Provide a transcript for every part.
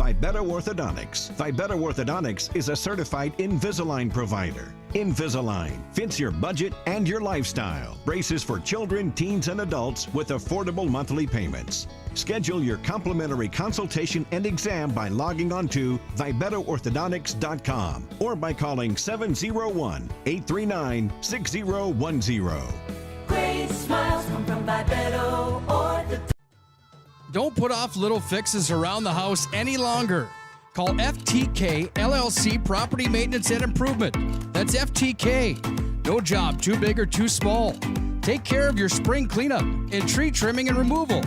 Vibeto Orthodontics. Vibeto Orthodontics is a certified Invisalign provider. Invisalign fits your budget and your lifestyle. Braces for children, teens, and adults with affordable monthly payments. Schedule your complimentary consultation and exam by logging on to VibetoOrthodontics.com or by calling 701-839-6010. Great smiles come from Vibeto Orthodontics. Don't put off little fixes around the house any longer. Call FTK LLC Property Maintenance and Improvement. That's FTK. No job too big or too small. Take care of your spring cleanup and tree trimming and removal.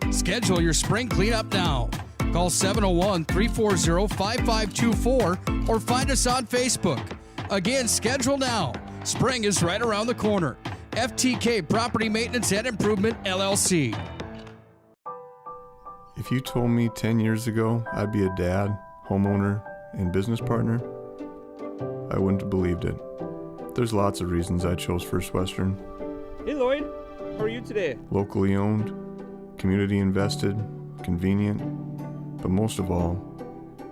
Schedule your spring cleanup now. Call 701-340-5524 or find us on Facebook. Again, schedule now. Spring is right around the corner. FTK Property Maintenance and Improvement, LLC. If you told me 10 years ago I'd be a dad, homeowner, and business partner, I wouldn't have believed it. There's lots of reasons I chose First Western. Hey Lloyd, how are you today? Locally owned, community invested, convenient, but most of all,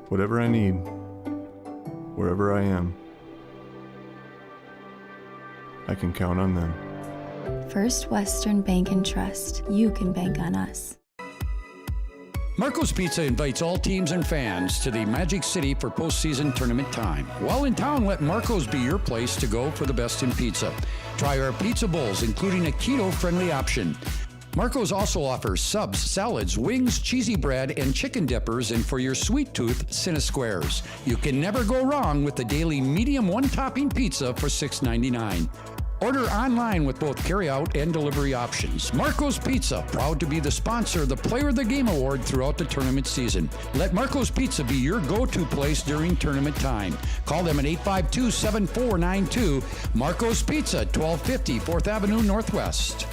whatever I need, wherever I am, I can count on them. First Western Bank and Trust. You can bank on us. Marco's Pizza invites all teams and fans to the Magic City for postseason tournament time. While in town, let Marco's be your place to go for the best in pizza. Try our pizza bowls, including a keto-friendly option. Marco's also offers subs, salads, wings, cheesy bread, and chicken dippers, and for your sweet tooth, Cinesquares. You can never go wrong with the daily medium one-topping pizza for $6.99. Order online with both carry-out and delivery options. Marco's Pizza, proud to be the sponsor of the Player of the Game Award throughout the tournament season. Let Marco's Pizza be your go-to place during tournament time. Call them at 852-7492. Marco's Pizza, 1250 4th Avenue Northwest.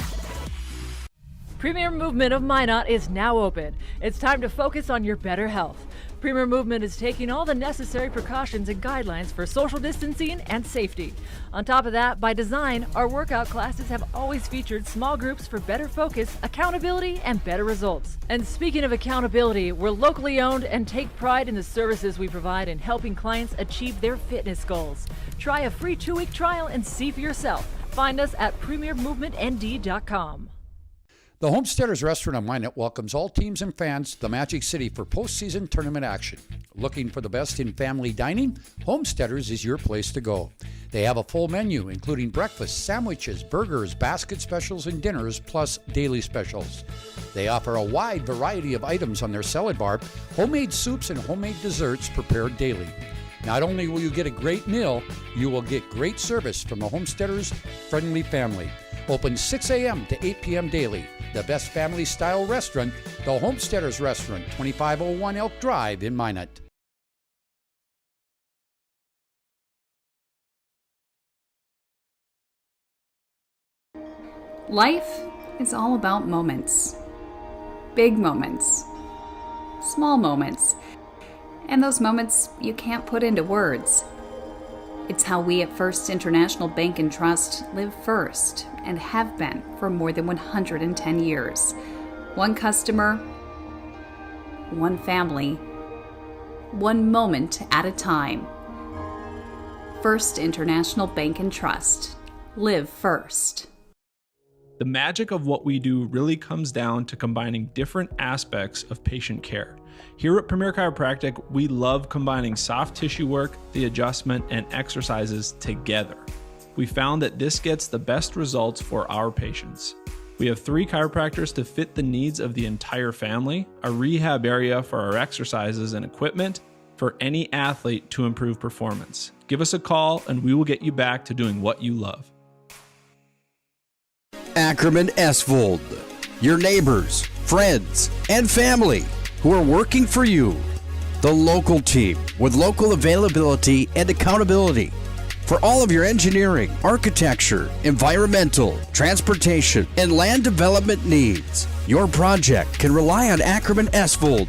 Premier Movement of Minot is now open. It's time to focus on your better health. Premier Movement is taking all the necessary precautions and guidelines for social distancing and safety. On top of that, by design, our workout classes have always featured small groups for better focus, accountability, and better results. And speaking of accountability, we're locally owned and take pride in the services we provide in helping clients achieve their fitness goals. Try a free 2-week trial and see for yourself. Find us at premiermovementnd.com. The Homesteaders Restaurant on Minot welcomes all teams and fans to the Magic City for postseason tournament action. Looking for the best in family dining? Homesteaders is your place to go. They have a full menu, including breakfast, sandwiches, burgers, basket specials, and dinners, plus daily specials. They offer a wide variety of items on their salad bar, homemade soups, and homemade desserts prepared daily. Not only will you get a great meal, you will get great service from the Homesteaders friendly family. Open 6 a.m. to 8 p.m. daily. The best family-style restaurant, the Homesteaders Restaurant, 2501 Elk Drive in Minot. Life is all about moments. Big moments. Small moments. And those moments you can't put into words. It's how we at First International Bank and Trust live first and have been for more than 110 years. One customer, one family, one moment at a time. First International Bank and Trust. Live first. The magic of what we do really comes down to combining different aspects of patient care. Here at Premier Chiropractic, we love combining soft tissue work, the adjustment, and exercises together. We found that this gets the best results for our patients. We have 3 chiropractors to fit the needs of the entire family, a rehab area for our exercises and equipment for any athlete to improve performance. Give us a call and we will get you back to doing what you love. Ackerman Esvold, your neighbors, friends, and family who are working for you. The local team with local availability and accountability for all of your engineering, architecture, environmental, transportation, and land development needs. Your project can rely on Ackerman Esvold.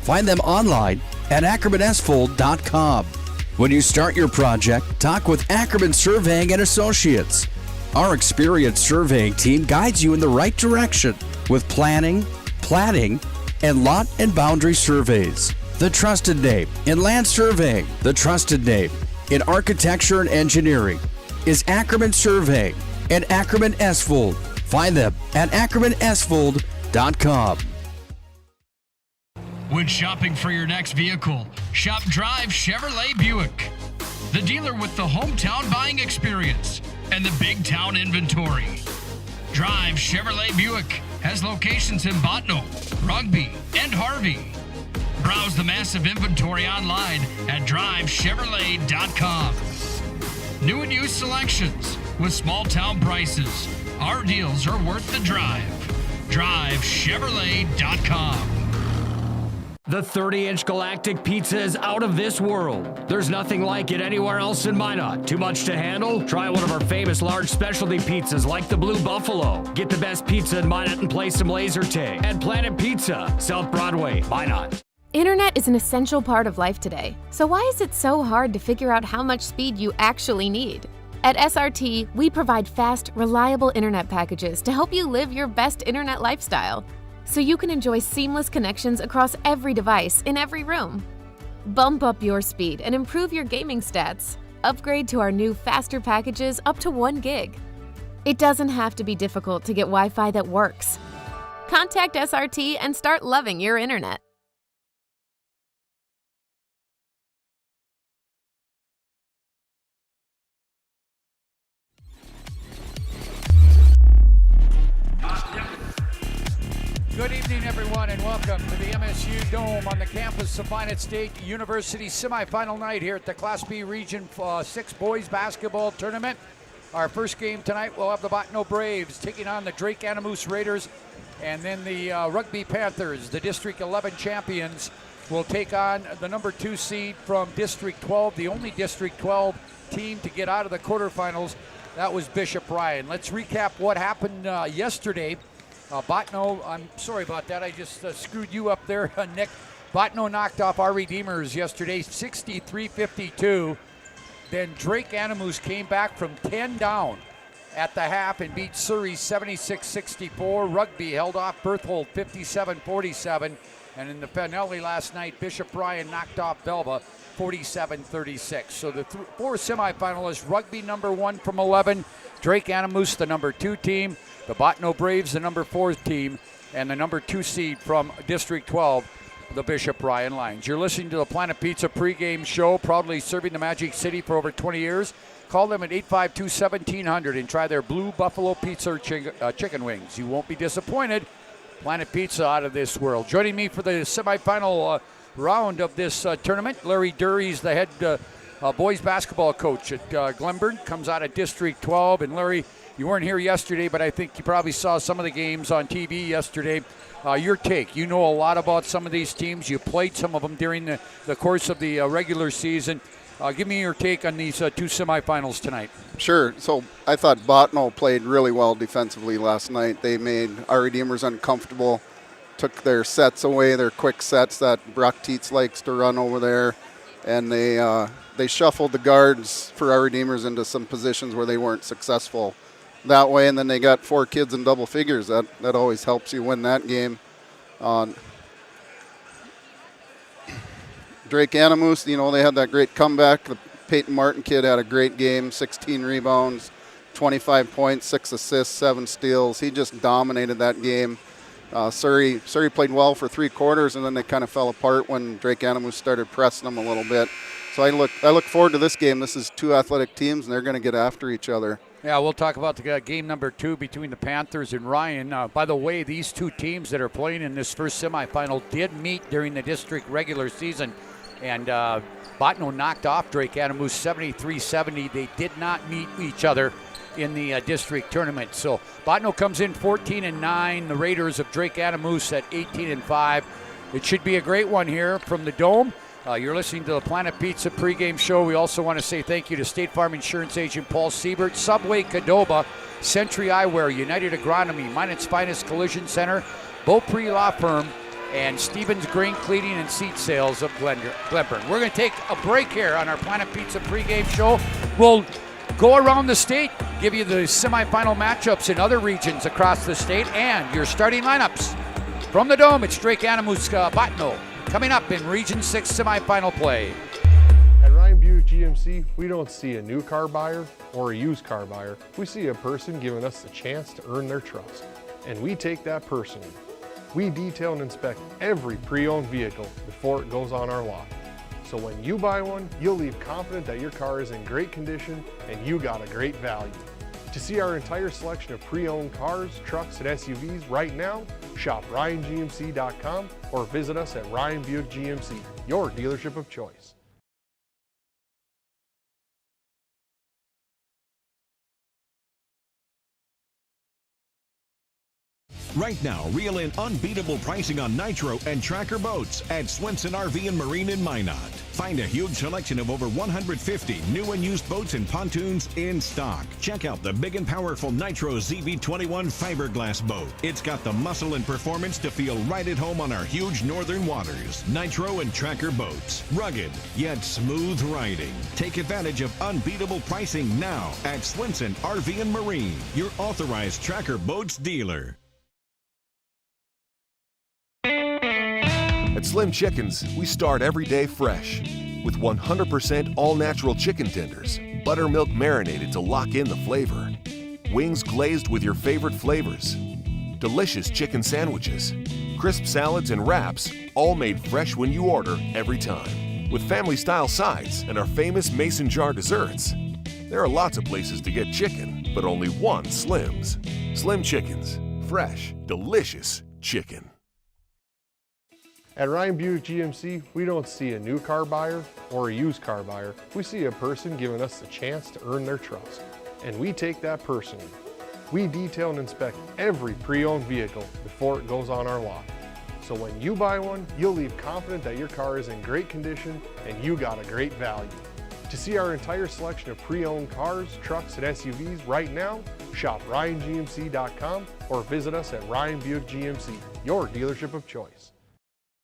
Find them online at ackermanesvold.com. When you start your project, talk with Ackerman Surveying and Associates. Our experienced surveying team guides you in the right direction with planning, platting, and lot and boundary surveys. The trusted name in land surveying, the trusted name in architecture and engineering is Ackerman Surveying and Ackerman Esfold. Find them at AckermanEsfold.com. When shopping for your next vehicle, shop Drive Chevrolet Buick, the dealer with the hometown buying experience and the big town inventory. Drive Chevrolet Buick has locations in Botno, Rugby, and Harvey. Browse the massive inventory online at drivechevrolet.com. New and used selections with small town prices. Our deals are worth the drive. drivechevrolet.com. The 30-inch Galactic Pizza is out of this world. There's nothing like it anywhere else in Minot. Too much to handle? Try one of our famous large specialty pizzas like the Blue Buffalo. Get the best pizza in Minot and play some laser tag. At Planet Pizza, South Broadway, Minot. Internet is an essential part of life today. So why is it so hard to figure out how much speed you actually need? At SRT, we provide fast, reliable internet packages to help you live your best internet lifestyle, so you can enjoy seamless connections across every device in every room. Bump up your speed and improve your gaming stats. Upgrade to our new faster packages up to 1 gig. It doesn't have to be difficult to get Wi-Fi that works. Contact SRT and start loving your internet. Good evening, everyone, and welcome to the MSU Dome on the campus of Minot State University semifinal night here at the Class B Region 6 Boys Basketball Tournament. Our first game tonight, we'll have the Botno Braves taking on the Drake Animus Raiders, and then the Rugby Panthers, the District 11 champions, will take on the number 2 seed from District 12, the only District 12 team to get out of the quarterfinals. That was Bishop Ryan. Let's recap what happened yesterday. Botno, I'm sorry about that. I just screwed you up there, Nick. Botno knocked off our Redeemers yesterday, 63-52. Then Drake Animus came back from 10 down at the half and beat Surrey 76-64. Rugby held off Berthold 57-47. And in the finale last night, Bishop Ryan knocked off Belva 47-36. So the 4 semifinalists, Rugby number 1 from 11, Drake Animus the number 2 team, the Botno Braves the number 4 team, and the number 2 seed from District 12, the Bishop Ryan Lions. You're listening to the Planet Pizza pregame show, proudly serving the Magic City for over 20 years. Call them at 852-1700 and try their Blue Buffalo Pizza chicken wings. You won't be disappointed. Planet Pizza out of this world. Joining me for the semifinal round of this tournament, Larry Dury's the head boys basketball coach at Glenburn, comes out of District 12. And Larry, you weren't here yesterday, but I think you probably saw some of the games on TV yesterday. Your take, you know a lot about some of these teams. You played some of them during the course of the regular season. Give me your take on these 2 semifinals tonight. Sure. So I thought Botno played really well defensively last night. They made our Redeemers uncomfortable, took their sets away, their quick sets that Brock Tietz likes to run over there, and they shuffled the guards for our Redeemers into some positions where they weren't successful that way, and then they got 4 kids in double figures. That always helps you win that game. Drake Animus, you know, they had that great comeback. The Peyton Martin kid had a great game, 16 rebounds, 25 points, 6 assists, 7 steals. He just dominated that game. Surrey played well for 3 quarters, and then they kind of fell apart when Drake Animus started pressing them a little bit. So I look forward to this game. This is 2 athletic teams, and they're going to get after each other. Yeah, we'll talk about the game number 2 between the Panthers and Ryan. By the way, these 2 teams that are playing in this first semifinal did meet during the district regular season, and Botno knocked off Drake Animus 73-70. They did not meet each other in the district tournament. So Botno comes in 14-9. The Raiders of Drake Animus at 18-5. It should be a great one here from the Dome. You're listening to the Planet Pizza pregame show. We also want to say thank you to State Farm Insurance Agent Paul Siebert, Subway Qdoba, Century Eyewear, United Agronomy, Minot's Finest Collision Center, Beaupre Law Firm, and Stevens Grain Cleaning and Seed Sales of Glenburn. We're going to take a break here on our Planet Pizza pregame show. We'll go around the state, give you the semifinal matchups in other regions across the state, and your starting lineups. From the Dome, it's Drake Animus Botno. coming up in Region 6 semifinal play. At Ryan Buick GMC, we don't see a new car buyer or a used car buyer. We see a person giving us the chance to earn their trust. And we take that personally. We detail and inspect every pre-owned vehicle before it goes on our lot. So when you buy one, you'll leave confident that your car is in great condition and you got a great value. To see our entire selection of pre-owned cars, trucks, and SUVs right now, shop RyanGMC.com or visit us at Ryan Buick GMC, your dealership of choice. Right now, reel in unbeatable pricing on Nitro and Tracker boats at Swenson RV and Marine in Minot. Find a huge selection of over 150 new and used boats and pontoons in stock. Check out the big and powerful Nitro ZV21 fiberglass boat. It's got the muscle and performance to feel right at home on our huge northern waters. Nitro and Tracker boats. Rugged, yet smooth riding. Take advantage of unbeatable pricing now at Swenson RV and Marine, your authorized Tracker boats dealer. At Slim Chickens, we start every day fresh with 100% all-natural chicken tenders, buttermilk marinated to lock in the flavor, wings glazed with your favorite flavors, delicious chicken sandwiches, crisp salads and wraps, all made fresh when you order every time. With family-style sides and our famous mason jar desserts, there are lots of places to get chicken, but only one Slim's. Slim Chickens, fresh, delicious chicken. At Ryan Buick GMC, we don't see a new car buyer or a used car buyer. We see a person giving us the chance to earn their trust. And we take that personally. We detail and inspect every pre-owned vehicle before it goes on our lot. So when you buy one, you'll leave confident that your car is in great condition and you got a great value. To see our entire selection of pre-owned cars, trucks, and SUVs right now, shop RyanGMC.com or visit us at Ryan Buick GMC, your dealership of choice.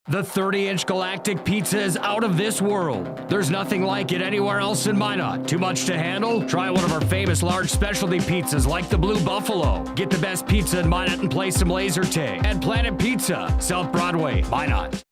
The 30-inch Galactic Pizza is out of this world. There's nothing like it anywhere else in Minot. Too much to handle? Try one of our famous large specialty pizzas like the Blue Buffalo. Get the best pizza in Minot and play some laser tag. At Planet Pizza, South Broadway, Minot.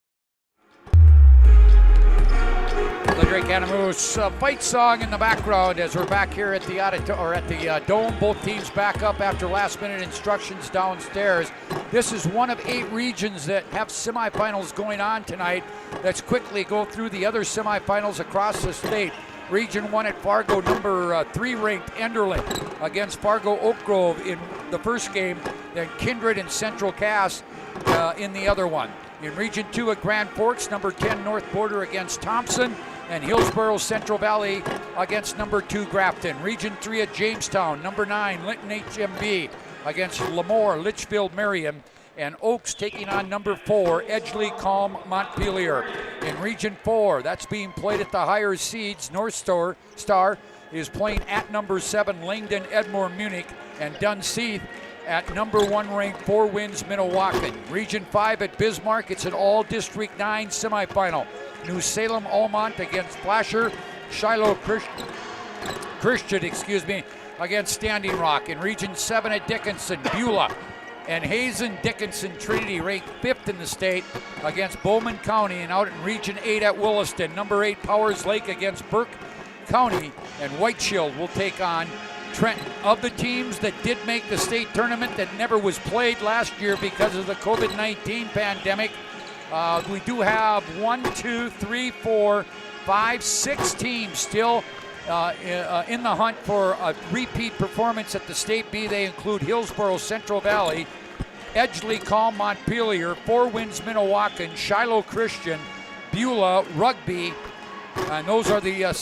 The Drake Anamoose fight song in the background as we're back here at the Dome. Both teams back up after last-minute instructions downstairs. This is one of 8 regions that have semifinals going on tonight. Let's quickly go through the other semifinals across the state. Region 1 at Fargo, number 3 ranked Enderlin against Fargo Oak Grove in the first game, then Kindred and Central Cass in the other one. In Region 2 at Grand Forks, number 10 North Border against Thompson, and Hillsborough Central Valley against number 2 Grafton. Region 3 at Jamestown, number 9 Linton HMB against Lemoore, Litchfield Marion, and Oaks taking on number 4 Edgeley Calm Montpelier. In Region 4, that's being played at the higher seeds. North Star is playing at number 7 Langdon Edmore Munich, and Dunseith at number 1 ranked 4 Winds Minnewacan. Region 5 at Bismarck, it's an all District 9 semifinal. New Salem Almont against Flasher, Shiloh Christian, against Standing Rock. In Region 7 at Dickinson, Beulah and Hazen Dickinson Trinity ranked 5th in the state against Bowman County. And out in Region 8 at Williston, number 8 Powers Lake against Burke County, and White Shield will take on Trenton. Of the teams that did make the state tournament that never was played last year because of the COVID-19 pandemic, we do have 6 teams still in the hunt for a repeat performance at the State B. They include Hillsborough Central Valley, Edgeley Calm Montpelier, 4 Winds Minnewacan, Shiloh Christian, Beulah, Rugby, and those are the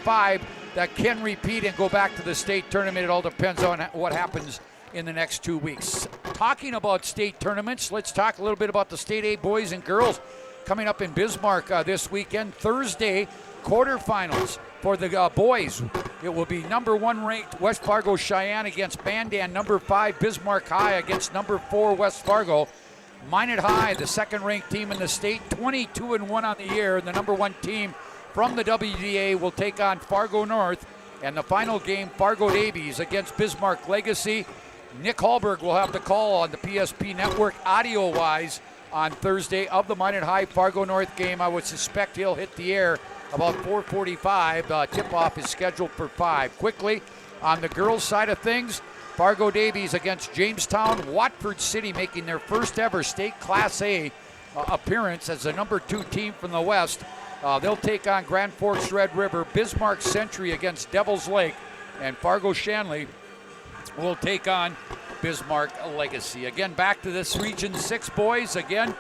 5 that can repeat and go back to the state tournament. It all depends on what happens in the next 2 weeks. Talking about state tournaments, let's talk a little bit about the State A boys and girls coming up in Bismarck this weekend. Thursday, quarterfinals for the boys. It will be number 1 ranked West Fargo Cheyenne against Mandan, number 5 Bismarck High against number 4 West Fargo. Minot High, the 2nd ranked team in the state, 22-1 on the year, and the number 1 team from the WDA will take on Fargo North. And the final game, Fargo Davies against Bismarck Legacy. Nick Hallberg will have the call on the PSP network audio-wise on Thursday of the Minot High Fargo North game. I would suspect he'll hit the air about 4:45. Tip-off is scheduled for 5. Quickly, on the girls' side of things, Fargo Davies against Jamestown. Watford City making their first ever state Class A appearance as the number 2 team from the West. They'll take on Grand Forks Red River. Bismarck Century against Devils Lake. And Fargo Shanley will take on Bismarck Legacy. Again, back to this Region 6 boys. Again,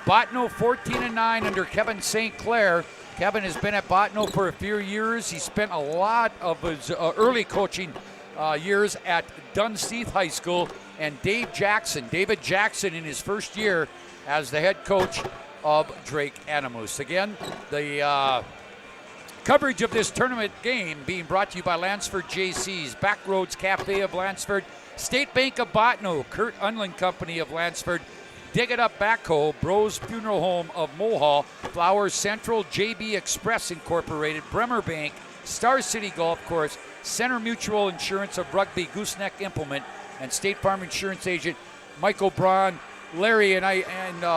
Bottineau 14-9 under Kevin St. Clair. Kevin has been at Bottineau for a few years. He spent a lot of his early coaching years at Dunseith High School. And David Jackson in his first year as the head coach of Drake Animus. Again, the coverage of this tournament game being brought to you by Lansford JC's, Backroads Cafe of Lansford, State Bank of Bottineau, Kurt Unland Company of Lansford, Dig It Up Backhoe, Bros Funeral Home of Mohall, Flowers Central, JB Express Incorporated, Bremer Bank, Star City Golf Course, Center Mutual Insurance of Rugby, Gooseneck Implement, and State Farm Insurance Agent Michael Braun. Larry and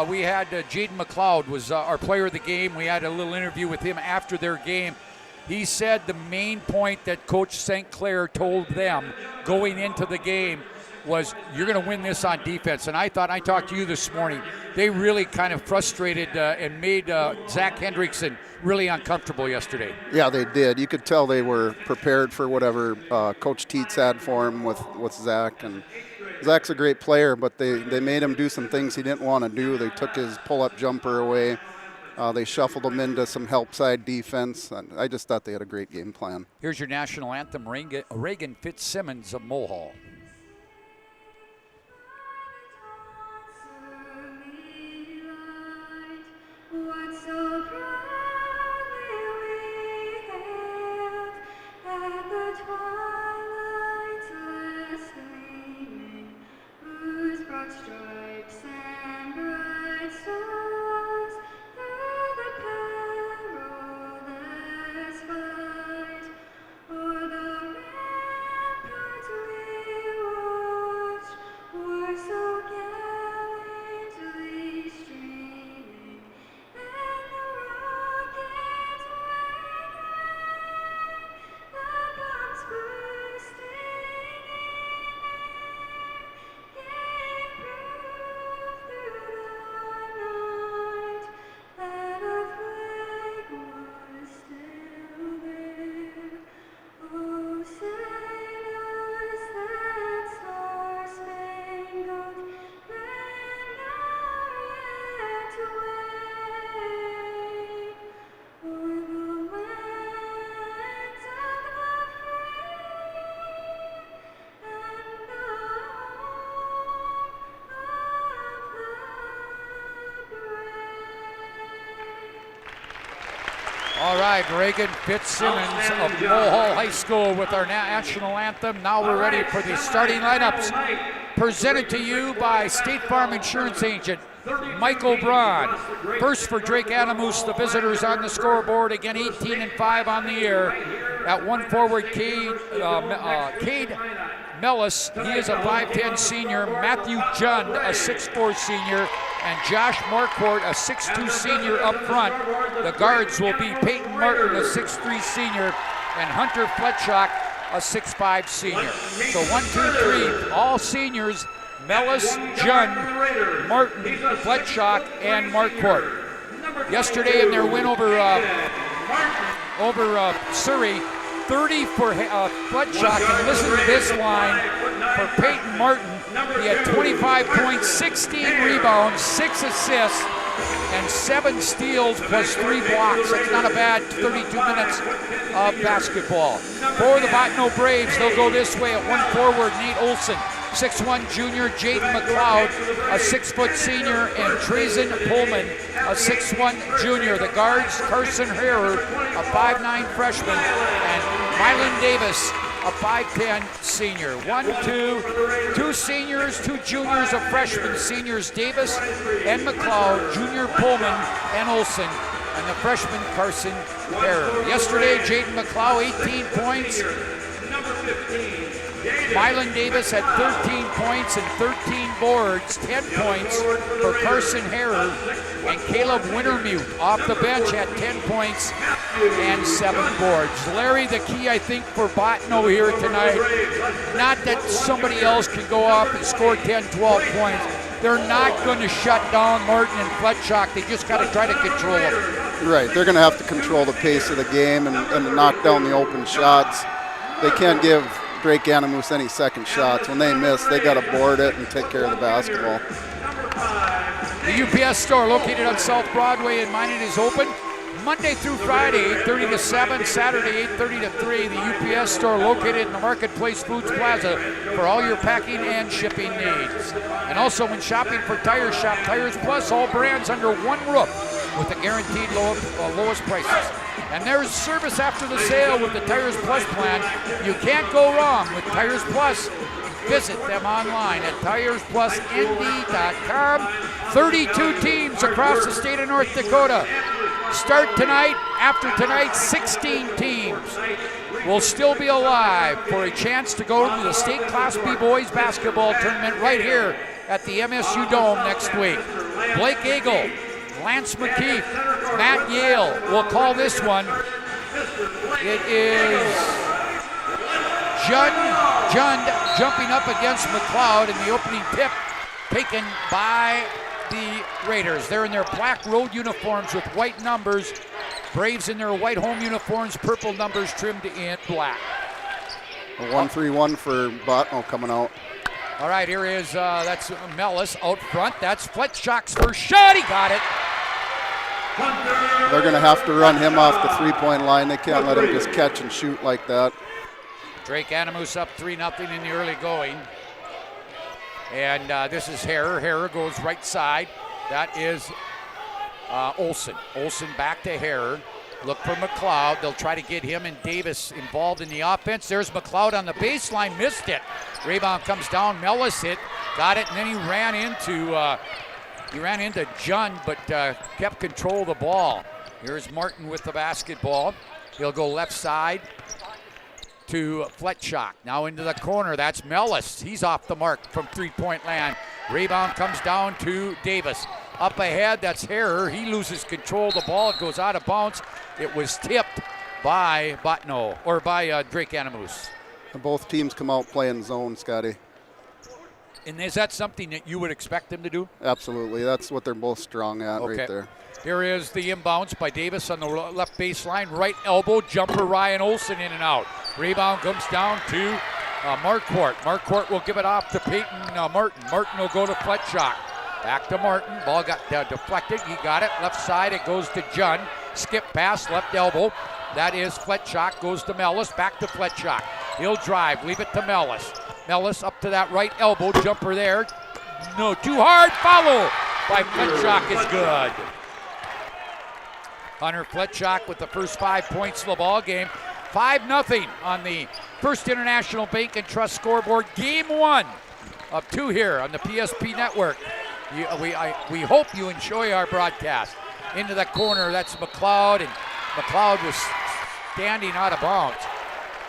we had Jaden McLeod was our player of the game. We had a little interview with him after their game. He said the main point that Coach St. Clair told them going into the game was, you're going to win this on defense. And I thought, I talked to you this morning, they really kind of frustrated and made Zach Hendrickson really uncomfortable yesterday. Yeah, they did. You could tell they were prepared for whatever Coach Teets had for him with Zach. And Zach's a great player, but they made him do some things he didn't want to do. They took his pull-up jumper away. They shuffled him into some help side defense. I just thought they had a great game plan. Here's your national anthem, Reagan Fitzsimmons of Mohall. All right, Reagan Fitzsimmons of Mohall High School with our national anthem. Now we're ready for the starting lineups. Presented to you by State Farm Insurance Agent Michael Braun. First for Drake Animus, the visitors on the scoreboard. Again, 18-5 on the year. At one forward, Cade Mellis. He is a 5'10 senior. Matthew Jund, a 6'4 senior. And Josh Marquardt, a 6'2 senior up front. The guards will be Peyton Martin, a 6'3 senior, and Hunter Fletchock, a 6'5 senior. So 1, 2, 3, all seniors: Mellis, Jund, Martin, Fletchock, and Marquardt. Yesterday in their win over Surrey, 30 for Fletchock, and listen to this line for Peyton Martin. He had 25 points, 16 rebounds, 6 assists, and 7 steals plus 3 blocks. That's not a bad 32 minutes of basketball. For the Bottineau Braves, they'll go this way at one forward, Nate Olson, 6'1 junior, Jaden McLeod, a 6' senior, and Trazen Pullman, a 6'1 junior. The guards, Carson Herrer, a 5'9 freshman, and Mylan Davis, a 5'10 senior. 1, 2 seniors, 2 juniors, a freshman. Seniors Davis and McLeod, junior Pullman and Olson, and the freshman Carson Herrer. Yesterday, Jaden McLeod, 18 points. Mylan Davis had 13 points and 13 boards, 10 points for Carson Harrer, and Caleb Wintermute off the bench had 10 points and 7 boards. Larry, the key, I think, for Bottineau here tonight, not that somebody else can go up and score 10, 12 points. They're not going to shut down Martin and Fletchock. They just got to try to control them. Right, they're going to have to control the pace of the game and knock down the open shots. They can't give Drake Animus any second shots. When they miss, they got to board it and take care of the basketball. The UPS store located on South Broadway in Minot is open Monday through Friday, 8:30 to 7, Saturday, 8:30 to 3. The UPS store located in the Marketplace Foods Plaza for all your packing and shipping needs. And also when shopping for Tire Shop, Tires Plus, all brands under one roof with the guaranteed lowest prices. And there's service after the sale with the Tires Plus plan. You can't go wrong with Tires Plus. Visit them online at TiresPlusND.com. 32 teams across the state of North Dakota. Start tonight. After tonight, 16 teams will still be alive for a chance to go to the state Class B boys basketball tournament right here at the MSU Dome next week. Blake Eagle, Lance McKeith, Matt Yale will call this one. It is Jund jumping up against McLeod in the opening tip, taken by the Raiders. They're in their black road uniforms with white numbers. Braves in their white home uniforms, purple numbers trimmed in black. A 1-3-1 for Bottineau coming out. All right, here is, that's Mellis out front. That's Fletchock's first shot. He got it. They're going to have to run him off the three-point line. They can't let him just catch and shoot like that. Drake Animus up 3-0 in the early going. And this is Harrer. Harrer goes right side. That is Olsen. Olsen back to Harrer. Look for McLeod. They'll try to get him and Davis involved in the offense. There's McLeod on the baseline. Missed it. Rebound comes down. Mellis hit. Got it, and then he ran into Jund, but kept control of the ball. Here's Martin with the basketball. He'll go left side to Fletchock. Now into the corner. That's Mellis. He's off the mark from three-point land. Rebound comes down to Davis. Up ahead, that's Harrer. He loses control of the ball. It goes out of bounds. It was tipped by Bottineau, or by Drake Animus. Both teams come out playing zone, Scotty. And is that something that you would expect them to do? Absolutely. That's what they're both strong at right there. Here is the inbounds by Davis on the left baseline. Right elbow jumper, Ryan Olsen in and out. Rebound comes down to Marquardt. Marquardt will give it off to Peyton Martin. Martin will go to Fletchock. Back to Martin. Ball got deflected. He got it. Left side, it goes to Jund. Skip pass, left elbow. That is Fletchock. Goes to Mellis. Back to Fletchock. He'll drive. Leave it to Mellis. Mellis up to that right elbow. Jumper there. No, too hard. Follow by Fletchock is good. Hunter Fletchock with the first 5 points of the ball game. 5-0 on the First International Bank and Trust scoreboard. Game 1 of 2 here on the PSP Network. We hope you enjoy our broadcast. Into the corner, that's McLeod, and McLeod was standing out of bounds.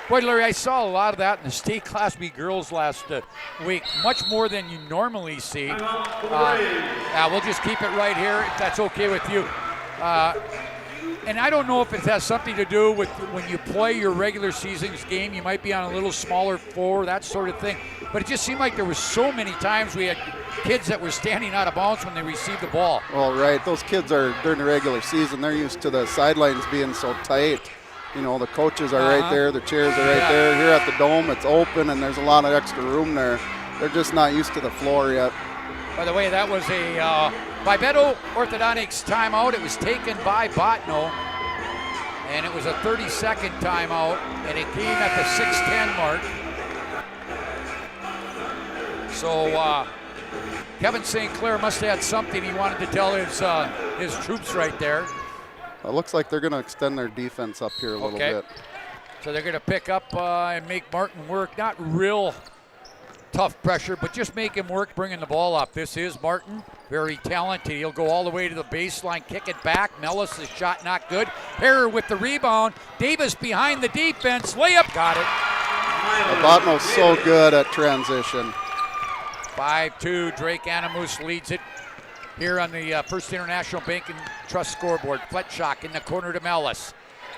Boy, Larry, I saw a lot of that in the state Class B girls last week, much more than you normally see. We'll just keep it right here, if that's okay with you. And I don't know if it has something to do with when you play your regular season's game, you might be on a little smaller floor, that sort of thing. But it just seemed like there was so many times we had kids that were standing out of bounds when they received the ball. Well, right. Those kids are, during the regular season, they're used to the sidelines being so tight. You know, the coaches are right there, the chairs are right there. Here at the Dome, it's open, and there's a lot of extra room there. They're just not used to the floor yet. By the way, that was a Vibeto Orthodontics timeout. It was taken by Bottineau, and it was a 30-second timeout, and it came at the 6:10 mark. So Kevin St. Clair must have had something he wanted to tell his troops right there. It looks like they're going to extend their defense up here a little bit. So they're going to pick up and make Martin work. Not real tough pressure, but just make him work bringing the ball up. This is Martin, very talented. He'll go all the way to the baseline, kick it back. Mellis' shot not good. Harrer with the rebound. Davis behind the defense. Layup, got it. Bottineau's so good at transition. 5-2, Drake Animus leads it here on the First International Bank and Trust scoreboard. Fletchock in the corner to Mellis.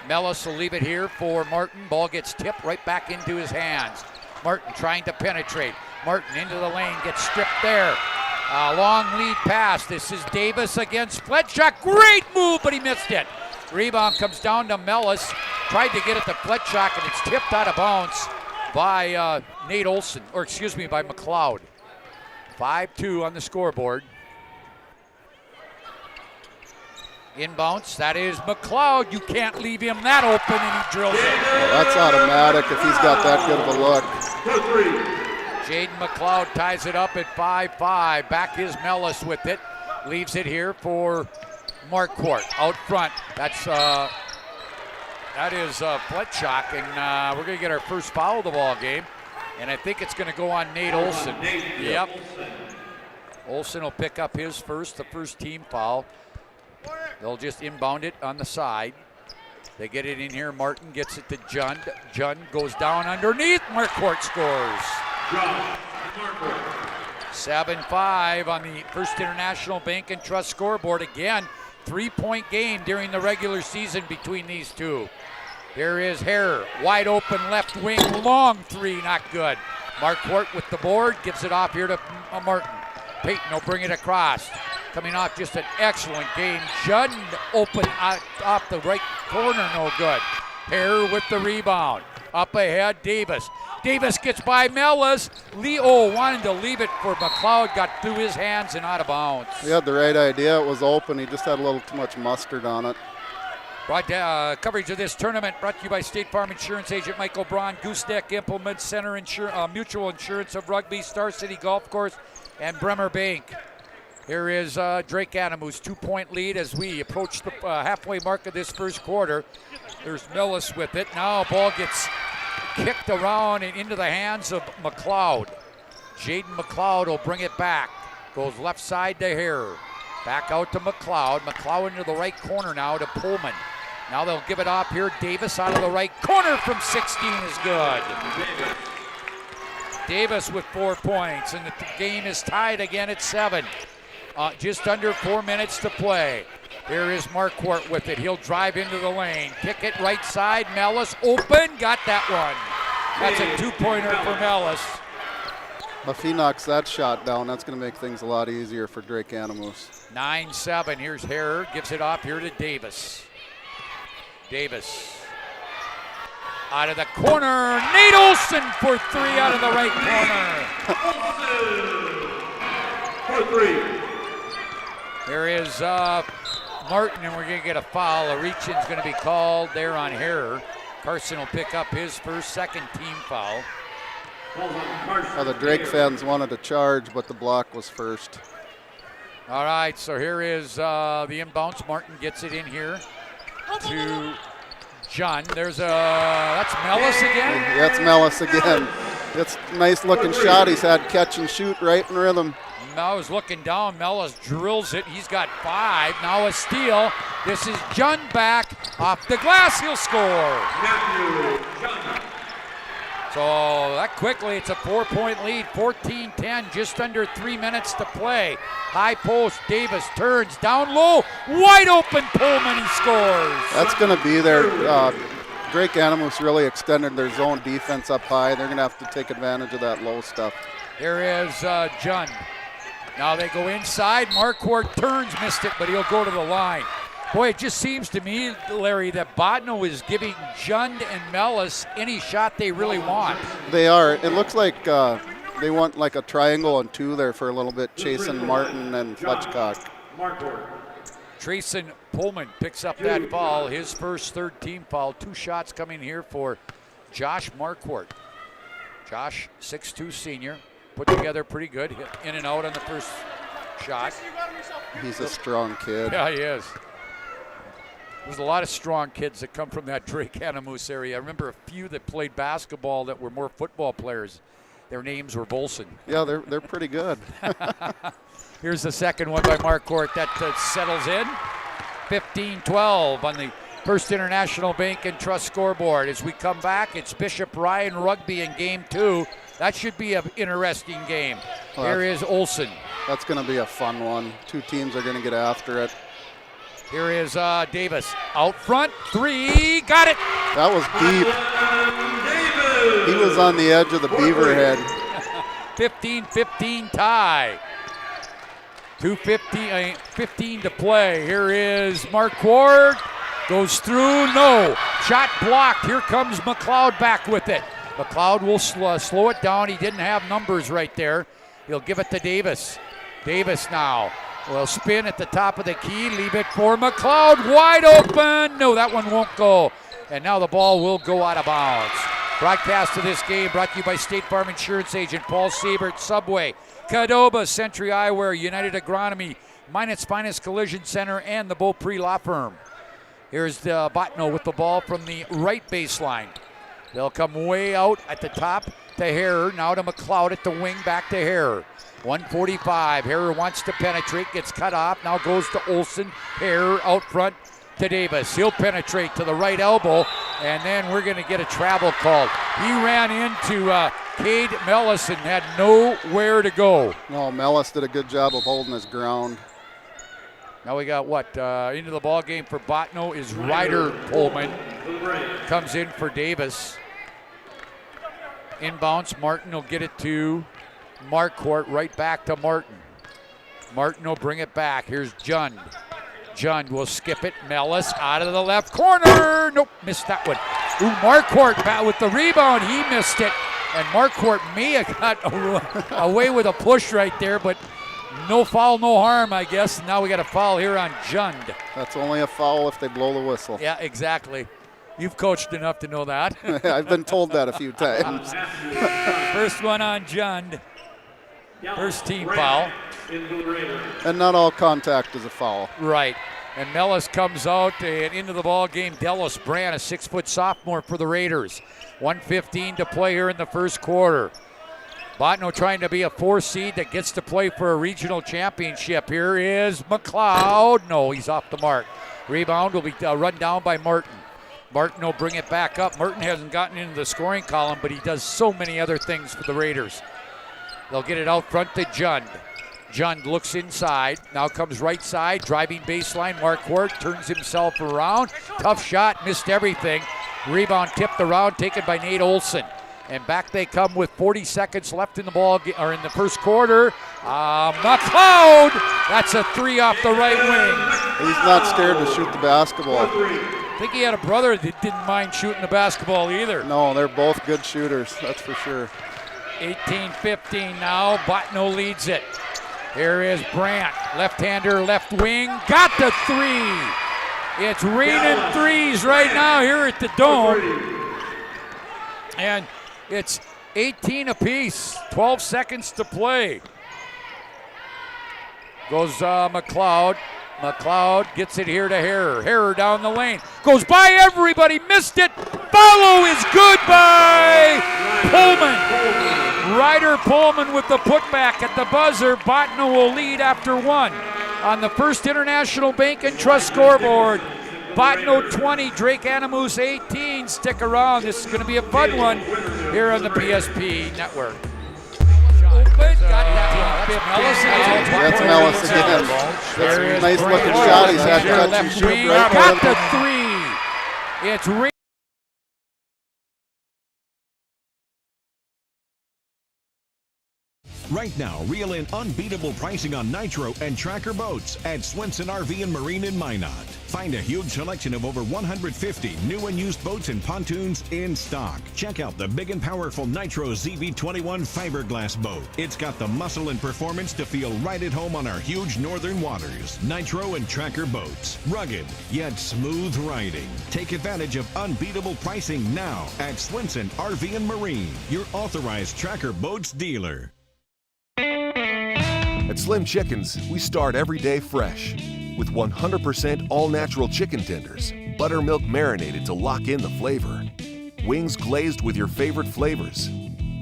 Mellis will leave it here for Martin. Ball gets tipped right back into his hands. Martin trying to penetrate. Martin into the lane, gets stripped there. Long lead pass. This is Davis against Fletchock. Great move, but he missed it. Rebound comes down to Mellis. Tried to get it to Fletchock, and it's tipped out of bounds by Nate Olson, or excuse me, by McLeod. 5-2 on the scoreboard. Inbounds, that is McLeod. You can't leave him that open, and he drills it. Well, that's automatic if he's got that good of a look. Jaden McLeod ties it up at 5-5. Back is Mellis with it. Leaves it here for Marquardt out front. That is Fletchock, and we're going to get our first foul of the ball game. And I think it's going to go on Nate Olson. Yep. Olson will pick up his first, the first team foul. They'll just inbound it on the side. They get it in here. Martin gets it to Jund. Jund goes down underneath. Marquardt scores. 7-5 on the First International Bank and Trust scoreboard. Again, 3-point game during the regular season between these two. Here is Harrer, wide open left wing, long three, not good. Marquardt with the board, gives it off here to Martin. Peyton will bring it across. Coming off just an excellent game. Judd open off the right corner, no good. Harrer with the rebound. Up ahead, Davis. Davis gets by Mellis. Leo wanted to leave it for McLeod, got through his hands and out of bounds. He had the right idea. It was open. He just had a little too much mustard on it. Coverage of this tournament brought to you by State Farm Insurance Agent Michael Braun, Gooseneck Implement Center, Mutual Insurance of Rugby, Star City Golf Course, and Bremer Bank. Here is Drake Animus, 2-point lead as we approach the halfway mark of this first quarter. There's Mellis with it. Now ball gets kicked around and into the hands of McLeod. Jaden McLeod will bring it back. Goes left side to Harrer. Back out to McLeod. McLeod into the right corner now to Pullman. Now they'll give it off here. Davis out of the right corner from 16 is good. Davis with 4 points, and the game is tied again at 7. Just under 4 minutes to play. Here is Marquardt with it. He'll drive into the lane. Kick it right side. Mellis open. Got that one. That's a 2-pointer for Mellis. If he knocks that shot down, that's going to make things a lot easier for Drake Animus. 9-7. Here's Harrer. Gives it off here to Davis. Davis. Out of the corner. Nate Olson for 3 out of the right corner. For 3. There is Martin, and we're going to get a foul. A reach-in's going to be called there on Harrer. Carson will pick up his second team foul. The Drake fans wanted to charge, but the block was first. All right, so here is the inbounds. Martin gets it in here to John. That's Mellis again? That's Mellis again. It's a nice looking shot. He's had catch and shoot right in rhythm. Mellis looking down. Mellis drills it. He's got 5. Now a steal. This is Jund back off the glass. He'll score. So that quickly, it's a 4-point lead, 14-10, just under 3 minutes to play. High post, Davis turns down low, wide open Pullman, he scores. That's going to be there. Drake Animus really extended their zone defense up high. They're going to have to take advantage of that low stuff. Here is Jund. Now they go inside. Marquardt turns, missed it, but he'll go to the line. Boy, it just seems to me, Larry, that Botno is giving Jund and Mellis any shot they really want. They are. It looks like they want like a triangle on 2 there for a little bit, chasing Martin and Fletchcock. Trayson Pullman picks up that foul, his first third-team foul. 2 shots coming here for Josh Marquardt. Josh, 6'2" senior, put together pretty good, hit in and out on the first shot. He's a strong kid. Yeah, he is. There's a lot of strong kids that come from that Drake Animus area. I remember a few that played basketball that were more football players. Their names were Bolson. Yeah, they're pretty good. Here's the second one by Marquardt that settles in. 15-12 on the First International Bank and Trust scoreboard. As we come back, it's Bishop Ryan Rugby in game 2. That should be an interesting game. Well, here is Olsen. That's going to be a fun one. Two teams are going to get after it. Here is Davis. Out front, 3, got it! That was deep. He was on the edge of the beaver head. 15-15 tie. 2:15 to play. Here is Marquardt. Goes through, no. Shot blocked. Here comes McLeod back with it. McLeod will slow it down. He didn't have numbers right there. He'll give it to Davis. Davis now will spin at the top of the key. Leave it for McLeod. Wide open. No, that one won't go. And now the ball will go out of bounds. Broadcast of this game brought to you by State Farm Insurance Agent Paul Siebert, Subway, Cadoba, Century Eyewear, United Agronomy, Minot's Finest Collision Center, and the Beaupre Law Firm. Here's the Botno with the ball from the right baseline. They'll come way out at the top to Harrer. Now to McLeod at the wing, back to Harrer. 1:45. Harrer wants to penetrate, gets cut off. Now goes to Olsen. Harrer out front to Davis. He'll penetrate to the right elbow, and then we're going to get a travel called. He ran into Cade Mellis and had nowhere to go. No, Mellis did a good job of holding his ground. Now we got into the ball game for Botno is Ryder Pullman. Comes in for Davis. Inbounds, Martin will get it to Marquardt, right back to Martin. Martin will bring it back. Here's Jund. Jund will skip it. Mellis out of the left corner. Nope, missed that one. Ooh, Marquardt with the rebound. He missed it. And Marquardt may have got away with a push right there, but no foul, no harm, I guess. And now we got a foul here on Jund. That's only a foul if they blow the whistle. Yeah, exactly. You've coached enough to know that. I've been told that a few times. First one on Jund. First team foul. And not all contact is a foul. Right. And Mellis comes out and into the ball game. Dallas Brand, a 6-foot sophomore for the Raiders. 1:15 to play here in the first quarter. Botno trying to be a 4 seed that gets to play for a regional championship. Here is McLeod. No, he's off the mark. Rebound will be run down by Martin. Martin will bring it back up. Martin hasn't gotten into the scoring column, but he does so many other things for the Raiders. They'll get it out front to Jund. Jund looks inside. Now comes right side, driving baseline. Marquardt turns himself around. Tough shot, missed everything. Rebound tipped around, taken by Nate Olsen. And back they come with 40 seconds left in the ball, or in the first quarter. McLeod, that's a 3 off the right wing. He's not scared to shoot the basketball. I think he had a brother that didn't mind shooting the basketball either. No, they're both good shooters, that's for sure. 18-15 now, Botno leads it. Here is Brandt, left-hander, left wing, got the 3. It's raining threes right now here at the Dome. And it's 18 apiece, 12 seconds to play. Goes McLeod. McLeod gets it here to Harrer. Harrer down the lane. Goes by everybody, missed it. Follow is good by Pullman. Ryder Pullman with the putback at the buzzer. Botno will lead after 1 on the First International Bank and Trust scoreboard. Botno 20, Drake Animus 18. Stick around. This is going to be a fun one here on the PSP network. That's Mellis again. That's a nice looking shot. He's had touchy shoot right. Got the 3. It's Right now, reel in unbeatable pricing on Nitro and Tracker boats at Swenson RV and Marine in Minot. Find a huge selection of over 150 new and used boats and pontoons in stock. Check out the big and powerful Nitro ZV21 fiberglass boat. It's got the muscle and performance to feel right at home on our huge northern waters. Nitro and Tracker boats. Rugged, yet smooth riding. Take advantage of unbeatable pricing now at Swenson RV and Marine, your authorized Tracker boats dealer. At Slim Chickens, we start every day fresh with 100% all-natural chicken tenders, buttermilk marinated to lock in the flavor, wings glazed with your favorite flavors,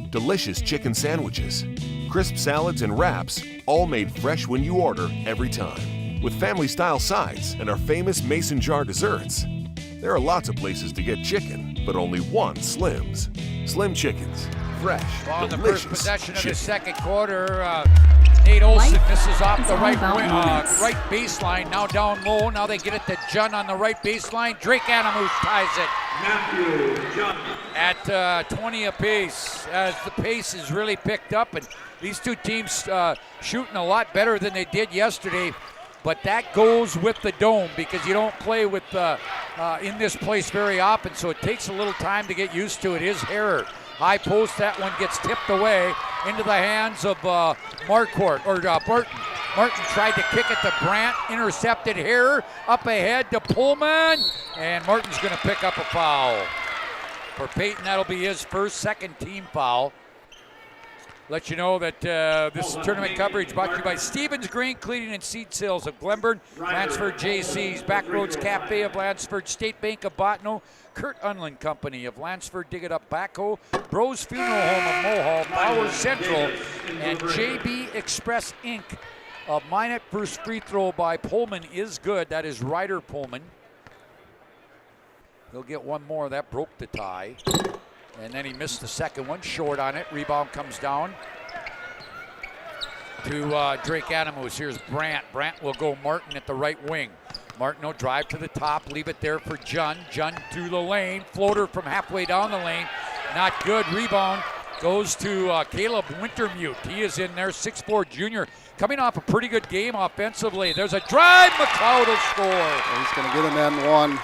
delicious chicken sandwiches, crisp salads and wraps, all made fresh when you order every time, with family-style sides and our famous mason jar desserts. There are lots of places to get chicken, but only one Slim's. Slim Chickens. Fresh, Well, in the delicious first possession of chicken. the second quarter, Nate Olson misses off the right baseline. Now down low. Now they get it to Jun on the right baseline. Drake Animus ties it. At 20 apiece, as the pace is really picked up, and these two teams shooting a lot better than they did yesterday. But that goes with the dome because you don't play with in this place very often, so it takes a little time to get used to it. Here's Harrer. High post, that one gets tipped away into the hands of Marquardt, or Martin. Martin tried to kick it to Brandt, intercepted Harrer, up ahead to Pullman, and Martin's going to pick up a foul. For Peyton, that'll be his second team foul. Let you know that this tournament coverage brought to you by Stevens Grain Cleaning and Seed Sales of Glenburn, Lansford JC's, Backroads Cafe of Lansford, State Bank of Bottineau, Kurt Unland Company of Lansford, Dig It Up Backhoe, Bros Funeral Home of Mohall, Power Central, and JB Express Inc. of Minot. First free throw by Pullman is good. That is Ryder Pullman. He'll get one more. That broke the tie. And then he missed the second one, short on it. Rebound comes down to Drake Animus. Here's Brandt. Brandt will go Martin at the right wing. Martin will drive to the top, leave it there for Jun. Jun through the lane, floater from halfway down the lane. Not good. Rebound goes to Caleb Wintermute. He is in there, 6'4" junior, coming off a pretty good game offensively. There's a drive. McLeod will score. He's going to get him and one.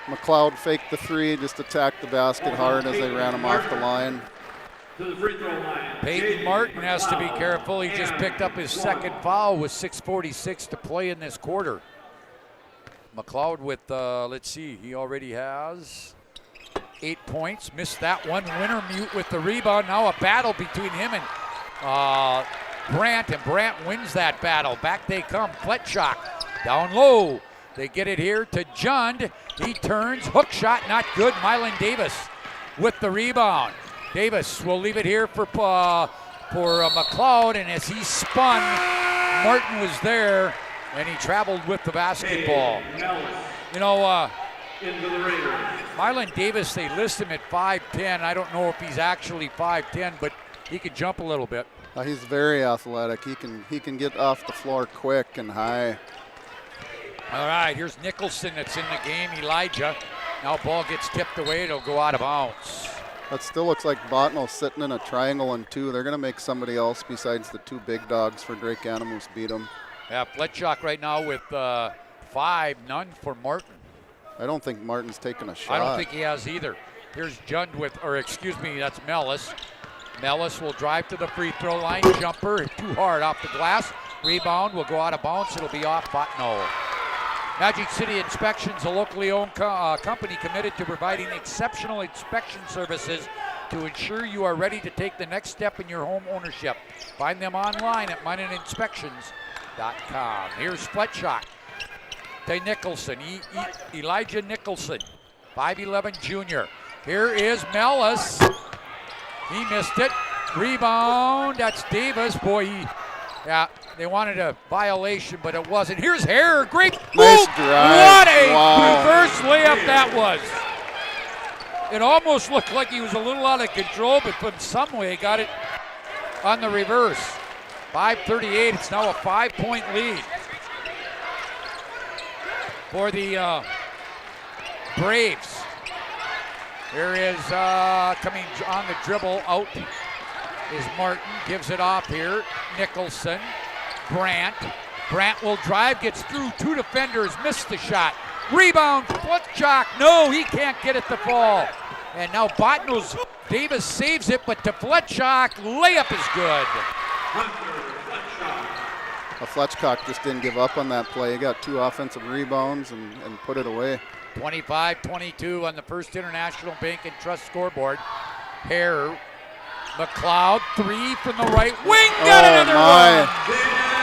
McLeod faked the three, just attacked the basket hard as they ran him off the line. Peyton Martin has to be careful. He just picked up his second foul with 6:46 to play in this quarter. McLeod with, let's see, he already has 8 points. Missed that one. Wintermute with the rebound. Now a battle between him and Brandt, and Brandt wins that battle. Back they come. Fletchock down low. They get it here to Jund. He turns, hook shot, not good. Mylan Davis with the rebound. Davis will leave it here for McLeod, and as he spun, Martin was there, and he traveled with the basketball. You know, Mylan Davis, they list him at 5'10". I don't know if he's actually 5'10", but he can jump a little bit. He's very athletic. He can get off the floor quick and high. All right, here's Nicholson that's in the game. Elijah. Now ball gets tipped away. It'll go out of bounds. That still looks like Bottineau sitting in a triangle and two. They're going to make somebody else besides the two big dogs for Drake Animus beat them. Yeah, Fletchock right now with 5, none for Martin. I don't think Martin's taking a shot. I don't think he has either. Here's Jund with, or excuse me, that's Mellis. Mellis will drive to the free throw line. Jumper, too hard off the glass. Rebound will go out of bounds. It'll be off Bottineau. Magic City Inspections, a locally owned company committed to providing exceptional inspection services to ensure you are ready to take the next step in your home ownership. Find them online at mineninspections.com. Here's Fletchock to Nicholson, Elijah Nicholson, 5'11" junior. Here is Mellis. He missed it. Rebound, that's Davis. Boy, yeah, they wanted a violation, but it wasn't. Here's Harrer, great nice move. drive. What a reverse layup that was. It almost looked like he was a little out of control, but from some way got it on the reverse. 5:38, it's now a 5-point lead for the Braves. Here is coming on the dribble out is Martin, gives it off here. Nicholson, Brandt. Brandt will drive, gets through two defenders, missed the shot. Rebound, Fletchock. No, he can't get it to fall. And now Bottineau's Davis saves it, but to Fletchock, layup is good. Fletchock just didn't give up on that play. He got 2 offensive rebounds and put it away. 25-22 on the First International Bank and Trust scoreboard. Harrer, McLeod, 3 from the right wing, got another one.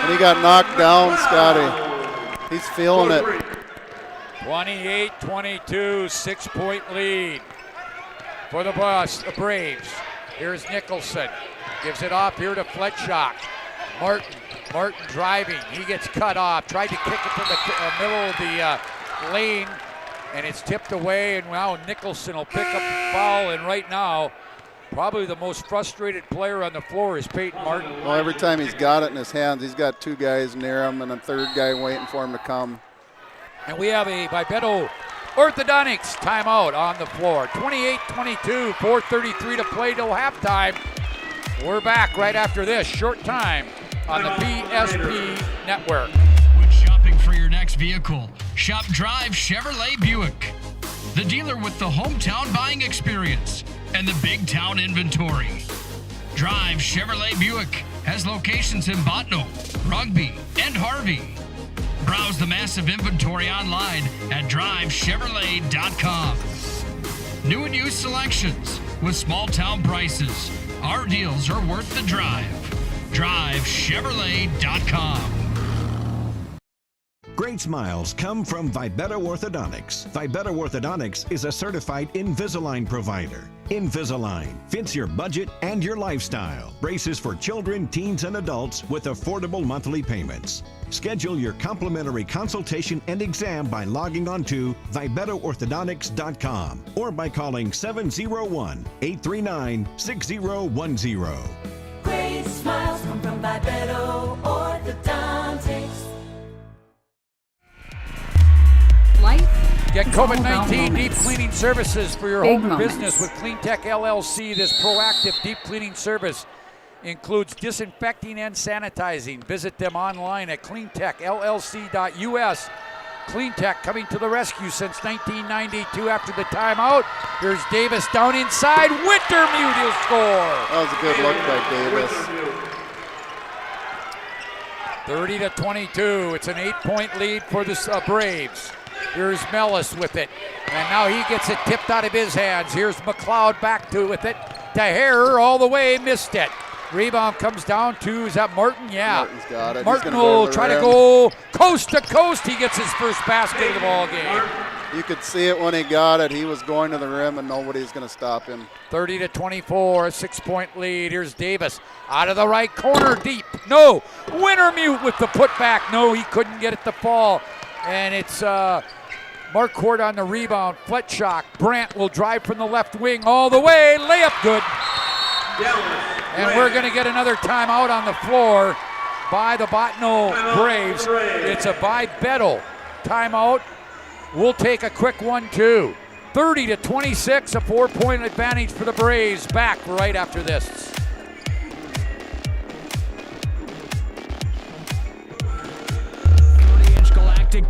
And he got knocked down, Scotty. He's feeling it. 28-22, 6-point lead for the Braves. Here's Nicholson, gives it off here to Fletchock. Martin driving, he gets cut off, tried to kick it to the middle of the lane, and it's tipped away, and now Nicholson will pick up the foul, and right now, probably the most frustrated player on the floor is Peyton Martin. Well, every time he's got it in his hands, he's got two guys near him and a third guy waiting for him to come. And we have a Vibeto Orthodontics timeout on the floor. 28-22, 4:33 to play till halftime. We're back right after this short time on the PSP Network. When shopping for your next vehicle, shop Drive Chevrolet Buick, the dealer with the hometown buying experience and the big town inventory. Drive Chevrolet Buick has locations in Botno, Rugby, and Harvey. Browse the massive inventory online at drivechevrolet.com. New and used selections with small town prices. Our deals are worth the drive. drivechevrolet.com. Great smiles come from Vibeto Orthodontics. Vibeto Orthodontics is a certified Invisalign provider. Invisalign fits your budget and your lifestyle. Braces for children, teens, and adults with affordable monthly payments. Schedule your complimentary consultation and exam by logging on to VibetoOrthodontics.com or by calling 701-839-6010. Great smiles come from Vibeto Orthodontics. Get COVID-19 deep cleaning services for your home and business with CleanTech LLC. This proactive deep cleaning service includes disinfecting and sanitizing. Visit them online at cleantechllc.us. CleanTech coming to the rescue since 1992 after the timeout. Here's Davis down inside. Wintermute, he'll score. That was a good look by Davis. 30-22. It's an 8-point lead for the Braves. Here's Mellis with it, and now he gets it tipped out of his hands. Here's McLeod back with it to Harrer all the way, missed it. Rebound comes down to, is that Martin? Yeah. Martin's got it. Martin will try to go coast to coast. He gets his first basket of the ball game. You could see it when he got it. He was going to the rim, and nobody's going to stop him. 30-24, a 6-point lead. Here's Davis out of the right corner, deep. No. Wintermute with the putback. No, he couldn't get it to fall. And it's Marquardt on the rebound. Fletchock. Brandt will drive from the left wing all the way. Layup good. And we're going to get another timeout on the floor by the Botno Braves. It's a Vibeto timeout. We'll take a quick one, too. 30-26, a 4-point advantage for the Braves. Back right after this.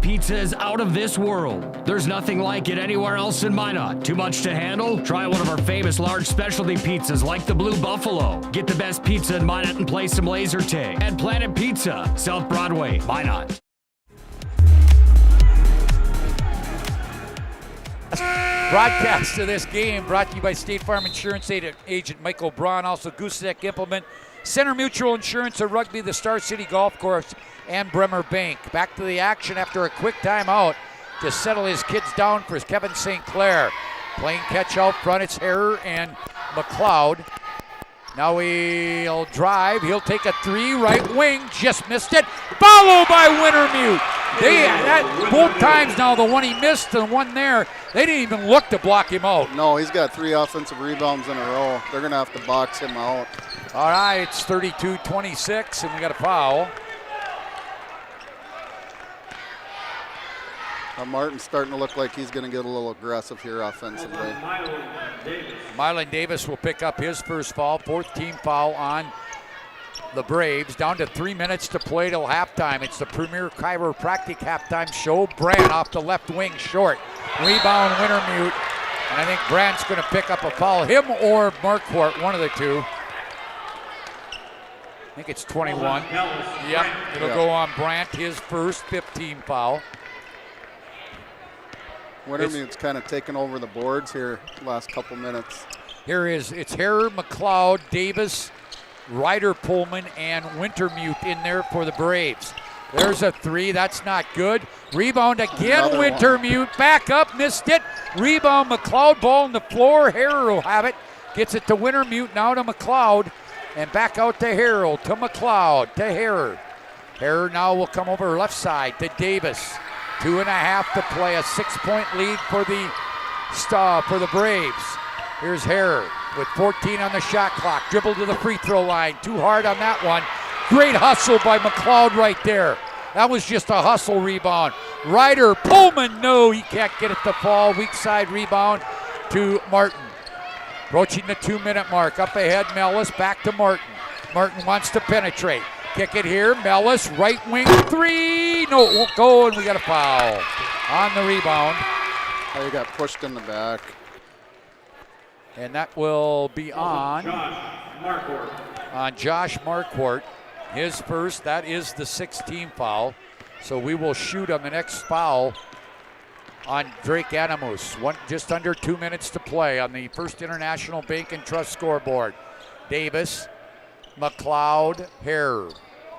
Pizza is out of this world. There's nothing like it anywhere else in Minot. Too much to handle? Try one of our famous large specialty pizzas like the Blue Buffalo. Get the best pizza in Minot and play some laser tag. At Planet Pizza, South Broadway, Minot. Broadcast of this game brought to you by State Farm Insurance Agent Michael Braun, also Gooseneck Implement, Center Mutual Insurance at Rugby, the Star City Golf Course, and Bremer Bank. Back to the action after a quick timeout to settle his kids down for Kevin St. Clair. Playing catch out front, it's Harrer and McLeod. Now he'll drive, he'll take a three, right wing, just missed it, followed by Wintermute. Both times now, the one he missed and the one there, they didn't even look to block him out. No, he's got 3 offensive rebounds in a row. They're going to have to box him out. All right, it's 32-26, and we got a foul. Martin's starting to look like he's going to get a little aggressive here offensively. Mylan Davis will pick up his first foul, 4th team foul on the Braves. Down to 3 minutes to play till halftime. It's the Premier Chiropractic halftime show. Brandt off the left wing, short. Rebound, Wintermute. And I think Brandt's going to pick up a foul. Him or Marquardt, one of the two. I think it's 21. Yep, it'll go on Brandt, his first 5th team foul. Wintermute's kind of taken over the boards here last couple minutes. It's Harrer, McLeod, Davis, Ryder Pullman, and Wintermute in there for the Braves. There's a three, that's not good. Rebound again, Wintermute, back up, missed it. Rebound, McLeod, ball on the floor. Harrer will have it, gets it to Wintermute, now to McLeod, and back out to Harrer, to McLeod, to Harrer. Harrer now will come over left side to Davis. 2.5 to play, a 6-point lead for the Braves. Here's Harrer with 14 on the shot clock. Dribble to the free throw line. Too hard on that one. Great hustle by McLeod right there. That was just a hustle rebound. Ryder, Pullman, no, he can't get it to fall. Weak side rebound to Martin. Approaching the 2-minute mark. Up ahead, Mellis, back to Martin. Martin wants to penetrate. Kick it here, Mellis, right wing three. No, it won't go, and we got a foul on the rebound. Oh, he got pushed in the back. And that will be on Josh Marquardt. His first, that is the 6th-team foul. So we will shoot on the next foul on Drake Adamus. Just under 2 minutes to play on the First International Bank and Trust scoreboard. Davis, McLeod, Harrer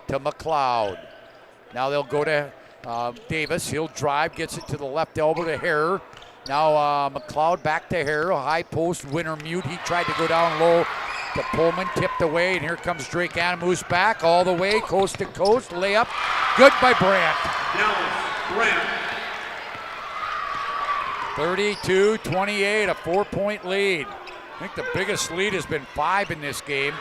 to McLeod. Now they'll go to Davis. He'll drive, gets it to the left elbow to Harrer. Now McLeod back to Harrer, high post, Wintermute. He tried to go down low to Pullman, tipped away, and here comes Drake Adamus back all the way, coast to coast, layup, good by Brandt. 32-28, a 4-point lead. I think the biggest lead has been 5 in this game.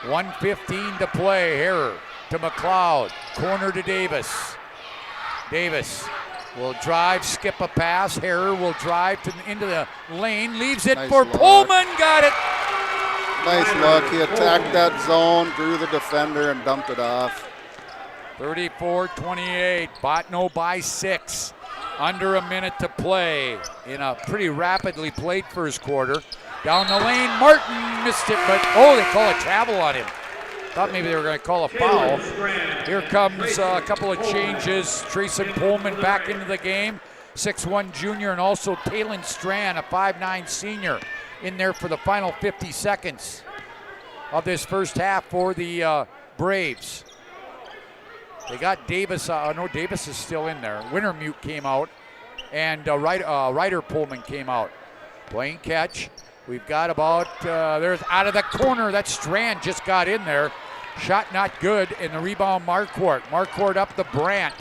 1:15 to play. Harrer to McLeod, corner to Davis. Davis will drive, skip a pass. Harrer will drive into the lane, leaves it for Pullman, got it. Nice look. He attacked that zone, drew the defender, and dumped it off. 34-28. Botno by 6. Under a minute to play in a pretty rapidly played first quarter. Down the lane, Martin missed it, but they call a travel on him. Thought maybe they were going to call a foul. Here comes a couple of changes. Trayson Pullman back into the game. 6'1 junior, and also Talon Strand, a 5'9 senior, in there for the final 50 seconds of this first half for the Braves. They got Davis. No, Davis is still in there. Wintermute came out, and Ryder Pullman came out. Playing catch. We've got about, there's out of the corner. That Strand just got in there. Shot not good, and the rebound Marquardt. Marquardt up to Brandt.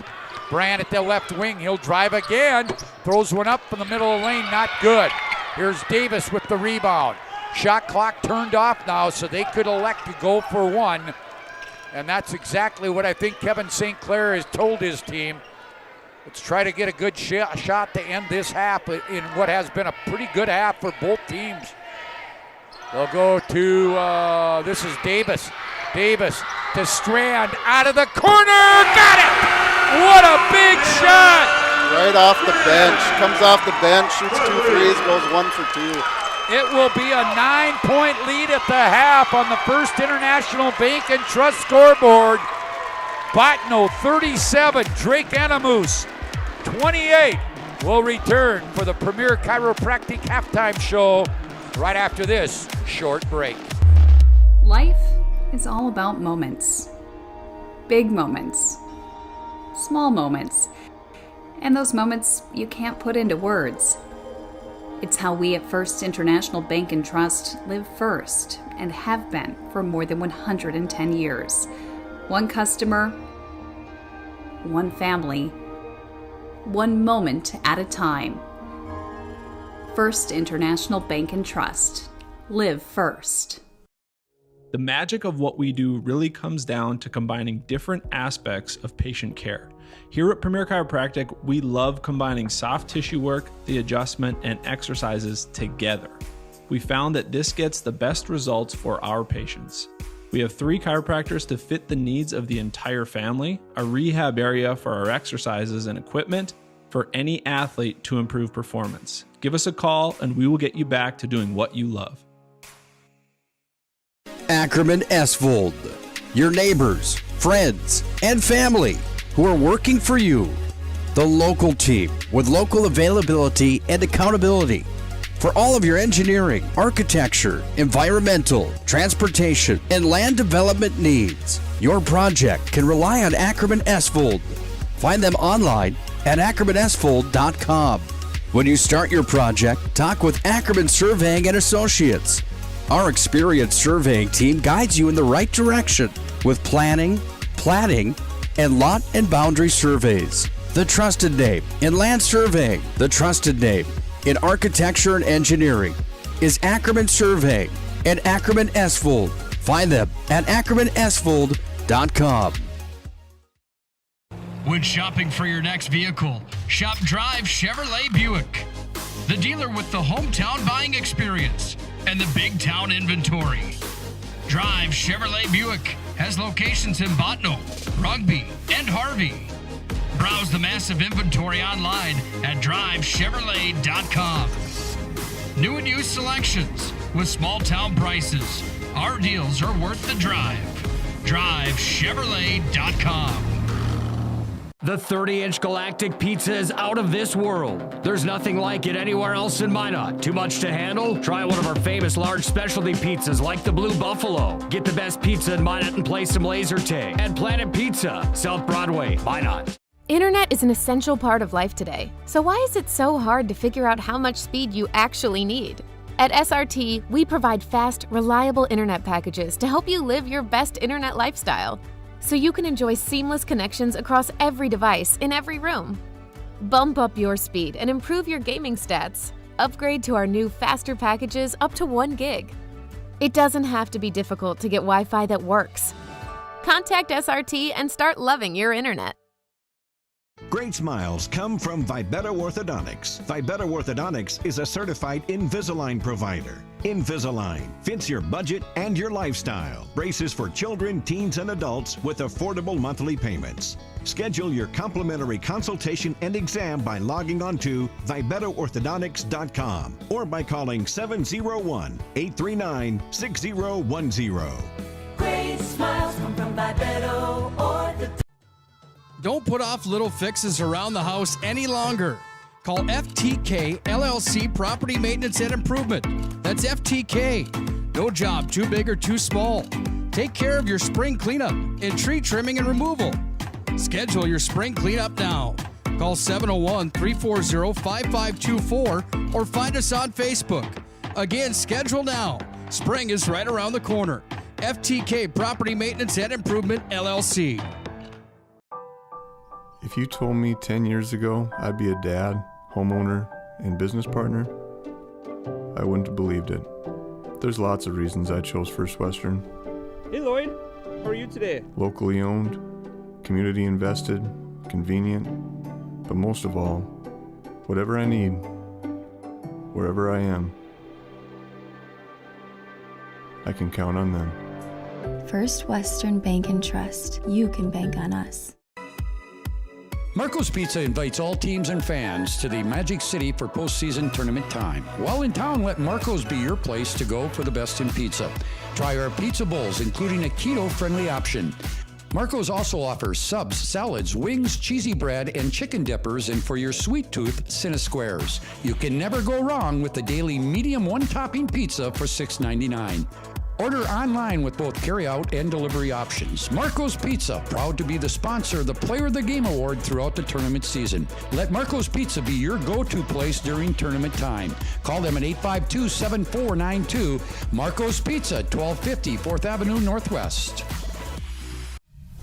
Brandt at the left wing. He'll drive again. Throws one up in the middle of the lane. Not good. Here's Davis with the rebound. Shot clock turned off now, so they could elect to go for one. And that's exactly what I think Kevin St. Clair has told his team. Let's try to get a good shot to end this half in what has been a pretty good half for both teams. They'll go to, this is Davis. Davis to Strand, out of the corner, got it! What a big shot! Right off the bench, comes off the bench, shoots 2 threes, goes 1 for 2. It will be a 9-point lead at the half on the First International Bank and Trust scoreboard. Botno 37, Drake Adamus 28 will return for the Premier Chiropractic halftime show right after this short break. Life is all about moments. Big moments. Small moments. And those moments you can't put into words. It's how we at First International Bank and Trust live first and have been for more than 110 years. One customer, one family, one moment at a time. First International Bank and Trust. Live first. The magic of what we do really comes down to combining different aspects of patient care. Here at Premier Chiropractic, we love combining soft tissue work, the adjustment, and exercises together. We found that this gets the best results for our patients. We have 3 chiropractors to fit the needs of the entire family, a rehab area for our exercises and equipment for any athlete to improve performance. Give us a call and we will get you back to doing what you love. Ackerman Esvold, your neighbors, friends, and family who are working for you. The local team with local availability and accountability for all of your engineering, architecture, environmental, transportation, and land development needs. Your project can rely on Ackerman Esvold. Find them online at ackermanesvold.com. When you start your project, talk with Ackerman Surveying and Associates. Our experienced surveying team guides you in the right direction with planning, platting, and lot and boundary surveys. the trusted name in land surveying, the trusted name in architecture and engineering is Ackerman Surveying and Ackerman Esvold. Find them at AckermanEsvold.com. When shopping for your next vehicle, shop Drive Chevrolet Buick, the dealer with the hometown buying experience and the big town inventory. Drive Chevrolet Buick has locations in Botno, Rugby, and Harvey. Browse the massive inventory online at drivechevrolet.com. New and used selections with small town prices. Our deals are worth the drive. drivechevrolet.com. The 30-inch Galactic Pizza is out of this world. There's nothing like it anywhere else in Minot. Too much to handle? Try one of our famous large specialty pizzas like the Blue Buffalo. Get the best pizza in Minot and play some laser tag at Planet Pizza, South Broadway, Minot. Internet is an essential part of life today. So why is it so hard to figure out how much speed you actually need? At SRT, we provide fast, reliable internet packages to help you live your best internet lifestyle, so you can enjoy seamless connections across every device in every room. Bump up your speed and improve your gaming stats. Upgrade to our new faster packages up to 1 gig. It doesn't have to be difficult to get Wi-Fi that works. Contact SRT and start loving your internet. Great smiles come from Vibetta Orthodontics. Vibetta Orthodontics is a certified Invisalign provider. Invisalign fits your budget and your lifestyle. Braces for children, teens, and adults with affordable monthly payments. Schedule your complimentary consultation and exam by logging on to VibettaOrthodontics.com or by calling 701-839-6010. Great smiles come from Vibetta Orthodontics. Don't put off little fixes around the house any longer. Call FTK LLC Property Maintenance and Improvement. That's FTK. No job too big or too small. Take care of your spring cleanup and tree trimming and removal. Schedule your spring cleanup now. Call 701-340-5524 or find us on Facebook. Again, schedule now. Spring is right around the corner. FTK Property Maintenance and Improvement, LLC. If you told me 10 years ago I'd be a dad, homeowner, and business partner, I wouldn't have believed it. There's lots of reasons I chose First Western. Hey Lloyd, how are you today? Locally owned, community invested, convenient, but most of all, whatever I need, wherever I am, I can count on them. First Western Bank and Trust. You can bank on us. Marco's Pizza invites all teams and fans to the Magic City for postseason tournament time. While in town, let Marco's be your place to go for the best in pizza. Try our pizza bowls, including a keto-friendly option. Marco's also offers subs, salads, wings, cheesy bread, and chicken dippers, and for your sweet tooth, Cinesquares. You can never go wrong with the daily medium one-topping pizza for $6.99. Order online with both carry-out and delivery options. Marco's Pizza, proud to be the sponsor of the Player of the Game Award throughout the tournament season. Let Marco's Pizza be your go-to place during tournament time. Call them at 852-7492. Marco's Pizza, 1250 4th Avenue Northwest.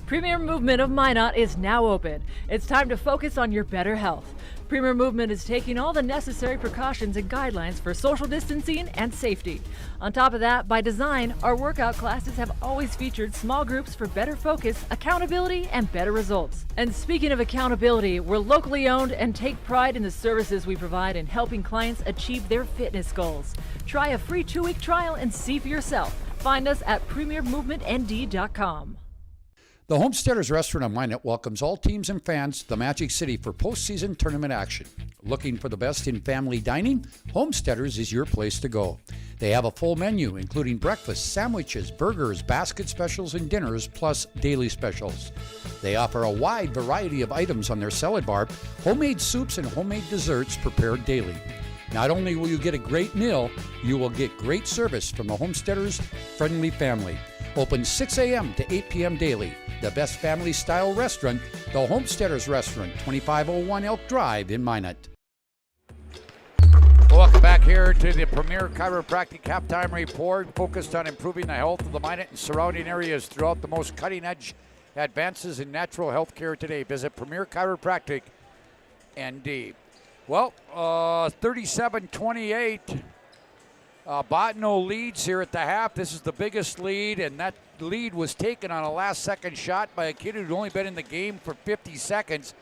Premier Movement of Minot is now open. It's time to focus on your better health. Premier Movement is taking all the necessary precautions and guidelines for social distancing and safety. On top of that, by design, our workout classes have always featured small groups for better focus, accountability, and better results. And speaking of accountability, we're locally owned and take pride in the services we provide in helping clients achieve their fitness goals. Try a free 2-week trial and see for yourself. Find us at premiermovementnd.com. The Homesteaders Restaurant of Minot welcomes all teams and fans to the Magic City for postseason tournament action. Looking for the best in family dining? Homesteaders is your place to go. They have a full menu, including breakfast, sandwiches, burgers, basket specials, and dinners, plus daily specials. They offer a wide variety of items on their salad bar, homemade soups, and homemade desserts prepared daily. Not only will you get a great meal, you will get great service from the Homesteaders friendly family. Open 6 a.m. to 8 p.m. daily. The best family-style restaurant, the Homesteaders Restaurant, 2501 Elk Drive in Minot. Welcome back here to the Premier Chiropractic Halftime Report, focused on improving the health of the Minot and surrounding areas throughout the most cutting-edge advances in natural health care today. Visit Premier Chiropractic ND. Well, 37-28. Bottineau leads here at the half. This is the biggest lead, and that lead was taken on a last-second shot by a kid who'd only been in the game for 50 seconds.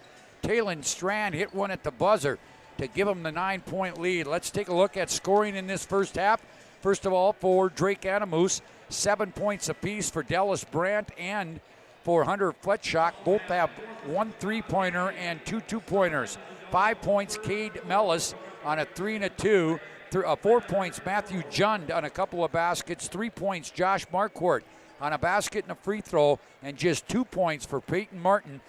Talon Strand hit one at the buzzer to give him the 9-point lead. Let's take a look at scoring in this first half. First of all, for Drake Animus, 7 points apiece for Dallas Brandt and for Hunter Fletchock. Both have 1 3-pointer and 2 2-pointers. 5 points, Cade Mellis on a 3 and a 2. 4 points, Matthew Jund on a couple of baskets. 3 points, Josh Marquardt on a basket and a free throw. And just 2 points for Peyton Martin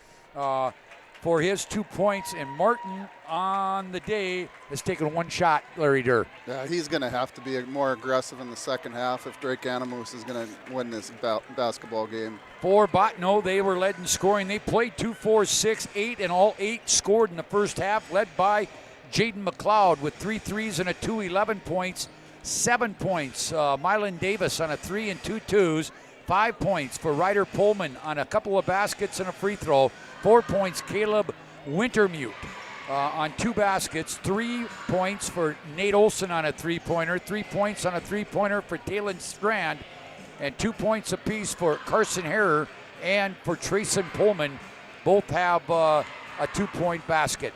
for his 2 points. And Martin on the day has taken 1 shot, Larry Durr. Yeah, he's going to have to be more aggressive in the second half if Drake Animus is going to win this basketball game. For Bottineau, they were led in scoring. They played 2, 4, 6, 8, and all 8 scored in the first half, led by Jaden McLeod with 3 threes and a 2, 11 points. 7 points, Mylan Davis on a 3 and 2 twos. 5 points for Ryder Pullman on a couple of baskets and a free throw. 4 points, Caleb Wintermute on 2 baskets. 3 points for Nate Olson on a 3-pointer. 3 points on a 3-pointer for Talon Strand. And 2 points apiece for Carson Harrer and for Trayson Pullman. Both have a 2-point basket.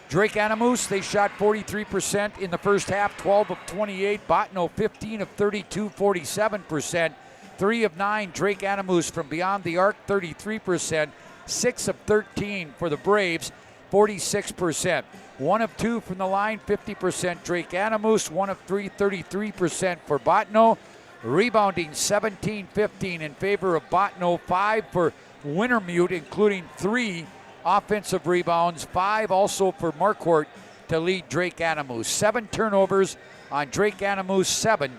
Drake Animus, they shot 43% in the first half, 12 of 28. Bottineau, 15 of 32, 47%. 3 of 9, Drake Animus from beyond the arc, 33%. 6 of 13 for the Braves, 46%. 1 of 2 from the line, 50% Drake Animus. 1 of 3, 33% for Bottineau. Rebounding 17-15 in favor of Bottineau. 5 for Wintermute, including 3 offensive rebounds. 5 also for Marquardt to lead Drake Animus. 7 turnovers on Drake Animus, 7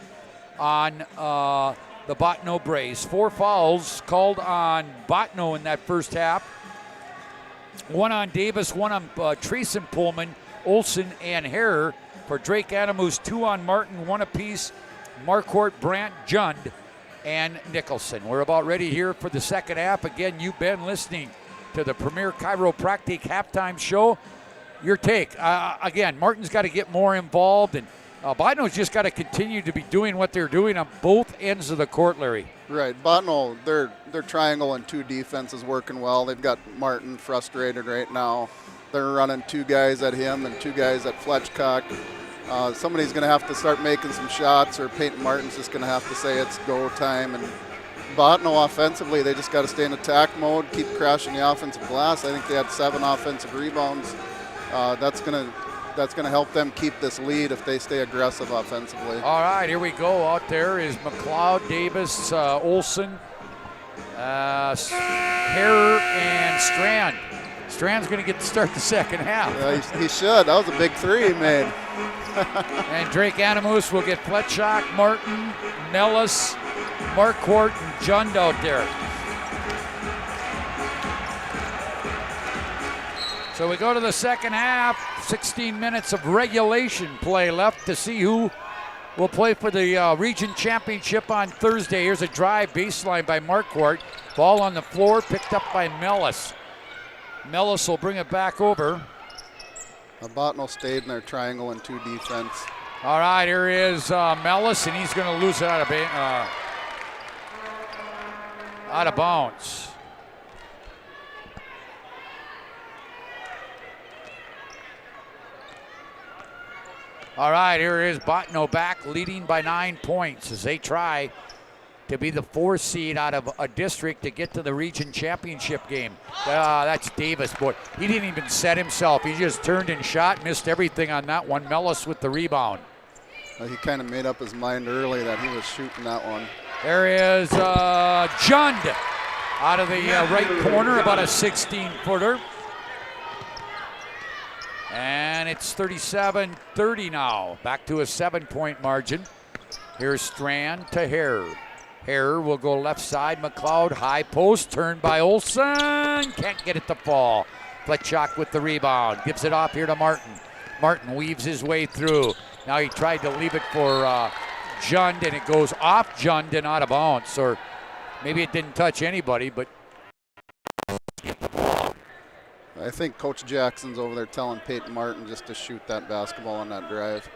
on the Bottineau Braves. 4 fouls called on Bottineau in that first half. 1 on Davis, 1 on Trayson Pullman, Olson, and Harrer. For Drake Animus, 2 on Martin, 1 apiece. Marquardt, Brandt, Jund, and Nicholson. We're about ready here for the second half. Again, you've been listening to the Premier Chiropractic halftime show. Your take. Again, Martin's got to get more involved, and Bottineau's just got to continue to be doing what they're doing on both ends of the court, Larry. Right. Bottineau, their triangle and 2 defense is working well. They've got Martin frustrated right now. They're running 2 guys at him and 2 guys at Fletchcock. Somebody's going to have to start making some shots, or Peyton Martin's just going to have to say it's go time. And Bottineau offensively, they just got to stay in attack mode, keep crashing the offensive glass. I think they had 7 offensive rebounds. That's going to help them keep this lead if they stay aggressive offensively. All right, here we go. Out there is McLeod, Davis, Olson, Harrer, and Strand. Strand's going to get to start the second half. Yeah, he should. That was a big 3 he made. And Drake Animus will get Fletchock, Martin, Mellis, Marquardt, and Jund out there. So we go to the second half. 16 minutes of regulation play left to see who will play for the region championship on Thursday. Here's a drive baseline by Marquardt. Ball on the floor, picked up by Mellis. Mellis will bring it back over. Bottineau stayed in their triangle and 2 defense. All right, here is Mellis, and he's going to lose it out of bounds. All right, here is Bottineau back, leading by 9 points as they try to be the 4 seed out of a district to get to the region championship game. That's Davis, boy. He didn't even set himself. He just turned and shot, missed everything on that one. Mellis with the rebound. He kind of made up his mind early that he was shooting that one. There is Jund out of the right corner, about a 16-footer. And it's 37-30 now. Back to a 7-point margin. Here's Strand to Harrer. Harrer will go left side. McLeod, high post, turned by Olson. Can't get it to fall. Fletchock with the rebound. Gives it off here to Martin. Martin weaves his way through. Now he tried to leave it for Jund, and it goes off Jund and out of bounds. Or maybe it didn't touch anybody, but I think Coach Jackson's over there telling Peyton Martin just to shoot that basketball on that drive.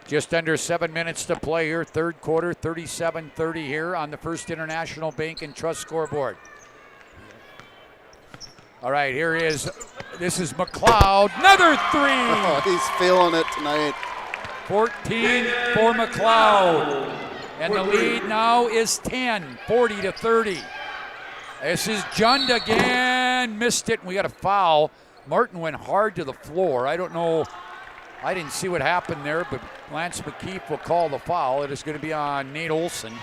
Just under 7 minutes to play here, third quarter, 37-30 here on the First International Bank and Trust scoreboard. All right, this is McLeod, another three. Oh, he's feeling it tonight. 14 for McLeod. And the lead now is 10, 40-30. This is Jund again, missed it, and we got a foul. Martin went hard to the floor. I don't know, I didn't see what happened there, but Lance McKeith will call the foul. It is going to be on Nate Olson.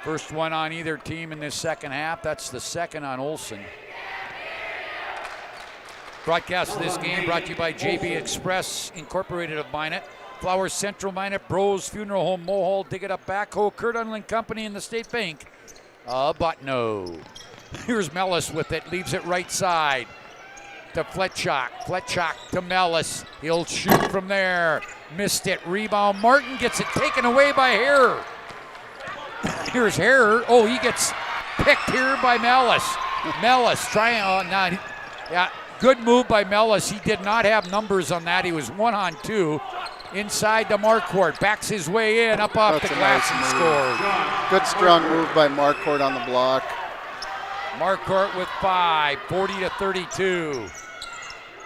First one on either team in this second half. That's the second on Olson. Broadcast of this game brought to you by JB Express Incorporated of Minot, Flowers Central Minot, Bros Funeral Home, Mohall, Dig It Up Backhoe, Kurt Unland Company, and the State Bank of Bottineau. Here's Mellis with it, leaves it right side to Fletchock. Fletchock to Mellis. He'll shoot from there. Missed it. Rebound. Martin gets it taken away by Hare. Here's Hare. Oh, he gets picked here by Mellis. Mellis trying. Good move by Mellis. He did not have numbers on that. He was 1-on-2. Inside to Marquardt. Backs his way in. Up off the glass and scores. Good strong move by Marquardt on the block. Marquardt with 5, 40-32.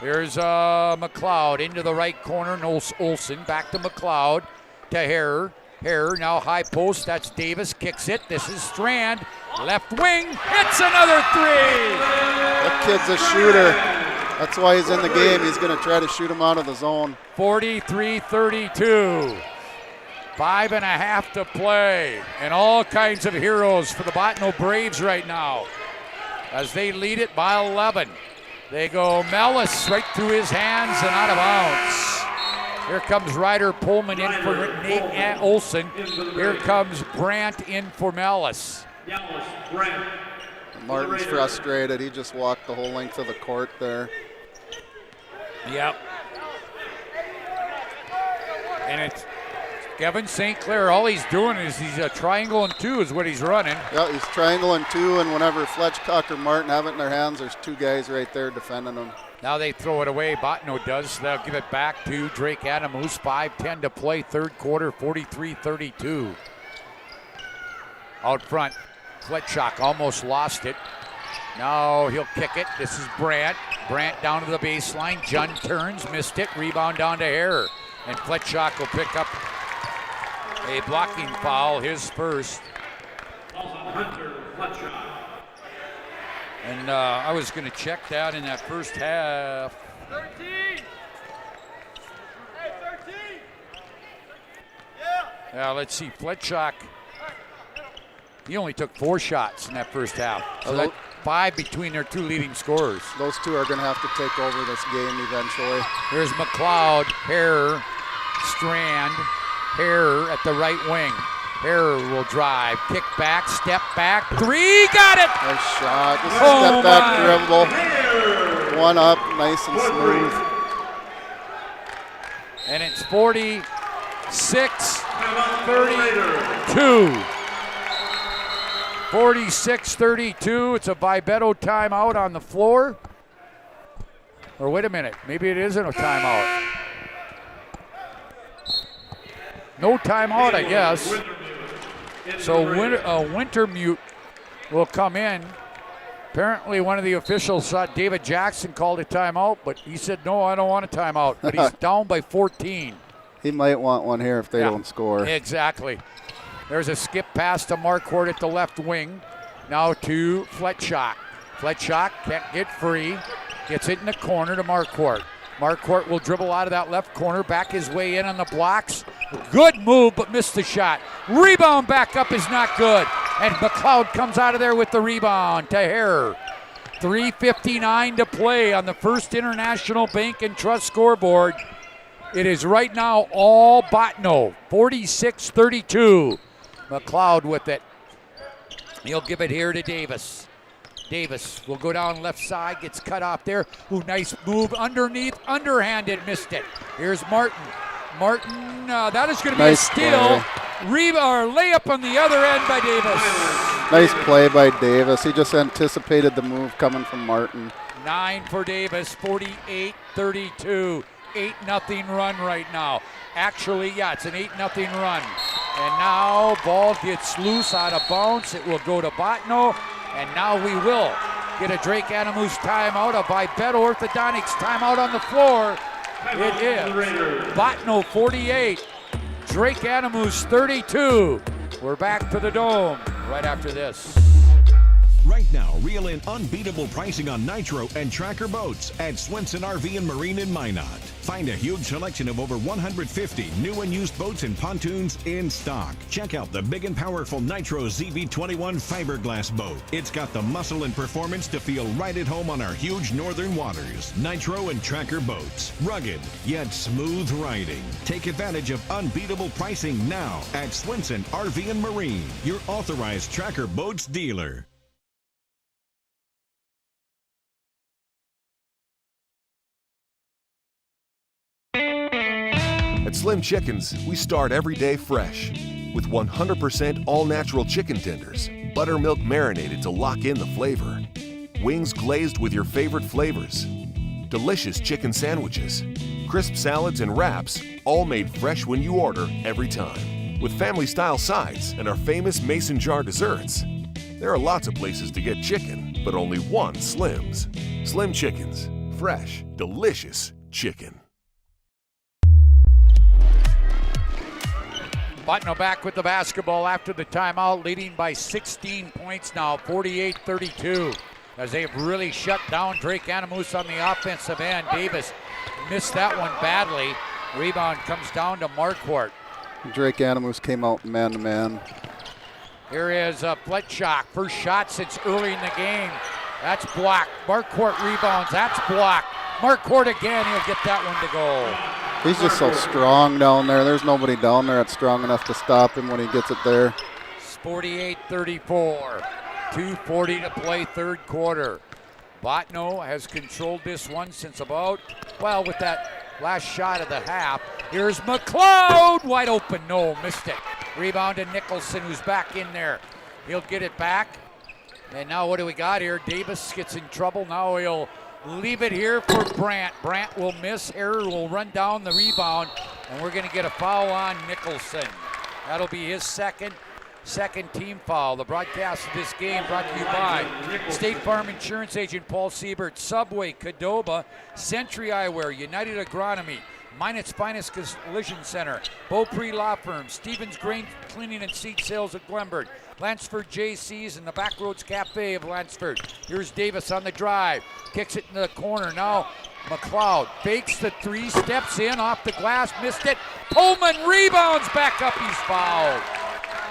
Here's McLeod into the right corner. Olson back to McLeod to Hare. Hare now high post. That's Davis. Kicks it. This is Strand. Left wing. Hits another three. That kid's a shooter. That's why he's in the game. He's going to try to shoot him out of the zone. 43-32. 5.5 to play. And all kinds of heroes for the Bottineau Braves right now, as they lead it by 11. They go Mellis right through his hands and out of bounds. Here comes Ryder Pullman in for Nate Olson. Here comes Brandt in for Mellis. Martin's frustrated. He just walked the whole length of the court there. Yep. And it's Kevin St. Clair. All he's doing is he's a triangle and two is what he's running. Yeah, he's triangle and two, and whenever Fletchcock or Martin have it in their hands, there's two guys right there defending them. Now they throw it away. Bottineau does. They'll give it back to Drake Adamus. 5:10 to play, third quarter, 43-32. Out front, Fletchock almost lost it. Now he'll kick it. This is Brandt. Brandt down to the baseline. Jund turns, missed it. Rebound down to Hare. And Fletchock will pick up a blocking foul, his first. And I was going to check that in that first half. 13! Hey, 13! Yeah, let's see. Fletchock, he only took 4 shots in that first half. So that's 5 between their two leading scorers. Those two are going to have to take over this game eventually. Here's McLeod, Hare, Strand, Hare at the right wing. Hare will drive, kick back, step back, 3, got it! Nice shot. This is step back dribble. One up, nice and smooth. And it's 46-32. 46-32. It's a Vibeto timeout on the floor. Or wait a minute, maybe it isn't a timeout. No timeout, I guess. So Wintermute will come in. Apparently one of the officials thought David Jackson called a timeout, but he said, no, I don't want a timeout. But he's down by 14. He might want one here if they don't score. Exactly. There's a skip pass to Marquardt at the left wing. Now to Fletchock. Fletchock can't get free. Gets it in the corner to Marquardt. Marquardt will dribble out of that left corner, back his way in on the blocks. Good move, but missed the shot. Rebound back up is not good. And McLeod comes out of there with the rebound to Hare. 3:59 to play on the First International Bank and Trust scoreboard. It is right now all Bottineau, 46-32. McLeod with it. He'll give it here to Davis. Davis will go down left side, gets cut off there. Ooh, nice move underneath, underhanded, missed it. Here's Martin. Martin, that is going to be a steal. Layup on the other end by Davis. Nice play by Davis. He just anticipated the move coming from Martin. 9 for Davis, 48-32. 8-0 run right now. Actually, yeah, it's an 8-0 run. And now ball gets loose out of bounds. It will go to Botno. And now we will get a Drake Animus timeout, a Vibeto Orthodontics timeout on the floor. It is Botno 48, Drake Animus 32. We're back to the Dome right after this. Right now, reel in unbeatable pricing on Nitro and Tracker boats at Swenson RV and Marine in Minot. Find a huge selection of over 150 new and used boats and pontoons in stock. Check out the big and powerful Nitro ZV21 fiberglass boat. It's got the muscle and performance to feel right at home on our huge northern waters. Nitro and Tracker boats. Rugged, yet smooth riding. Take advantage of unbeatable pricing now at Swenson RV and Marine, your authorized Tracker boats dealer. At Slim Chickens, we start every day fresh with 100% all-natural chicken tenders, buttermilk marinated to lock in the flavor, wings glazed with your favorite flavors, delicious chicken sandwiches, crisp salads and wraps, all made fresh when you order every time. With family-style sides and our famous mason jar desserts, there are lots of places to get chicken, but only one Slim's. Slim Chickens, fresh, delicious chicken. Botno back with the basketball after the timeout, leading by 16 points now, 48-32. As they've really shut down Drake Animus on the offensive end. Davis missed that one badly. Rebound comes down to Marquardt. Drake Animus came out man-to-man. Here is Fletchock, first shot since early in the game. That's blocked. Marquardt rebounds, that's blocked. Marquardt again, he'll get that one to go. He's just so strong down there. There's nobody down there that's strong enough to stop him when he gets it there. It's 48-34. 2:40 to play third quarter. Botno has controlled this one since about, well, with that last shot of the half. Here's McLeod, wide open, no, missed it. Rebound to Nicholson, who's back in there. He'll get it back. And now what do we got here? Davis gets in trouble. Now he'll leave it here for Brandt. Brandt will miss. Error will run down the rebound, and we're going to get a foul on Nicholson. That'll be his second team foul. The broadcast of this game brought to you by State Farm Insurance Agent Paul Siebert, Subway, Qdoba, Century Eyewear, United Agronomy, Minot's Finest Collision Center, Beaupre Law Firm, Stevens Grain Cleaning and Seed Sales of Glenbert, Lansford JC's and the Backroads Cafe of Lansford. Here's Davis on the drive, kicks it into the corner. Now McLeod fakes the three, steps in off the glass, missed it. Pullman rebounds, back up, he's fouled.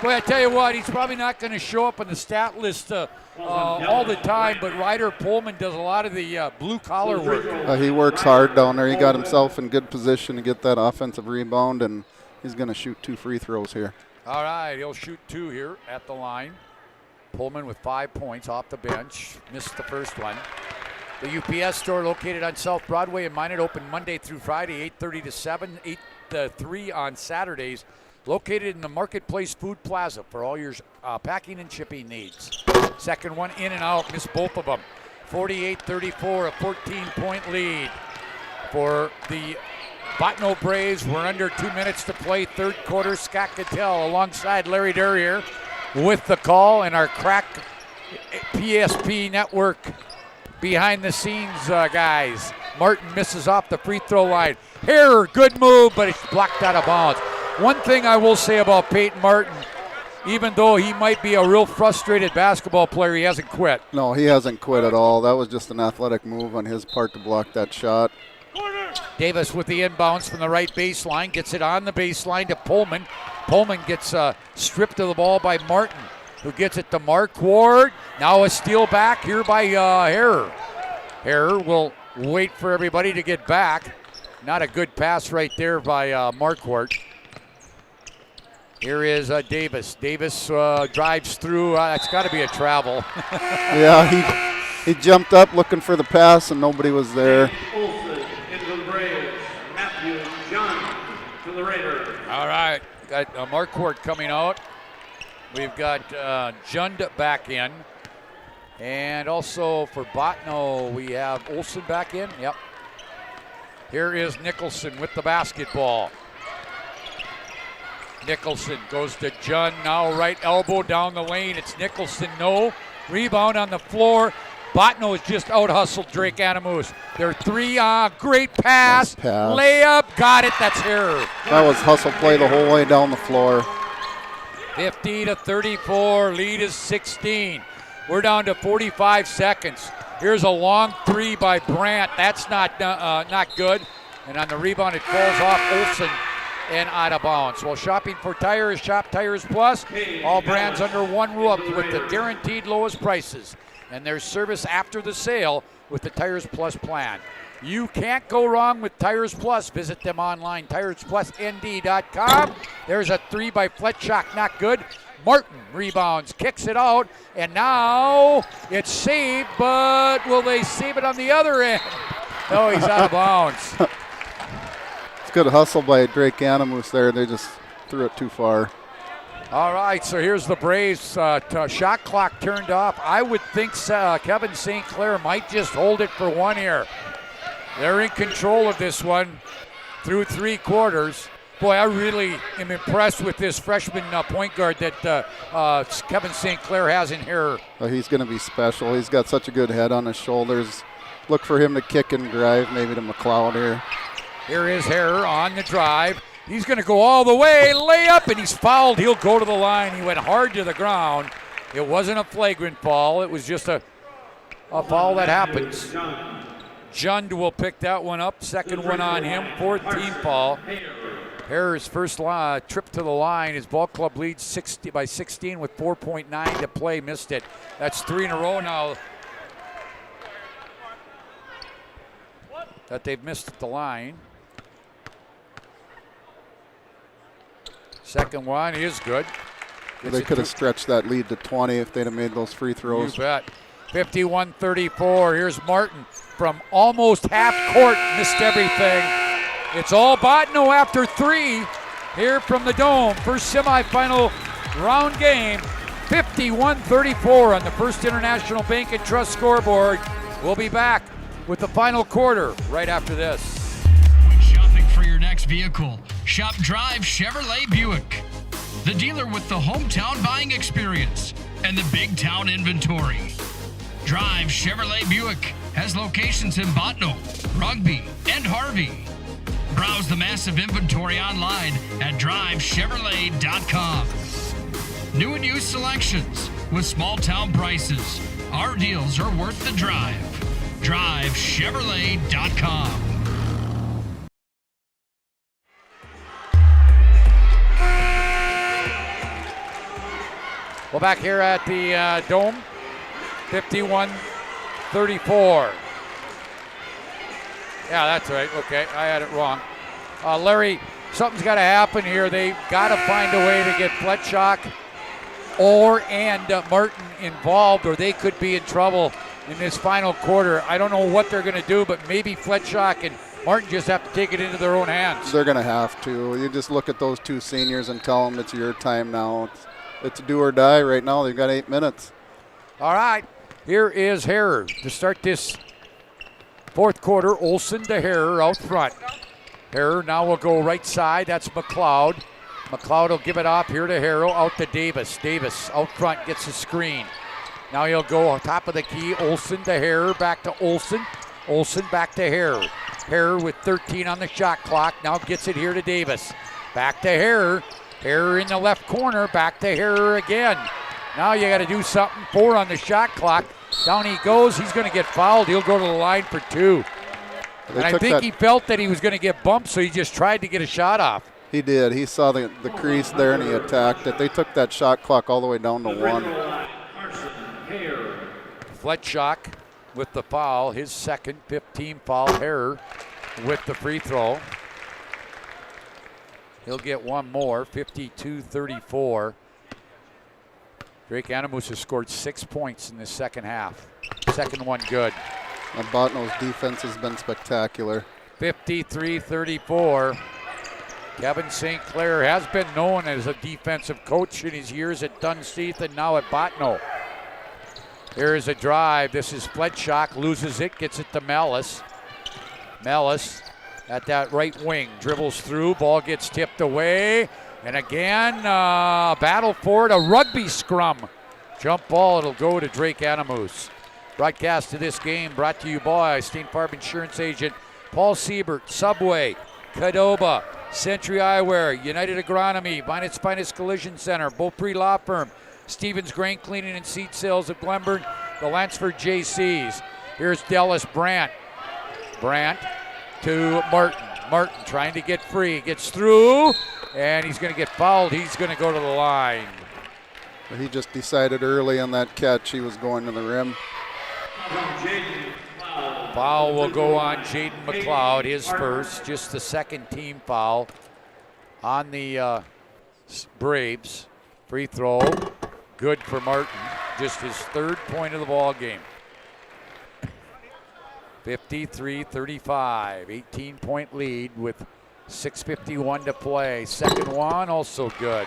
Boy, I tell you what, he's probably not going to show up on the stat list all the time, but Ryder Pullman does a lot of the blue-collar work. He works hard down there. He got himself in good position to get that offensive rebound, and he's going to shoot 2 free throws here. All right, he'll shoot 2 here at the line. Pullman with 5 points off the bench. Missed the first one. The UPS store located on South Broadway in Minot, open Monday through Friday, 8:30 to 7, 8 to 3 on Saturdays. Located in the Marketplace Food Plaza for all your packing and shipping needs. Second one in and out, missed both of them. 48-34, a 14-point lead for the Botno Braves. We're under 2 minutes to play third quarter. Scott Cattell alongside Larry Derriere with the call, and our crack PSP network behind the scenes guys. Martin misses off the free throw line. Here, good move, but it's blocked out of bounds. One thing I will say about Peyton Martin, even though he might be a real frustrated basketball player, he hasn't quit. No, he hasn't quit at all. That was just an athletic move on his part to block that shot. Davis with the inbounds from the right baseline, gets it on the baseline to Pullman. Pullman gets stripped of the ball by Martin, who gets it to Marquardt. Now a steal back here by Harrer. Harrer will wait for everybody to get back. Not a good pass right there by Marquardt. Here is Davis. Davis drives through. That's got to be a travel. Yeah, he jumped up looking for the pass, and nobody was there. Olsen into the Braves. Matthew John to the Raiders. All right, got Marquardt coming out. We've got Jund back in. And also for Botno, we have Olsen back in. Yep. Here is Nicholson with the basketball. Nicholson goes to Jund, now right elbow down the lane. It's Nicholson, no. Rebound on the floor. Botno has just out-hustled Drake Animus. They're three, great pass. Nice pass. Layup, got it, that's here. That was hustle play the whole way down the floor. 50-34, lead is 16. We're down to 45 seconds. Here's a long three by Brandt. That's not good. And on the rebound, it falls off Olsen and out of bounds. Well, shopping for tires, shop Tires Plus. All brands under one roof with the guaranteed lowest prices. And there's service after the sale with the Tires Plus plan. You can't go wrong with Tires Plus. Visit them online, TiresPlusND.com. There's a three by Fletchock, not good. Martin rebounds, kicks it out, and now it's saved, but will they save it on the other end? No, he's out of bounds. It's good hustle by Drake Animus there. They just threw it too far. All right, so here's the Braves. Shot clock turned off. I would think Kevin St. Clair might just hold it for one here. They're in control of this one through 3 quarters. Boy, I really am impressed with this freshman point guard that Kevin St. Clair has in here. He's going to be special. He's got such a good head on his shoulders. Look for him to kick and drive, maybe to McLeod here. Here is Harrer on the drive. He's going to go all the way, layup, and he's fouled. He'll go to the line. He went hard to the ground. It wasn't a flagrant fall. It was just a foul that happens. Jund will pick that one up. Second one on him. 4th team foul. Harrer's first trip to the line. His ball club leads by 16 with 4.9 to play. Missed it. That's 3 in a row now that they've missed at the line. Second one is good. They could have stretched that lead to 20 if they'd have made those free throws. You bet. 51-34. Here's Martin from almost half court. Missed everything. It's all Botno after 3 here from the Dome. First semifinal round game. 51-34 on the First International Bank and Trust scoreboard. We'll be back with the final quarter right after this. When shopping for your next vehicle, shop Drive Chevrolet Buick, the dealer with the hometown buying experience and the big town inventory. Drive Chevrolet Buick has locations in Botno, Rugby, and Harvey. Browse the massive inventory online at drivechevrolet.com. New and used selections with small town prices. Our deals are worth the drive. drivechevrolet.com. Well, back here at the Dome, 51-34. Yeah, that's right. Okay, I had it wrong. Larry, something's got to happen here. They've got to find a way to get Fletchock and Martin involved, or they could be in trouble in this final quarter. I don't know what they're going to do, but maybe Fletchock and Martin just have to take it into their own hands. They're going to have to. You just look at those 2 seniors and tell them it's your time now. It's do or die right now. They've got 8 minutes. All right, here is Harrer to start this 4th quarter. Olsen to Harrer out front. Harrer now will go right side. That's McLeod. McLeod will give it off here to Harrer, out to Davis. Davis out front gets a screen. Now he'll go on top of the key. Olsen to Harrer, back to Olsen. Olsen back to Harrer. Harrer with 13 on the shot clock. Now gets it here to Davis. Back to Harrer. Harrer in the left corner. Back to Harrer again. Now you got to do something. 4 on the shot clock. Down he goes. He's going to get fouled. He'll go to the line for 2. And I think he felt that he was going to get bumped, so he just tried to get a shot off. He did. He saw the crease there, and he attacked it. They took that shot clock all the way down to 1. Fletchock with the foul. His second, 15 foul. Harrer with the free throw. He'll get one more, 52-34. Drake Animus has scored 6 points in the second half. Second one good. And Botno's defense has been spectacular. 53-34. Kevin St. Clair has been known as a defensive coach in his years at Dunseith and now at Botno. Here is a drive. This is Fletchock, loses it, gets it to Mellis. Mellis at that right wing, dribbles through, ball gets tipped away. And again, battle for it, a rugby scrum. Jump ball, it'll go to Drake Animus. Broadcast of this game brought to you by State Farm Insurance Agent Paul Siebert, Subway, Caddoba, Century Eyewear, United Agronomy, Vinet's Finest Collision Center, Beaupre Law Firm, Stevens Grain Cleaning and Seed Sales of Glenburn, the Lansford JCs. Here's Dallas Brandt. Brandt to Martin. Martin trying to get free, gets through, and he's going to get fouled. He's going to go to the line. He just decided early on that catch he was going to the rim. Foul will go on Jaden McLeod, his first, just the second team foul on the Braves. Free throw, good for Martin, just his third point of the ball game. 53-35, 18-point lead with 6:51 to play. Second one, also good.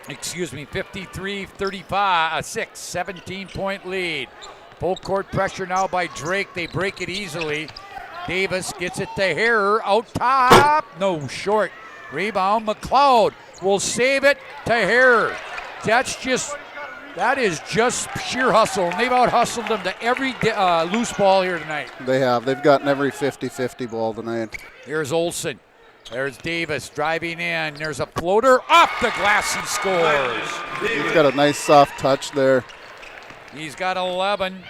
Excuse me, 53-35, 6, 17-point lead. Full court pressure now by Drake. They break it easily. Davis gets it to Harrer, out top. No, short. Rebound, McLeod will save it to Harrer. That is just sheer hustle. And they've out-hustled them to every loose ball here tonight. They have. They've gotten every 50-50 ball tonight. Here's Olsen. There's Davis driving in. There's a floater off the glass. He scores. He's got a nice soft touch there. He's got 11,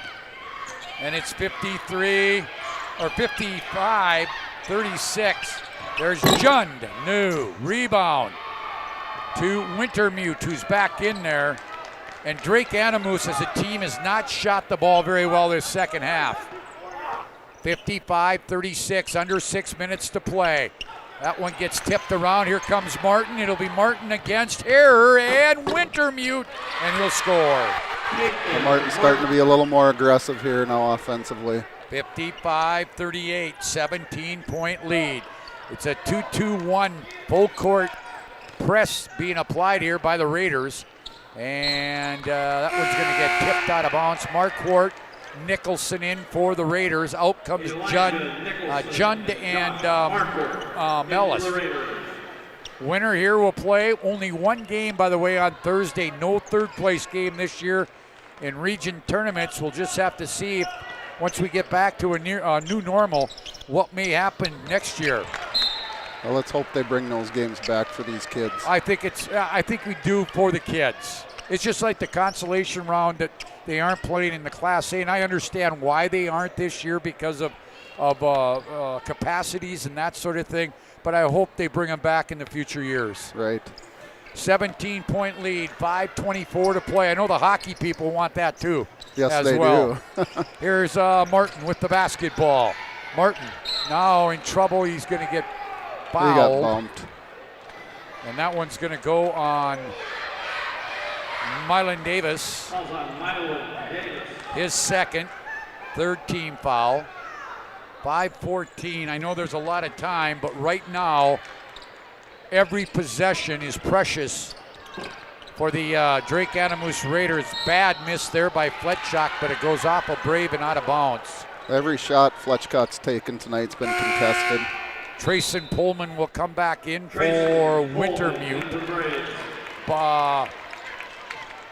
and it's 55-36. There's Jund. New rebound to Wintermute, who's back in there. And Drake Animus as a team has not shot the ball very well this second half. 55-36, under 6 minutes to play. That one gets tipped around. Here comes Martin. It'll be Martin against Harrer and Wintermute, and he'll score. Well, Martin's starting to be a little more aggressive here now offensively. 55-38, 17-point lead. It's a 2-2-1 full court press being applied here by the Raiders. And that one's going to get tipped out of bounds. Marquardt, Nicholson in for the Raiders. Out comes Jund and Mellis. Winner here will play only one game, by the way, on Thursday. No third place game this year in region tournaments. We'll just have to see if, once we get back to a new normal, what may happen next year. Well, let's hope they bring those games back for these kids. I think we do for the kids. It's just like the consolation round that they aren't playing in the Class A, and I understand why they aren't this year because of capacities and that sort of thing, but I hope they bring them back in the future years. Right. 17-point lead, 5:24 to play. I know the hockey people want that too. Yes, they do. Here's Martin with the basketball. Martin now in trouble. He's going to get fouled. He got bumped. And that one's going to go on Mylan Davis. His second, third team foul. 5:14. I know there's a lot of time, but right now, every possession is precious for the Drake Animus Raiders. Bad miss there by Fletchock, but it goes off a Brave and out of bounds. Every shot Fletchock's taken tonight's been contested. Trayson Pullman will come back in for Wintermute.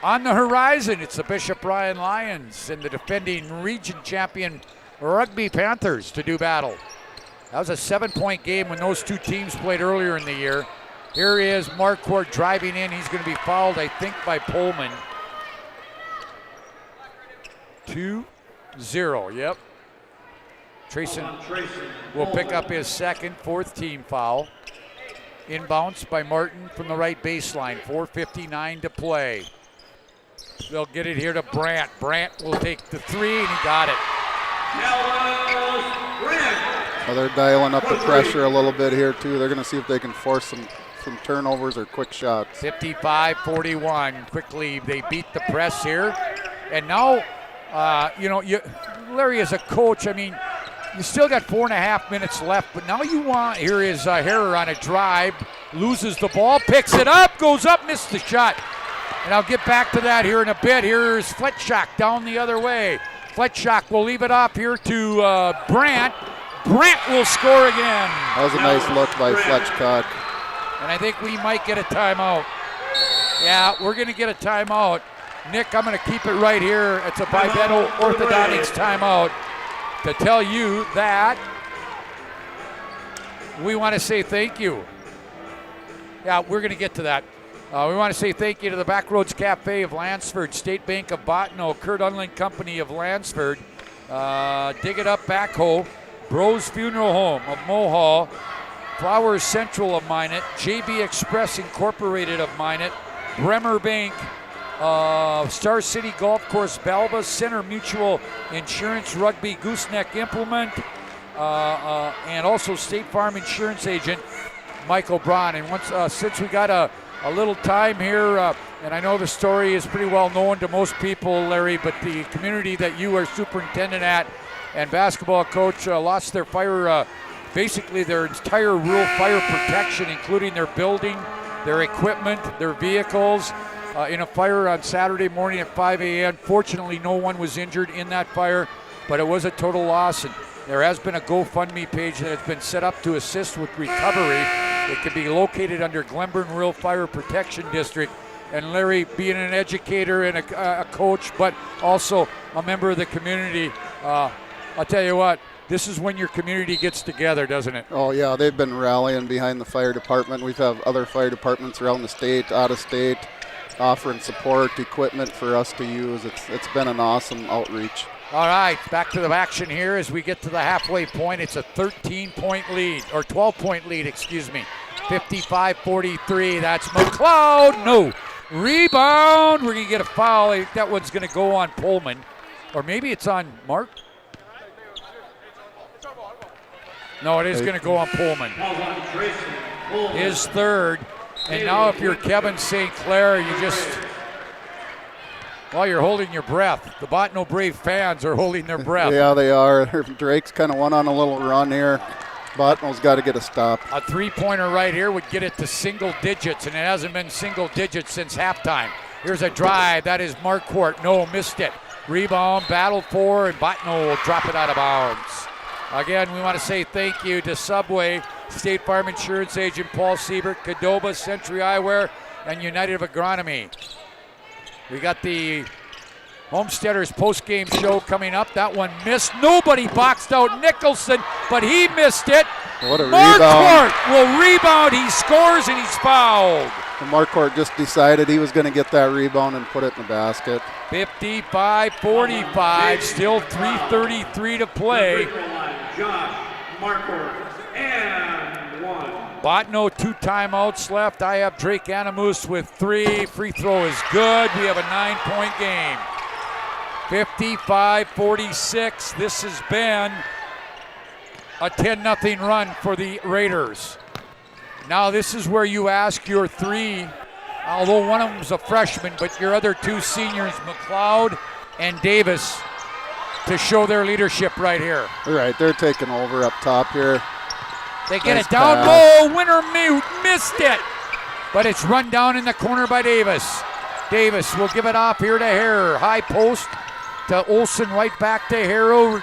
On the horizon, it's the Bishop Bryan Lions and the defending region champion Rugby Panthers to do battle. That was a 7-point game when those two teams played earlier in the year. Here is Marquardt driving in. He's going to be fouled, I think, by Pullman. 2-0, yep. Trayson will pick up his second, fourth team foul. Inbounds by Martin from the right baseline. 4:59 to play. They'll get it here to Brandt. Brandt will take the three, and he got it. Well, they're dialing up the pressure a little bit here, too. They're going to see if they can force some turnovers or quick shots. 55-41. Quickly, they beat the press here. And now, Larry, as a coach, I mean, You still got 4.5 minutes left, but now you want, here is Harrer on a drive, loses the ball, picks it up, goes up, missed the shot. And I'll get back to that here in a bit. Here's Fletchak down the other way. Fletchak will leave it up here to Brandt. Brandt will score again. That was a nice look by Fletchak. And I think we might get a timeout. Yeah, we're going to get a timeout. Nick, I'm going to keep it right here. It's a Bibetto Orthodontics timeout to tell you that we want to say thank you. Yeah, we're going to get to that. We want to say thank you to the Backroads Cafe of Lansford, State Bank of Bottineau, Kurt Unling Company of Lansford, Dig It Up Backhoe, Bros Funeral Home of Mohall, Flowers Central of Minot, JB Express Incorporated of Minot, Bremer Bank, Star City Golf Course, Balba Center Mutual Insurance, Rugby Gooseneck Implement, and also State Farm Insurance Agent Michael Braun. And once since we got a little time here, and I know the story is pretty well known to most people, Larry, but the community that you are superintendent at and basketball coach lost their fire, basically their entire rural fire protection, including their building, their equipment, their vehicles, in a fire on Saturday morning at 5 a.m. Fortunately, no one was injured in that fire, but it was a total loss. And there has been a GoFundMe page that has been set up to assist with recovery. It can be located under Glenburn Rural Fire Protection District. And Larry, being an educator and a coach, but also a member of the community, I'll tell you what, this is when your community gets together, doesn't it? Oh, yeah, they've been rallying behind the fire department. We've had other fire departments around the state, out of state, offering support, equipment for us to use. It's been an awesome outreach. All right, back to the action here as we get to the halfway point. It's a 13-point lead, or 12-point lead, excuse me. 55-43, that's McLeod. No, rebound. We're going to get a foul. I think that one's going to go on Pullman. Or maybe it's on Mark. No, it is going to go on Pullman. His third. And now if you're Kevin St. Clair, you just, well, you're holding your breath. The Bottineau Brave fans are holding their breath. Yeah, they are. Drake's kind of went on a little run here. Bottineau's got to get a stop. A three-pointer right here would get it to single digits, and it hasn't been single digits since halftime. Here's a drive. That is Marquardt. No, missed it. Rebound, battle for, and Bottineau will drop it out of bounds. Again, we want to say thank you to Subway, State Farm Insurance Agent Paul Siebert, Cadobas, Century Eyewear, and United of Agronomy. We got the Homesteaders post-game show coming up. That one missed. Nobody boxed out Nicholson, but he missed it. What a rebound. Marquardt will rebound. He scores, and he's fouled. And Marquardt just decided he was going to get that rebound and put it in the basket. 55-45, still 3:33 to play. Josh Marquardt, and one. Bottineau, 2 timeouts left. I have Drake Animus with 3. Free throw is good. We have a 9-point game. 55-46. This has been a 10-0 run for the Raiders. Now this is where you ask your 3, although one of them is a freshman, but your other 2 seniors, McLeod and Davis, to show their leadership right here. All right, they're taking over up top here. They get it down low. Wintermute missed it, but it's run down in the corner by Davis. Davis will give it off here to Harrer. High post to Olsen, right back to Harrow.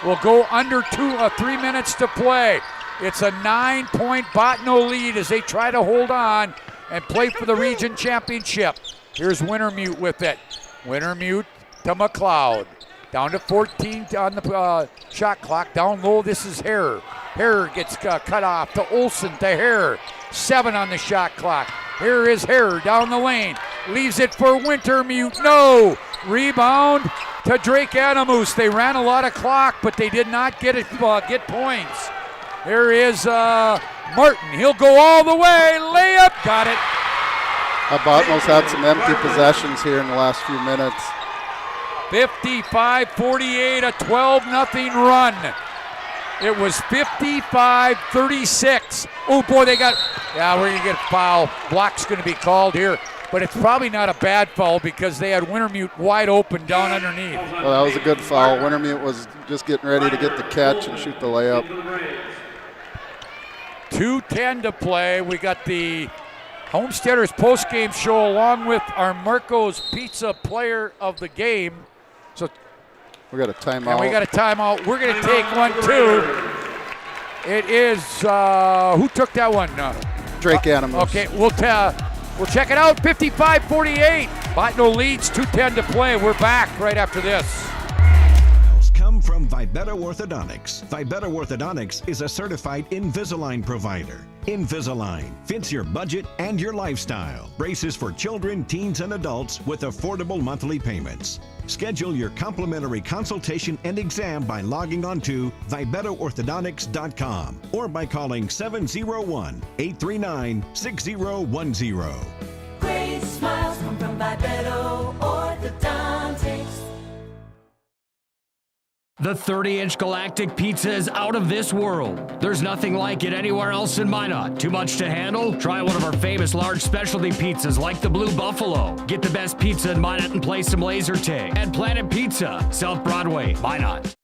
We'll go under 3 minutes to play. It's a 9-point Bottineau lead as they try to hold on and play for the region championship. Here's Wintermute with it. Wintermute to McLeod. Down to 14 on the shot clock. Down low, this is Harrer. Harrer gets cut off to Olsen to Harrer. 7 on the shot clock. Here is Harrer down the lane. Leaves it for Wintermute. No. Rebound to Drake Animus. They ran a lot of clock, but they did not get points. Here is Martin. He'll go all the way. Layup. Got it. Bottineau's had some empty possessions here in the last few minutes. 55-48, a 12-0 run. It was 55-36. Oh, boy, we're going to get a foul. Block's going to be called here. But it's probably not a bad foul because they had Wintermute wide open down underneath. Well, that was a good foul. Wintermute was just getting ready to get the catch and shoot the layup. 2:10 to play. We got the Homesteaders postgame show along with our Marco's Pizza player of the game. So we got a timeout. And we got a timeout. We're going to take one, too. It is, who took that one? Drake Animals. Okay, we'll check it out. 55-48. Botno leads, 2:10 to play. We're back right after this. Come from Vibetta Orthodontics. Vibetta Orthodontics is a certified Invisalign provider. Invisalign fits your budget and your lifestyle. Braces for children, teens, and adults with affordable monthly payments. Schedule your complimentary consultation and exam by logging on to VibettaOrthodontics.com or by calling 701-839-6010. Great smiles come from Vibetta Orthodontics. The 30-inch Galactic Pizza is out of this world. There's nothing like it anywhere else in Minot. Too much to handle? Try one of our famous large specialty pizzas like the Blue Buffalo. Get the best pizza in Minot and play some laser tag at Planet Pizza, South Broadway, Minot.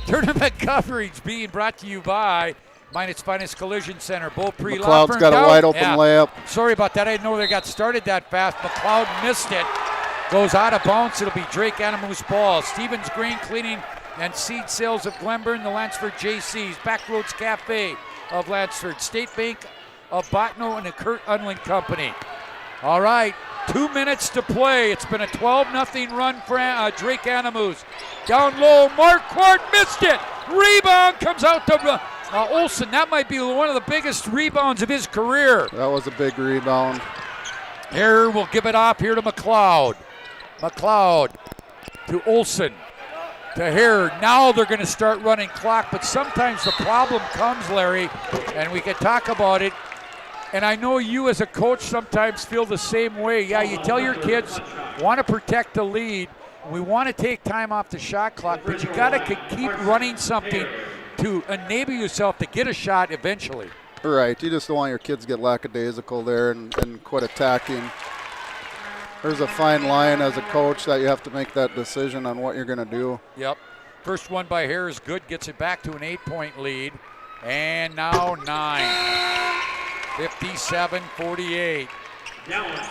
Tournament coverage being brought to you by Minot's Finest Collision Center. Beaupre McLeod's got a wide open layup. Sorry about that. I didn't know they got started that fast. McLeod missed it. Goes out of bounds. It'll be Drake Animal's ball. Stevens Grain Cleaning and Seed Sales of Glenburn. The Lansford JCs. Backroads Cafe of Lansford. State Bank of Botno and the Kurt Unling Company. All right. 2 minutes to play. It's been a 12-0 run for Drake Animals. Down low. Marquardt missed it. Rebound comes out to Olsen. That might be one of the biggest rebounds of his career. That was a big rebound. Here we'll give it off here to McLeod. McLeod to Olsen. To here. Now they're going to start running clock, but sometimes the problem comes, Larry, and we can talk about it. And I know you as a coach sometimes feel the same way. Yeah, you tell your kids, want to protect the lead. We want to take time off the shot clock, but you got to keep running something to enable yourself to get a shot eventually. Right. You just don't want your kids to get lackadaisical there and quit attacking. There's a fine line as a coach that you have to make that decision on what you're going to do. Yep. First one by Hare is good. Gets it back to an 8-point lead. And now 9. 57-48.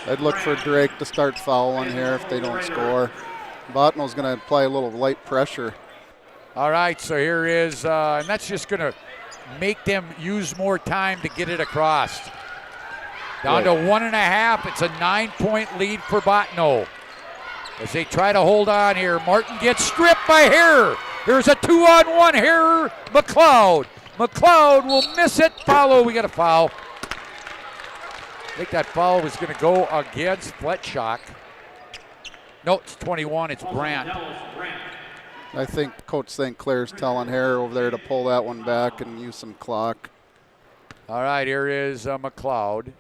I'd look for Drake to start fouling here if they don't score. Botno's going to apply a little light pressure. All right, so here is, and that's just going to make them use more time to get it across. Down to 1.5. It's a 9-point lead for Botno. As they try to hold on here, Martin gets stripped by Hare. Here's a 2-on-1. Hare, McLeod. McLeod will miss it. We got a foul. I think that foul was going to go against Fletchock. No, it's 21. It's Brandt. I think Coach St. Clair's telling Hare over there to pull that one back and use some clock. All right, here is McLeod.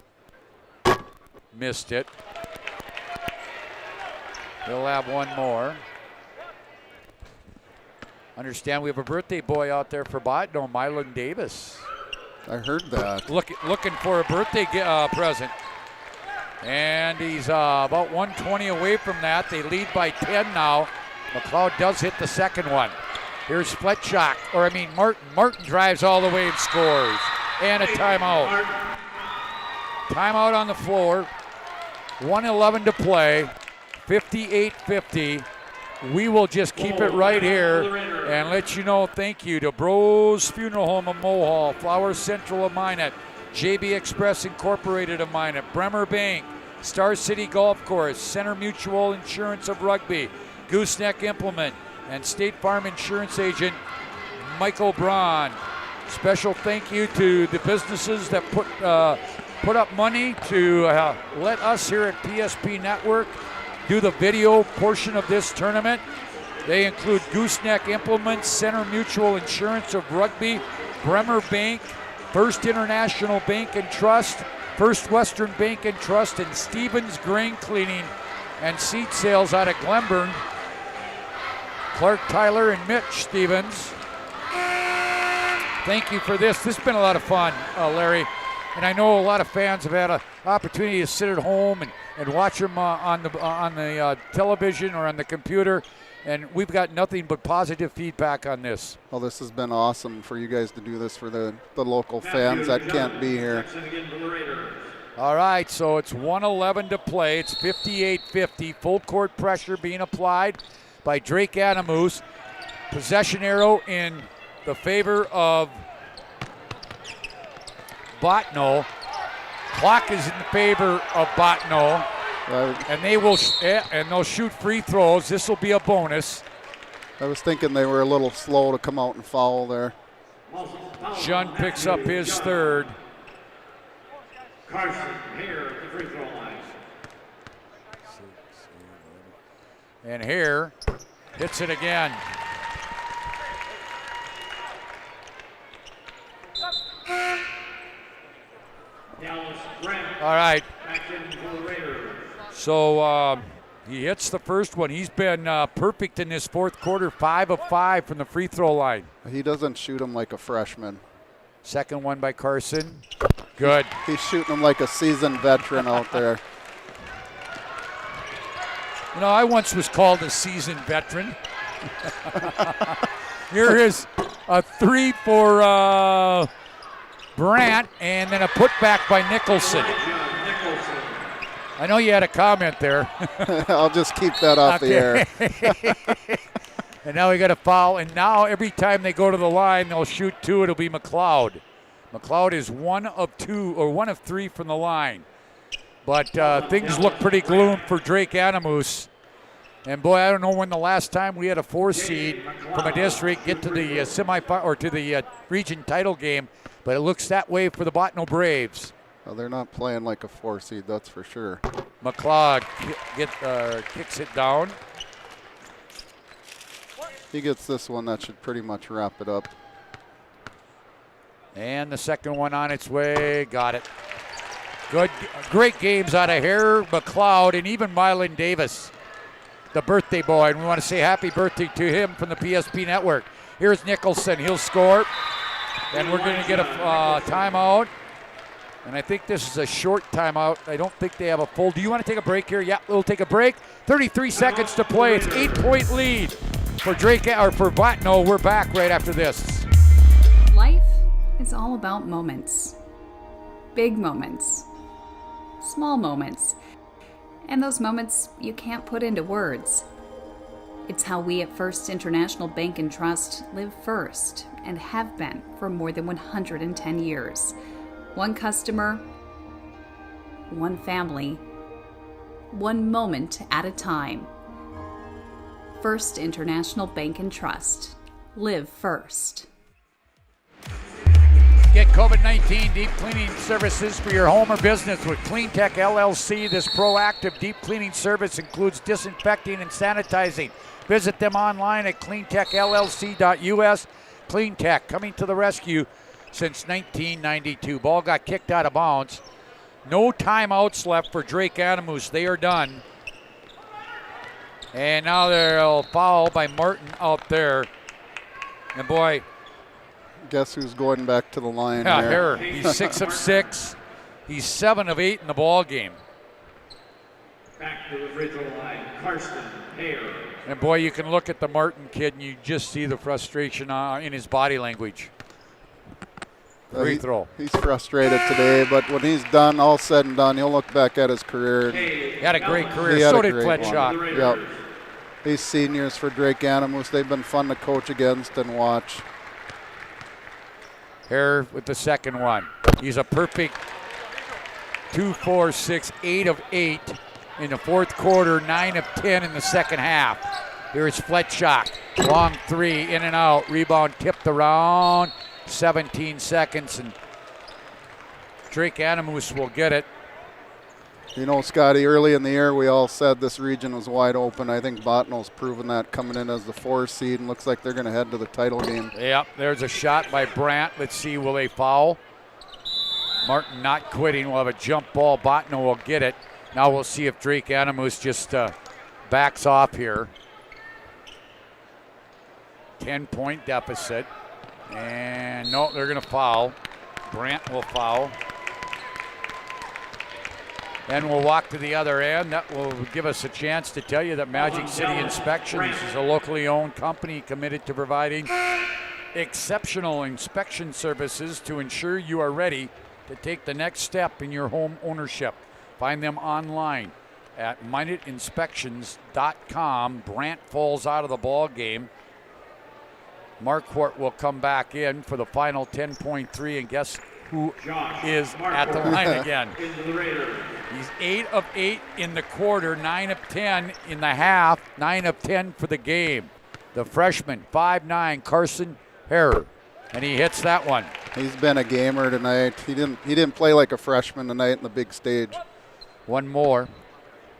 Missed it. He'll have one more. Understand we have a birthday boy out there for Botno, Mylan Davis. I heard that. Looking for a birthday present. And he's about 120 away from that. They lead by 10 now. McLeod does hit the second one. Here's Fletchock, Martin. Martin drives all the way and scores. And a timeout. Timeout on the floor. 1:11 to play. 58-50. We will just keep it right here and let you know thank you to Bros Funeral Home of Mohall, Flower Central of Minot, JB Express Incorporated of Minot, Bremer Bank, Star City Golf Course, Center Mutual Insurance of Rugby, Gooseneck Implement, and State Farm Insurance Agent Michael Braun. Special thank you to the businesses that put up money to let us here at PSP Network do the video portion of this tournament. They include Gooseneck Implements, Center Mutual Insurance of Rugby, Bremer Bank, First International Bank and Trust, First Western Bank and Trust, and Stevens Grain Cleaning and seat sales out of Glenburn. Clark Tyler and Mitch Stevens. Thank you for this. This has been a lot of fun, Larry. And I know a lot of fans have had an opportunity to sit at home and watch them on the television or on the computer. And we've got nothing but positive feedback on this. Well, this has been awesome for you guys to do this for the local fans that can't be here. All right, so it's 1:11 to play. It's 58-50. Full court pressure being applied by Drake Adamus. Possession arrow in the favor of Bottineau. Clock is in the favor of Bottineau. And they'll shoot free throws. This will be a bonus. I was thinking they were a little slow to come out and foul there. Shun picks up his third. Carson here at the free throw line. And here hits it again. All right. So he hits the first one. He's been perfect in this fourth quarter, 5 of 5 from the free throw line. He doesn't shoot them like a freshman. Second one by Carson. Good. He's shooting them like a seasoned veteran out there. You know, I once was called a seasoned veteran. Here is a three for Brandt, and then a putback by Nicholson. I know you had a comment there. I'll just keep that off the air. And now we got a foul, and now every time they go to the line, they'll shoot two. It'll be McLeod. McLeod is 1 of 2 or 1 of 3 from the line. But things look pretty gloom for Drake Adamus. And boy, I don't know when the last time we had a 4 seed from a district get to the semifinal or to the region title game, but it looks that way for the Bottineau Braves. Well, they're not playing like a 4 seed, that's for sure. McLeod kicks it down. He gets this one, that should pretty much wrap it up. And the second one on its way, got it. Good, great games out of Hare, McLeod, and even Mylan Davis, the birthday boy. And we want to say happy birthday to him from the PSP Network. Here's Nicholson, he'll score. And we're going to get a timeout. And I think this is a short timeout. I don't think they have a full. Do you want to take a break here? Yeah, we'll take a break. 33 seconds to play. It's 8-point lead for Bottineau. We're back right after this. Life is all about moments. Big moments. Small moments. And those moments you can't put into words. It's how we at First International Bank and Trust live first and have been for more than 110 years. One customer, one family, one moment at a time. First International Bank and Trust. Live first. Get COVID-19 deep cleaning services for your home or business with CleanTech LLC. This proactive deep cleaning service includes disinfecting and sanitizing. Visit them online at cleantechllc.us. CleanTech coming to the rescue since 1992. Ball got kicked out of bounds. No timeouts left for Drake Adamus. They are done. And now they'll foul by Martin out there. And boy, guess who's going back to the line here? He's 6 of 6. He's 7 of 8 in the ball game. Back to the free throw line, Karsten Hare. And boy, you can look at the Martin kid and you just see the frustration in his body language. Free throw. He's frustrated today, but when he's done, all said and done, he'll look back at his career. He had a great career. So did Fletchock. Yep. These seniors for Drake Adamus, they've been fun to coach against and watch. Hare with the second one. He's a perfect 2, 4, 6, 8 of 8 in the fourth quarter, 9 of 10 in the second half. Here's Fletchock. Long three, in and out. Rebound tipped around. 17 seconds, and Drake Adamus will get it. You know, Scotty, early in the year we all said this region was wide open. I think Bottineau's proven that coming in as the 4 seed, and looks like they're going to head to the title game. Yep, there's a shot by Brandt. Let's see, will they foul? Martin not quitting. We'll have a jump ball. Bottineau will get it. Now we'll see if Drake Animus just backs off here. 10-point deficit. And no, they're going to foul. Brant will foul. And we'll walk to the other end. That will give us a chance to tell you that Magic City Inspections is a locally owned company committed to providing exceptional inspection services to ensure you are ready to take the next step in your home ownership. Find them online at minutinspections.com. Brant falls out of the ball game. Marquardt will come back in for the final 10.3, and guess who is at the line again? He's 8 of 8 in the quarter, 9 of 10 in the half, 9 of 10 for the game. The freshman, 5'9", Carson Herrer, and he hits that one. He's been a gamer tonight. He didn't play like a freshman tonight in the big stage. One more.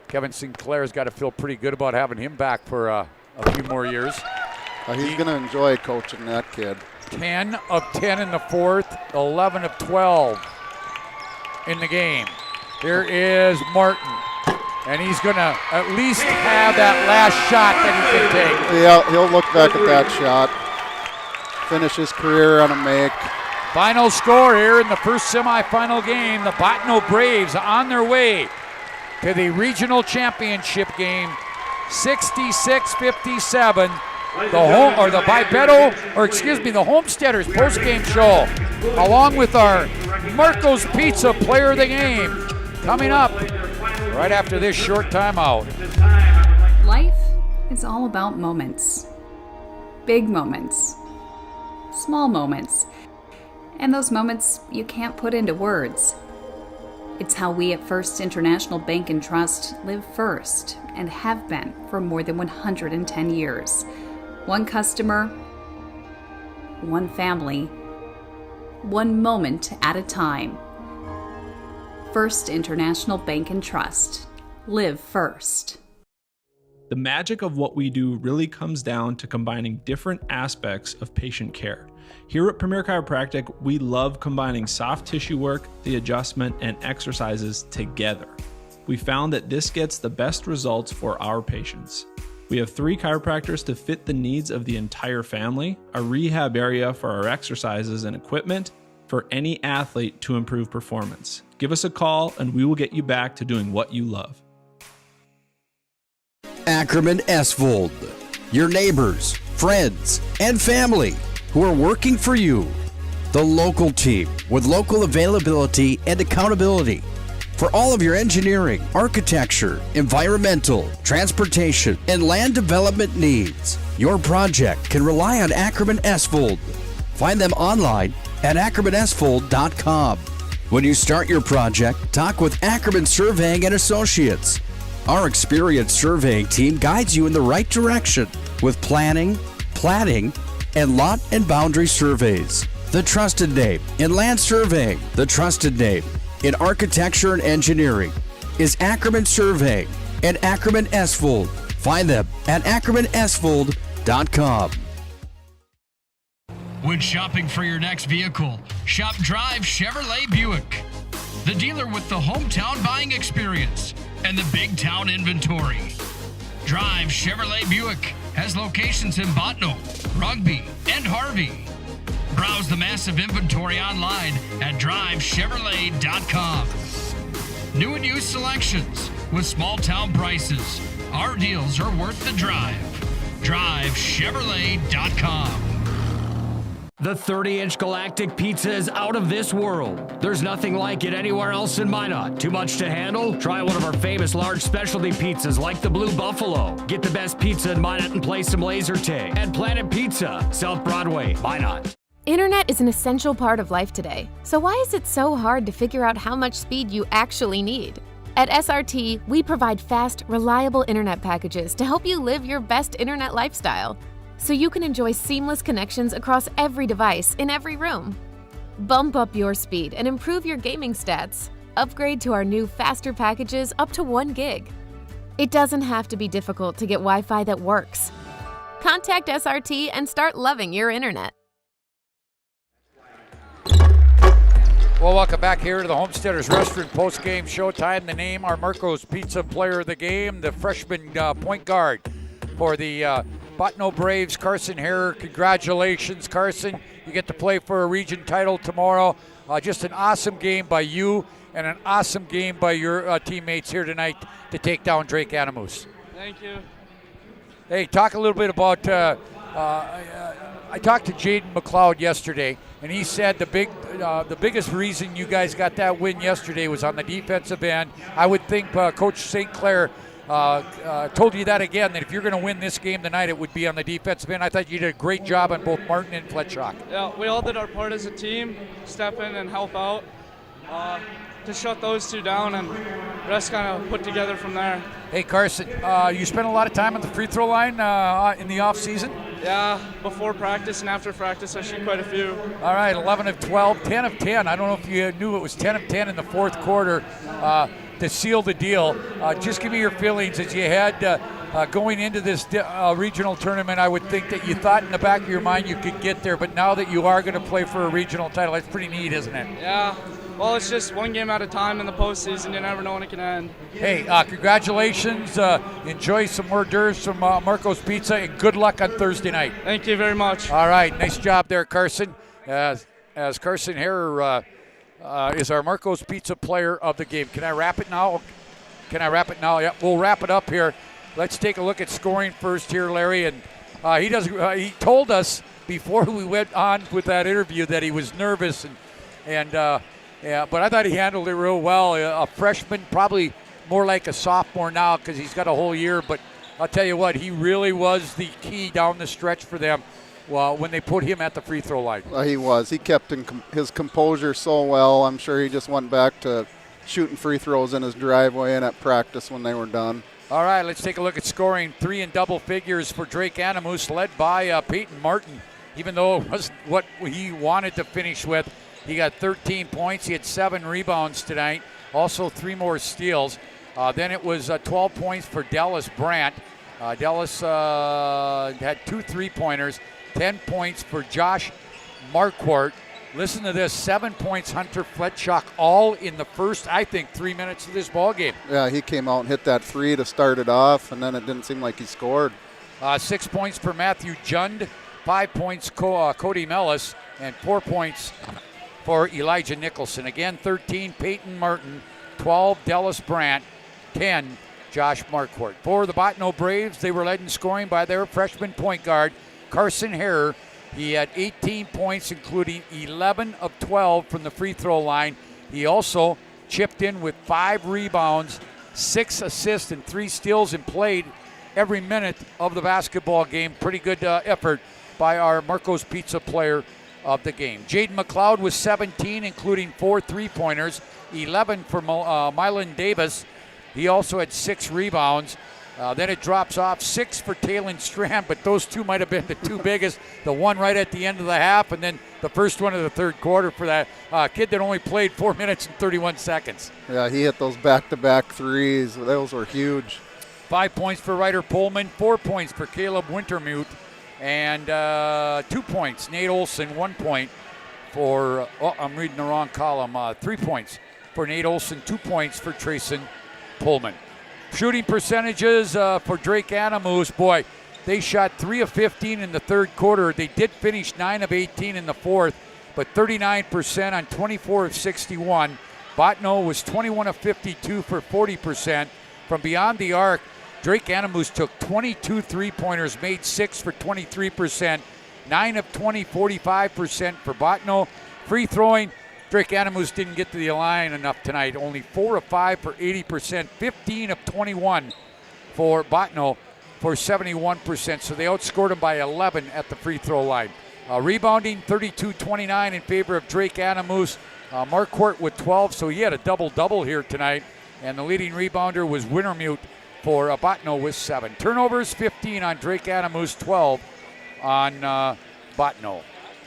Kevin Sinclair's got to feel pretty good about having him back for a few more years. He's going to enjoy coaching that kid. 10 of 10 in the fourth, 11 of 12 in the game. Here is Martin, and he's going to at least have that last shot that he can take. Yeah, he'll look back at that shot. Finish his career on a make. Final score here in the first semifinal game. The Bottineau Braves on their way to the regional championship game, 66-57. The Homesteaders postgame show, along with our Marco's Pizza Player of the Game, coming up right after this short timeout. Life is all about moments. Big moments. Small moments. And those moments you can't put into words. It's how we at First International Bank and Trust live first and have been for more than 110 years. One customer, one family, one moment at a time. First International Bank and Trust. Live first. The magic of what we do really comes down to combining different aspects of patient care. Here at Premier Chiropractic, we love combining soft tissue work, the adjustment, and exercises together. We found that this gets the best results for our patients. We have 3 chiropractors to fit the needs of the entire family, a rehab area for our exercises and equipment for any athlete to improve performance. Give us a call and we will get you back to doing what you love. Ackerman Esvold, your neighbors, friends, and family who are working for you. The local team with local availability and accountability. For all of your engineering, architecture, environmental, transportation, and land development needs, your project can rely on Ackerman Esvold. Find them online at ackermanesvold.com. When you start your project, talk with Ackerman Surveying and Associates. Our experienced surveying team guides you in the right direction with planning, platting, and lot and boundary surveys. The trusted name in land surveying, the trusted name in architecture and engineering is Ackerman Surveying and Ackerman Esvold. Find them at ackermanesvold.com. When shopping for your next vehicle, shop Drive Chevrolet Buick, the dealer with the hometown buying experience and the big town inventory. Drive Chevrolet Buick has locations in Bottineau, Rugby, and Harvey. Browse the massive inventory online at drivechevrolet.com. New and used selections with small town prices. Our deals are worth the drive. drivechevrolet.com. The 30-inch Galactic Pizza is out of this world. There's nothing like it anywhere else in Minot. Too much to handle? Try one of our famous large specialty pizzas like the Blue Buffalo. Get the best pizza in Minot and play some laser tag at Planet Pizza, South Broadway, Minot. Internet is an essential part of life today. So why is it so hard to figure out how much speed you actually need? At SRT, we provide fast, reliable internet packages to help you live your best internet lifestyle, so you can enjoy seamless connections across every device in every room. Bump up your speed and improve your gaming stats. Upgrade to our new faster packages up to 1 gig. It doesn't have to be difficult to get Wi-Fi that works. Contact SRT and start loving your internet. Well, welcome back here to the Homesteaders Restaurant post-game showtime. The name, our Marco's Pizza player of the game, the freshman point guard for the Bottineau Braves, Carson Harrer. Congratulations, Carson. You get to play for a region title tomorrow. Just an awesome game by you and an awesome game by your teammates here tonight to take down Drake Animus. Thank you. Hey, talk a little bit about I talked to Jaden McLeod yesterday, and he said the biggest reason you guys got that win yesterday was on the defensive end. I would think Coach St. Clair told you that again, that if you're going to win this game tonight, it would be on the defensive end. I thought you did a great job on both Martin and Fletchock. Yeah, we all did our part as a team, step in and help out to shut those two down, and the rest kind of put together from there. Hey, Carson, you spent a lot of time on the free throw line in the off season? Yeah, before practice and after practice, I shoot quite a few. All right, 11 of 12, 10 of 10. I don't know if you knew it was 10 of 10 in the fourth quarter to seal the deal. Just give me your feelings as you had going into this regional tournament. I would think that you thought in the back of your mind you could get there, but now that you are going to play for a regional title, that's pretty neat, isn't it? Yeah. Well, it's just one game at a time in the postseason. You never know when it can end. Hey, congratulations. Enjoy some hors d'oeuvres from Marco's Pizza, and good luck on Thursday night. Thank you very much. All right, nice job there, Carson. As Carson Harrer is our Marco's Pizza player of the game. Can I wrap it now? Yeah, we'll wrap it up here. Let's take a look at scoring first here, Larry. And he told us before we went on with that interview that he was nervous yeah, but I thought he handled it real well. A freshman, probably more like a sophomore now because he's got a whole year. But I'll tell you what, he really was the key down the stretch for them when they put him at the free throw line. He was. He kept his composure so well. I'm sure he just went back to shooting free throws in his driveway and at practice when they were done. All right, let's take a look at scoring. 3 in double figures for Drake Animus, led by Peyton Martin. Even though it wasn't what he wanted to finish with, he got 13 points. He had 7 rebounds tonight. Also 3 more steals. Then it was 12 points for Dallas Brandt. Dallas had 2 3-pointers. 10 points for Josh Marquardt. Listen to this, 7 points Hunter Fletchock, all in the first, I think, 3 minutes of this ball game. Yeah, he came out and hit that 3 to start it off, and then it didn't seem like he scored. 6 points for Matthew Jund. 5 points Cody Mellis, and 4 points for Elijah Nicholson. Again, 13 Peyton Martin, 12 Dallas Brandt, 10 Josh Marquardt. For the Bottineau Braves, they were led in scoring by their freshman point guard, Carson Harrer. He had 18 points, including 11 of 12 from the free throw line. He also chipped in with 5 rebounds, 6 assists, and 3 steals, and played every minute of the basketball game. Pretty good effort by our Marco's Pizza player of the game. Jaden McLeod was 17, including 4 3-pointers, 11 for Mylan Davis. He also had 6 rebounds. Then it drops off 6 for Talon Strand, but those 2 might have been the 2 biggest. The one right at the end of the half, and then the first one of the third quarter for that kid that only played 4 minutes and 31 seconds. Yeah, he hit those back-to-back threes. Those were huge. 5 points for Ryder Pullman, 4 points for Caleb Wintermute, and 2 points. Nate Olson, 1 point for, I'm reading the wrong column. 3 points for Nate Olson, 2 points for Trayson Pullman. Shooting percentages for Drake Animus, boy, they shot 3 of 15 in the third quarter. They did finish 9 of 18 in the fourth, but 39% on 24 of 61. Bottineau was 21 of 52 for 40%. From beyond the arc, Drake Animus took 22 3-pointers, made 6 for 23%, 9 of 20, 45% for Bottineau. Free throwing, Drake Animus didn't get to the line enough tonight. Only 4 of 5 for 80%, 15 of 21 for Bottineau for 71%. So they outscored him by 11 at the free throw line. Rebounding, 32-29 in favor of Drake Animus. Marquardt with 12, so he had a double-double here tonight. And the leading rebounder was Wintermute for Bottineau with 7. Turnovers, 15 on Drake Animus, 12 on Bottineau.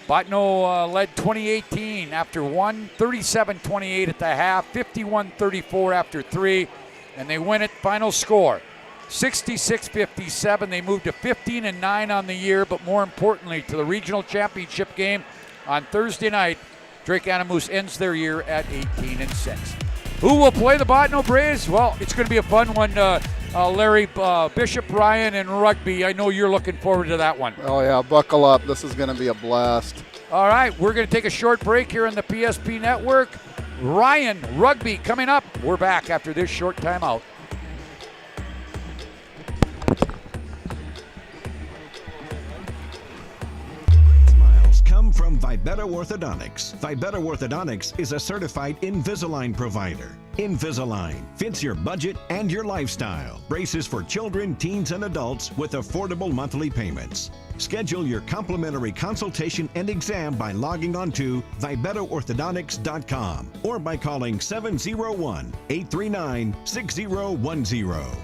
Bottineau led 2018 after 1, 37-28 at the half, 51-34 after 3, and they win it. Final score, 66-57. They moved to 15-9 on the year, but more importantly, to the regional championship game on Thursday night Drake Animus ends their year at 18-6. Who will play the Bottineau Braves? Well, it's going to be a fun one. Larry, Bishop, Ryan, and Rugby. I know you're looking forward to that one. Oh, yeah, buckle up. This is going to be a blast. All right, we're going to take a short break here on the PSP Network. Ryan, Rugby coming up. We're back after this short timeout. Come from Vibetta Orthodontics. Vibetta Orthodontics is a certified Invisalign provider. Invisalign fits your budget and your lifestyle. Braces for children, teens, and adults with affordable monthly payments. Schedule your complimentary consultation and exam by logging on to VibettaOrthodontics.com or by calling 701-839-6010.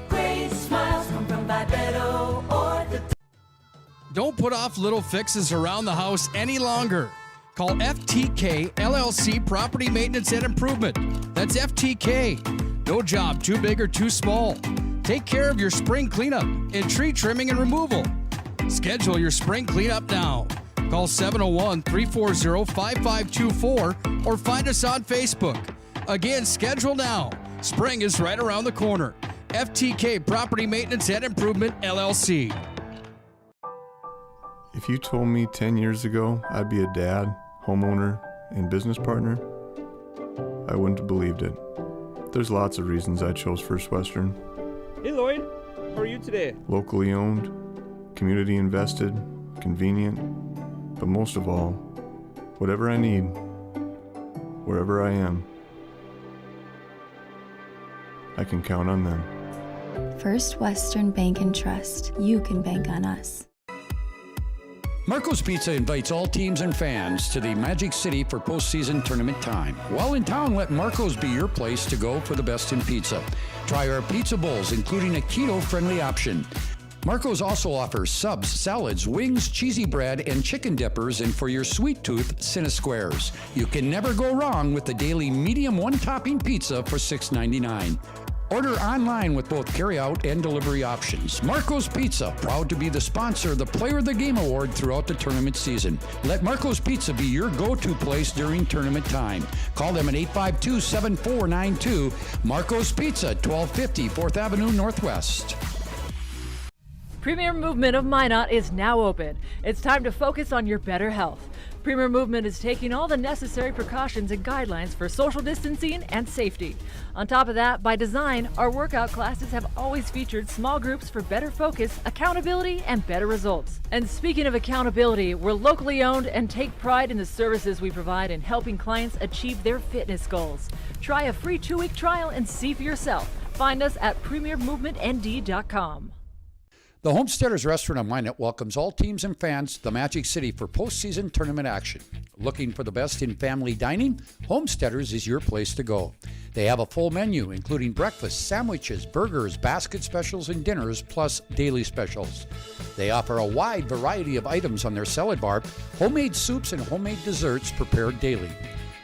Great smiles come from Vibetta Orthodontics. Don't put off little fixes around the house any longer. Call FTK LLC Property Maintenance and Improvement. That's FTK. No job too big or too small. Take care of your spring cleanup and tree trimming and removal. Schedule your spring cleanup now. Call 701-340-5524 or find us on Facebook. Again, schedule now. Spring is right around the corner. FTK Property Maintenance and Improvement, LLC. If you told me 10 years ago I'd be a dad, homeowner, and business partner, I wouldn't have believed it. There's lots of reasons I chose First Western. Hey Lloyd, how are you today? Locally owned, community invested, convenient, but most of all, whatever I need, wherever I am, I can count on them. First Western Bank and Trust. You can bank on us. Marco's Pizza invites all teams and fans to the Magic City for postseason tournament time. While in town, let Marco's be your place to go for the best in pizza. Try our pizza bowls, including a keto-friendly option. Marco's also offers subs, salads, wings, cheesy bread, and chicken dippers, and for your sweet tooth, Cinesquares. You can never go wrong with the daily medium one-topping pizza for $6.99. Order online with both carry-out and delivery options. Marco's Pizza, proud to be the sponsor of the Player of the Game Award throughout the tournament season. Let Marco's Pizza be your go-to place during tournament time. Call them at 852-7492. Marco's Pizza, 1250 4th Avenue Northwest. Premier Movement of Minot is now open. It's time to focus on your better health. Premier Movement is taking all the necessary precautions and guidelines for social distancing and safety. On top of that, by design, our workout classes have always featured small groups for better focus, accountability, and better results. And speaking of accountability, we're locally owned and take pride in the services we provide in helping clients achieve their fitness goals. Try a free 2-week trial and see for yourself. Find us at premiermovementnd.com. The Homesteaders Restaurant of Minot welcomes all teams and fans to the Magic City for postseason tournament action. Looking for the best in family dining? Homesteaders is your place to go. They have a full menu, including breakfast, sandwiches, burgers, basket specials, and dinners, plus daily specials. They offer a wide variety of items on their salad bar, homemade soups, and homemade desserts prepared daily.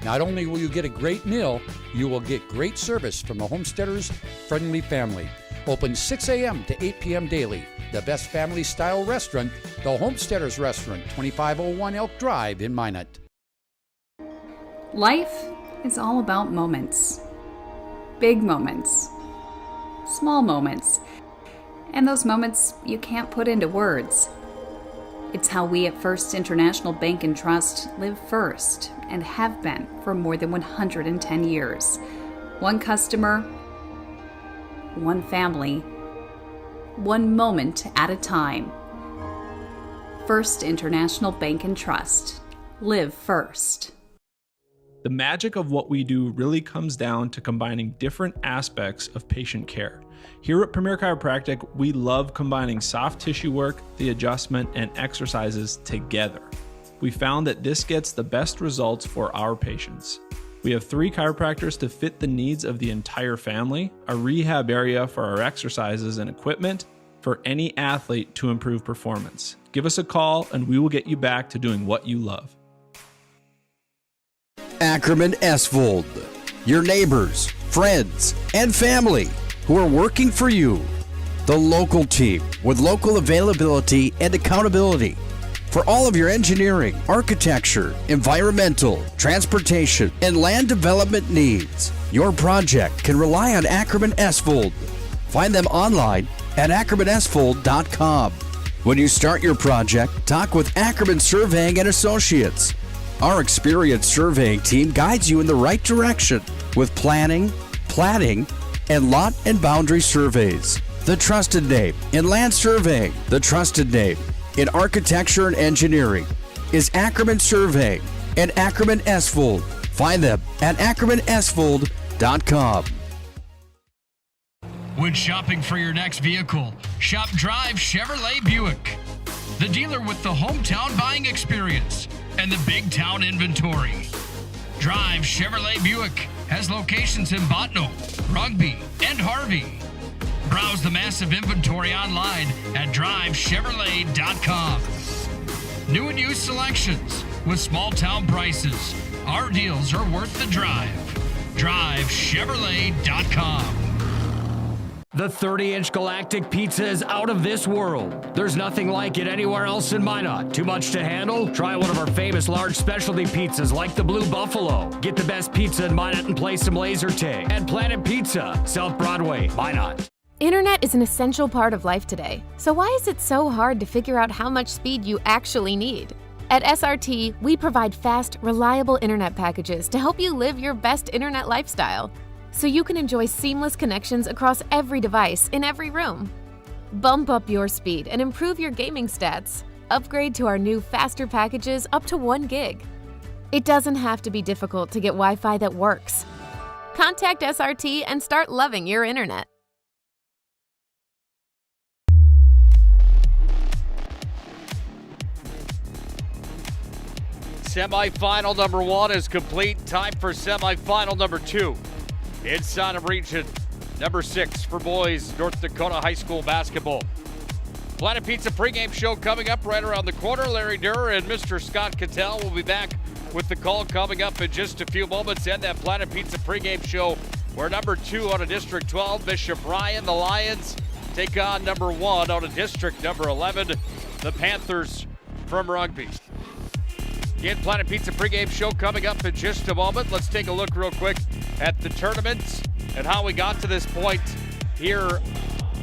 Not only will you get a great meal, you will get great service from the Homesteaders friendly family. Open 6 a.m. to 8 p.m. daily. The best family-style restaurant, the Homesteaders Restaurant, 2501 Elk Drive in Minot. Life is all about moments. Big moments. Small moments. And those moments you can't put into words. It's how we at First International Bank and Trust live first and have been for more than 110 years. One customer, one family, one moment at a time. First International Bank and Trust. Live first. The magic of what we do really comes down to combining different aspects of patient care. Here at Premier Chiropractic, we love combining soft tissue work, the adjustment, and exercises together. We found that this gets the best results for our patients. We have 3 chiropractors to fit the needs of the entire family, a rehab area for our exercises and equipment for any athlete to improve performance. Give us a call and we will get you back to doing what you love. Ackerman Esvold, your neighbors, friends, and family who are working for you. The local team with local availability and accountability. For all of your engineering, architecture, environmental, transportation, and land development needs, your project can rely on Ackerman Esvold. Find them online at ackermanesvold.com. When you start your project, talk with Ackerman Surveying and Associates. Our experienced surveying team guides you in the right direction with planning, platting, and lot and boundary surveys. The trusted name in land surveying, the trusted name in architecture and engineering is Ackerman Surveying and Ackerman Esvold. Find them at ackermanesvold.com. When shopping for your next vehicle, shop Drive Chevrolet Buick, the dealer with the hometown buying experience and the big town inventory. Drive Chevrolet Buick has locations in Botno, Rugby, and Harvey. Browse the massive inventory online at drivechevrolet.com. New and used selections with small town prices. Our deals are worth the drive. drivechevrolet.com. The 30-inch Galactic Pizza is out of this world. There's nothing like it anywhere else in Minot. Too much to handle? Try one of our famous large specialty pizzas like the Blue Buffalo. Get the best pizza in Minot and play some laser tag. At Planet Pizza, South Broadway, Minot. Internet is an essential part of life today. So why is it so hard to figure out how much speed you actually need? At SRT, we provide fast, reliable internet packages to help you live your best internet lifestyle, so you can enjoy seamless connections across every device in every room. Bump up your speed and improve your gaming stats. Upgrade to our new faster packages up to 1 gig. It doesn't have to be difficult to get Wi-Fi that works. Contact SRT and start loving your internet. Semifinal number 1 is complete. Time for semifinal number 2. Inside of region number 6 for boys North Dakota High School basketball. Planet Pizza pregame show coming up right around the corner. Larry Durr and Mr. Scott Cattell will be back with the call coming up in just a few moments. And that Planet Pizza pregame show where number 2 out of District 12, Bishop Ryan, the Lions, take on number 1 out of District number 11, the Panthers from Rugby. Again, Planet Pizza pregame show coming up in just a moment. Let's take a look real quick at the tournament and how we got to this point here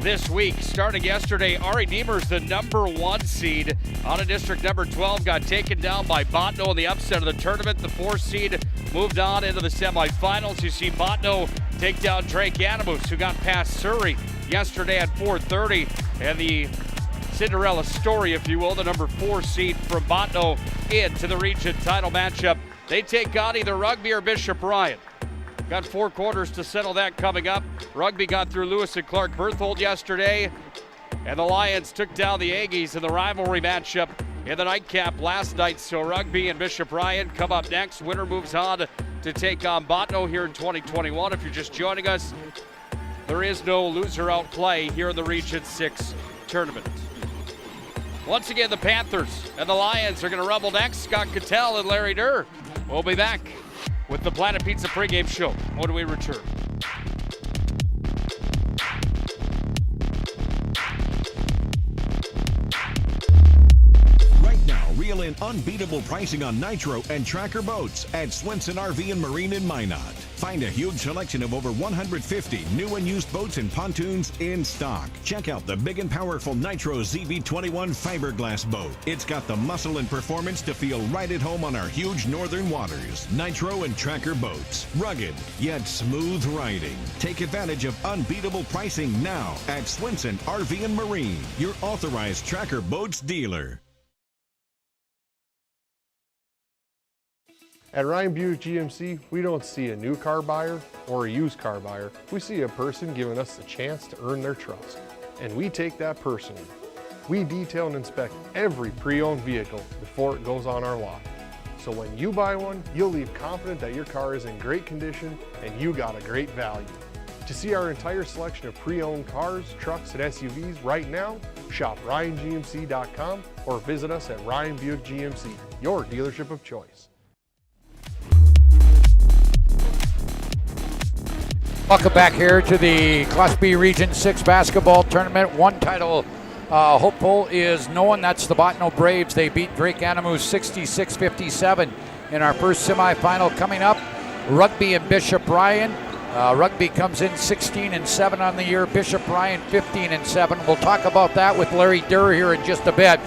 this week. Starting yesterday, Ari Deemers, the number 1 seed out of District number 12, got taken down by Botno in the upset of the tournament. The 4 seed moved on into the semifinals. You see Botno take down Drake Animus, who got past Surrey yesterday at 4:30, and the Cinderella story, if you will, the number 4 seed from Botno into the region title matchup. They take on either Rugby or Bishop Ryan. Got 4 quarters to settle that coming up. Rugby got through Lewis and Clark Berthold yesterday, and the Lions took down the Aggies in the rivalry matchup in the nightcap last night. So Rugby and Bishop Ryan come up next. Winner moves on to take on Botno here in 2021. If you're just joining us, there is no loser out play here in the Region 6 tournament. Once again, the Panthers and the Lions are going to rumble next. Scott Cattell and Larry Durr will be back with the Planet Pizza pregame show when we return. Reel in unbeatable pricing on Nitro and Tracker boats at Swenson RV and Marine in Minot. Find a huge selection of over 150 new and used boats and pontoons in stock. Check out the big and powerful Nitro ZV21 fiberglass boat. It's got the muscle and performance to feel right at home on our huge northern waters. Nitro and Tracker boats. Rugged, yet smooth riding. Take advantage of unbeatable pricing now at Swenson RV and Marine, your authorized Tracker boats dealer. At Ryan Buick GMC, we don't see a new car buyer or a used car buyer. We see a person giving us the chance to earn their trust. And we take that personally. We detail and inspect every pre-owned vehicle before it goes on our lot. So when you buy one, you'll leave confident that your car is in great condition and you got a great value. To see our entire selection of pre-owned cars, trucks, and SUVs right now, shop RyanGMC.com or visit us at Ryan Buick GMC, your dealership of choice. Welcome back here to the Class B Region 6 basketball tournament. One title hopeful is knowing that's the Bottineau Braves. They beat Drake Animus 66-57 in our first semifinal. Coming up, Rugby and Bishop Ryan. Rugby comes in 16-7 on the year. Bishop Ryan 15-7. We'll talk about that with Larry Durr here in just a bit.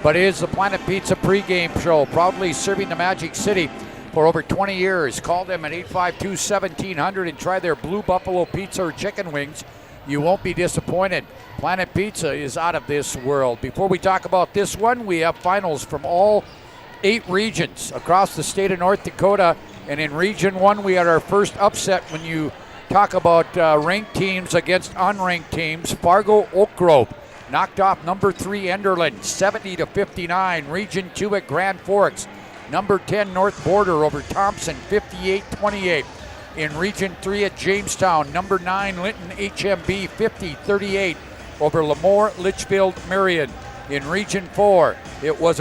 But it is the Planet Pizza pregame show, proudly serving the Magic City for over 20 years. Call them at 852-1700 and try their Blue Buffalo Pizza or chicken wings. You won't be disappointed. Planet Pizza is out of this world. Before we talk about this one, we have finals from all 8 regions across the state of North Dakota. And in Region 1, we had our first upset when you talk about ranked teams against unranked teams. Fargo Oak Grove knocked off number 3 Enderlin 70-59. Region 2 at Grand Forks, number 10 North Border over Thompson 58-28. In Region 3 at Jamestown, number 9 Linton HMB 50-38 over Lemoore Litchfield Marion. In Region 4, it was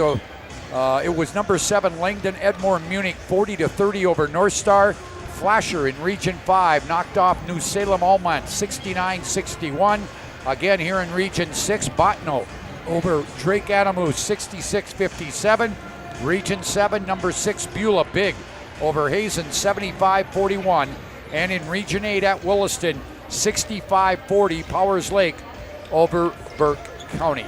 number 7 Langdon Edmore Munich 40-30 over North Star. Flasher in Region 5 knocked off New Salem Almont 69-61. Again here in Region 6, Bottineau over Drake Animus 66-57. Region 7, number 6 Beulah Big over Hazen 75-41. And in Region 8 at Williston, 65-40 Powers Lake over Burke County.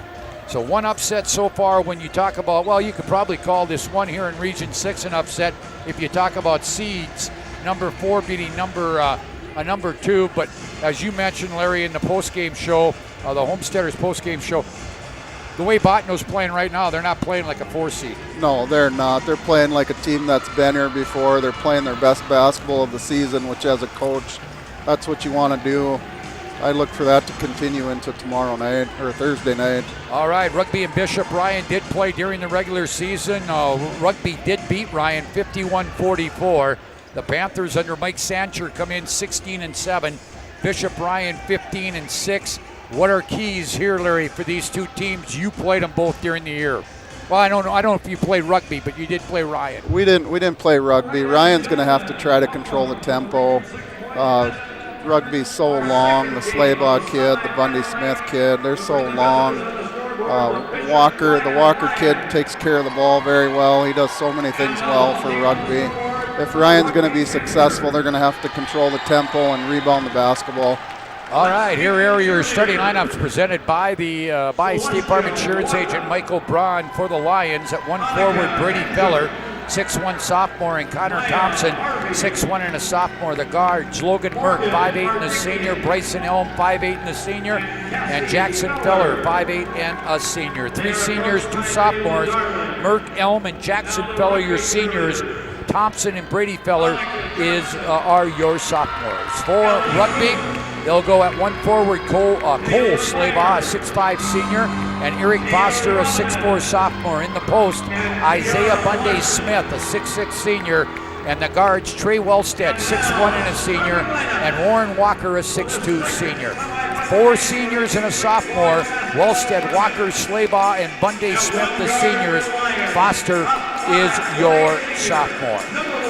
So one upset so far when you talk about, well, you could probably call this one here in Region 6 an upset if you talk about seeds. Number 4 beating number 2, but as you mentioned, Larry, in the postgame show, the Homesteaders postgame show, the way Bottineau's playing right now, they're not playing like a 4 seed. No, they're not. They're playing like a team that's been here before. They're playing their best basketball of the season, which as a coach, that's what you want to do. I look for that to continue into tomorrow night or Thursday night. All right, Rugby and Bishop Ryan did play during the regular season. Rugby did beat Ryan 51-44. The Panthers under Mike Sancher come in 16-7. Bishop Ryan 15-6. What are keys here, Larry, for these two teams? You played them both during the year. Well, I don't know if you played rugby, but you did play Ryan. We didn't play rugby. Ryan's going to have to try to control the tempo. Rugby's so long. The Slaybaugh kid, the Bundy Smith kid, they're so long. The Walker kid takes care of the ball very well. He does so many things well for rugby. If Ryan's going to be successful, they're going to have to control the tempo and rebound the basketball. All right, here are your starting lineups presented by the State Farm Insurance agent Michael Braun for the Lions. At 1 forward, Brady Feller, 6'1" sophomore, and Connor Thompson, 6'1" and a sophomore. The guards, Logan Merck, 5'8" and a senior, Bryson Elm, 5'8" and a senior, and Jackson Feller, 5'8" and a senior. 3 seniors, 2 sophomores, Merck, Elm, and Jackson Feller, your seniors. Thompson and Brady Feller are your sophomores. For rugby, they'll go at 1 forward, Cole Slaybaugh, a 6'5" senior, and Eric Foster, a 6'4" sophomore. In the post, Isaiah Bundy Smith, a 6'6" senior, and the guards, Trey Wellstead, 6'1" and a senior, and Warren Walker, a 6'2" senior. 4 seniors and a sophomore, Wellstead, Walker, Slaybaugh, and Bundy Smith, the seniors. Foster is your sophomore.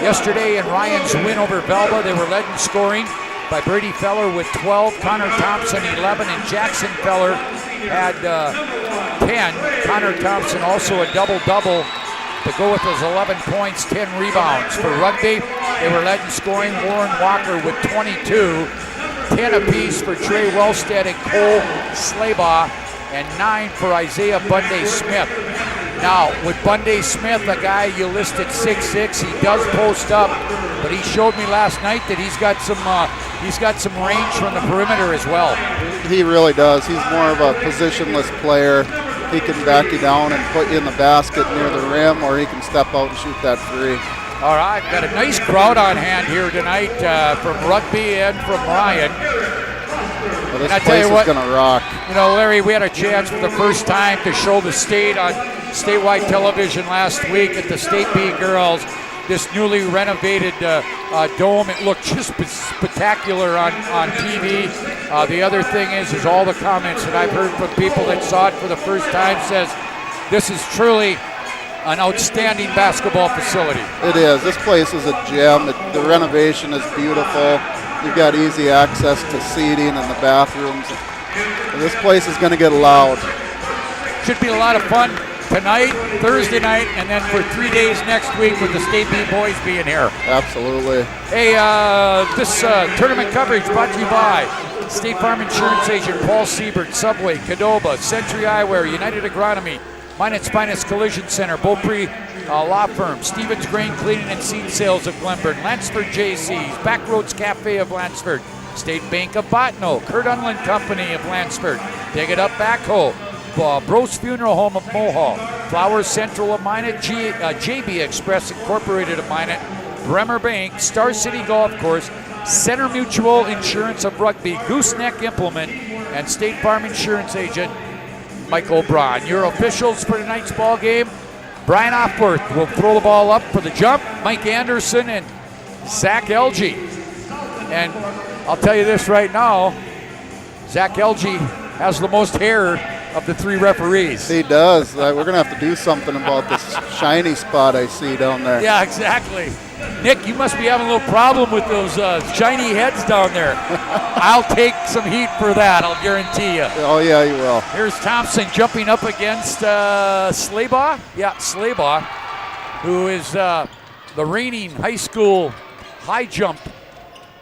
Yesterday in Ryan's win over Velva, they were led in scoring by Brady Feller with 12, Connor Thompson 11, and Jackson Feller had 10. Connor Thompson also a double-double to go with his 11 points, 10 rebounds. For rugby, they were led in scoring, Warren Walker with 22, 10 apiece for Trey Wellstead and Cole Slaybaugh, and 9 for Isaiah Bundy Smith. Now, with Bundy Smith, a guy you listed 6'6", he does post up, but he showed me last night that he's got some range from the perimeter as well. He really does. He's more of a positionless player. He can back you down and put you in the basket near the rim, or he can step out and shoot that free. All right, got a nice crowd on hand here tonight from rugby and from Ryan. Well, this place is going to rock. You know, Larry, we had a chance for the first time to show the state on statewide television last week at the State B Girls. This newly renovated dome, it looked just spectacular on TV. The other thing is all the comments that I've heard from people that saw it for the first time says this is truly an outstanding basketball facility. It is. This place is a gem. The renovation is beautiful. You've got easy access to seating and the bathrooms. And this place is going to get loud. Should be a lot of fun tonight, Thursday night, and then for 3 days next week with the State B boys being here. Absolutely. Hey, this tournament coverage brought to you by State Farm Insurance Agent Paul Siebert, Subway, Cadova, Century Eyewear, United Agronomy, Minot Spinus Collision Center, Beaupre Law Firm, Stevens Grain Cleaning and Seed Sales of Glenburn, Lansford JC's, Backroads Cafe of Lansford, State Bank of Bottineau, Kurt Unland Company of Lansford, Dig It Up Backhoe, Bros Funeral Home of Mohawk, Flowers Central of Minot, JB Express Incorporated of Minot, Bremer Bank, Star City Golf Course, Center Mutual Insurance of Rugby, Gooseneck Implement, and State Farm Insurance Agent Michael Braun. Your officials for tonight's ball game: Brian Offworth will throw the ball up for the jump, Mike Anderson and Zach Elgie. And I'll tell you this right now, Zach Elgie has the most hair of the 3 referees. He does. We're going to have to do something about this shiny spot I see down there. Yeah, exactly. Nick, you must be having a little problem with those shiny heads down there. I'll take some heat for that, I'll guarantee you. Oh, yeah, you will. Here's Thompson jumping up against Slaybaugh. Yeah, Slaybaugh, who is the reigning high school high jump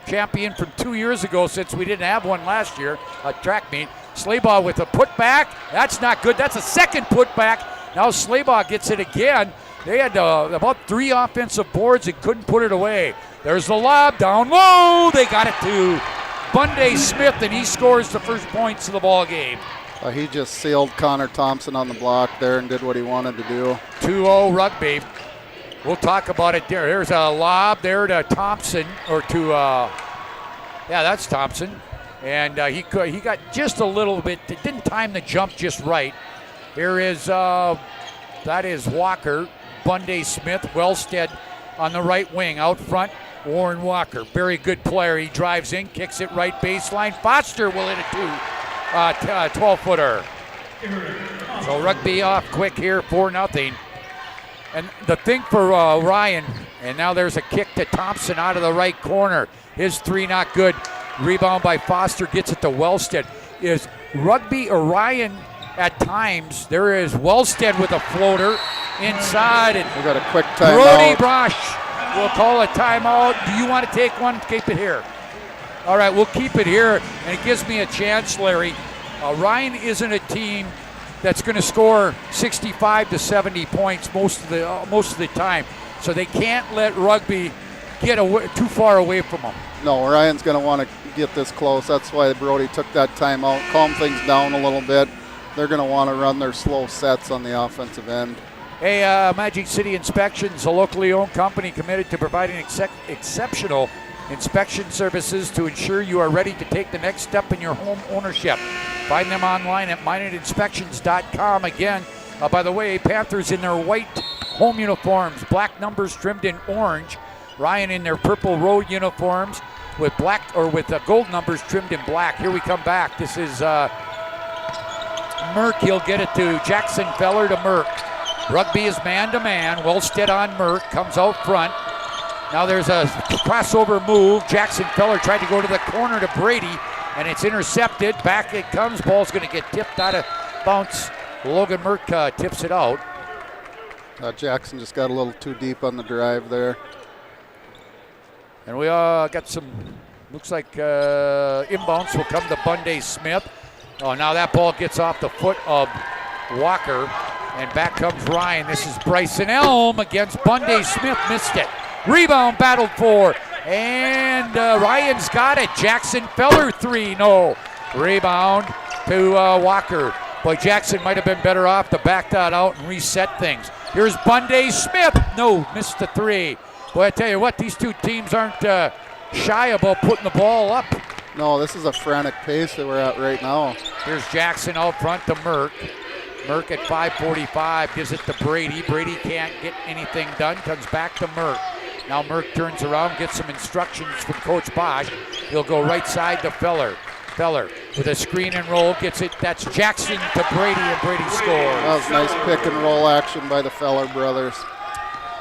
champion from 2 years ago, since we didn't have one last year, a track meet. Slaybaugh with a putback. That's not good. That's a second putback. Now Slaybaugh gets it again. They had about 3 offensive boards and couldn't put it away. There's the lob down low. They got it to Bunday Smith, and he scores the first points of the ball game. He just sealed Connor Thompson on the block there and did what he wanted to do. 2-0 Rugby. We'll talk about it there. There's a lob there to Thompson, or to, yeah, that's Thompson. And he got just a little bit, didn't time the jump just right. Here is, that is Walker, Bunday Smith, Wellstead on the right wing. Out front, Warren Walker, very good player. He drives in, kicks it right baseline. Foster will hit it to 12-footer. So Rugby off quick here, 4-0. And the thing for Ryan, and now there's a kick to Thompson out of the right corner. His 3 not good. Rebound by Foster, gets it to Wellstead. Is Rugby or Ryan at times? There is Wellstead with a floater inside. And we got a quick timeout. Brody Brosh will call a timeout. Do you want to take one? Keep it here. All right, we'll keep it here. And it gives me a chance, Larry. Ryan isn't a team that's going to score 65 to 70 points most of the time. So they can't let Rugby get too far away from them. No, Ryan's going to want to get this close. That's why Brody took that timeout, calm things down a little bit. They're going to want to run their slow sets on the offensive end. Hey, Magic City Inspections, a locally owned company committed to providing exceptional inspection services to ensure you are ready to take the next step in your home ownership. Find them online at minutinspections.com. Again, by the way, Panthers in their white home uniforms, black numbers trimmed in orange. Ryan in their purple road uniforms with black or with gold numbers trimmed in black. Here we come back. This is Merck. He'll get it to Jackson Feller to Merck. Rugby is man-to-man. Wellstead on Merck. Comes out front. Now there's a crossover move. Jackson Feller tried to go to the corner to Brady, and it's intercepted. Back it comes. Ball's going to get tipped out of bounds. Logan Merck tips it out. Jackson just got a little too deep on the drive there. And we got some, looks like inbounds will come to Bunday Smith. Oh, now that ball gets off the foot of Walker. And back comes Ryan. This is Bryson Elm against Bunday Smith. Missed it. Rebound battled for. And Ryan's got it. Jackson Feller 3. No. Rebound to Walker. Boy, Jackson might have been better off to back that out and reset things. Here's Bunday Smith. No, missed the 3. Boy, I tell you what, these two teams aren't shy about putting the ball up. No, this is a frantic pace that we're at right now. Here's Jackson out front to Merck. Merck at 5:45 gives it to Brady. Brady can't get anything done, comes back to Merck. Now Merck turns around, gets some instructions from Coach Bosch. He'll go right side to Feller. Feller with a screen and roll gets it. That's Jackson to Brady, and Brady scores. That was nice pick and roll action by the Feller brothers.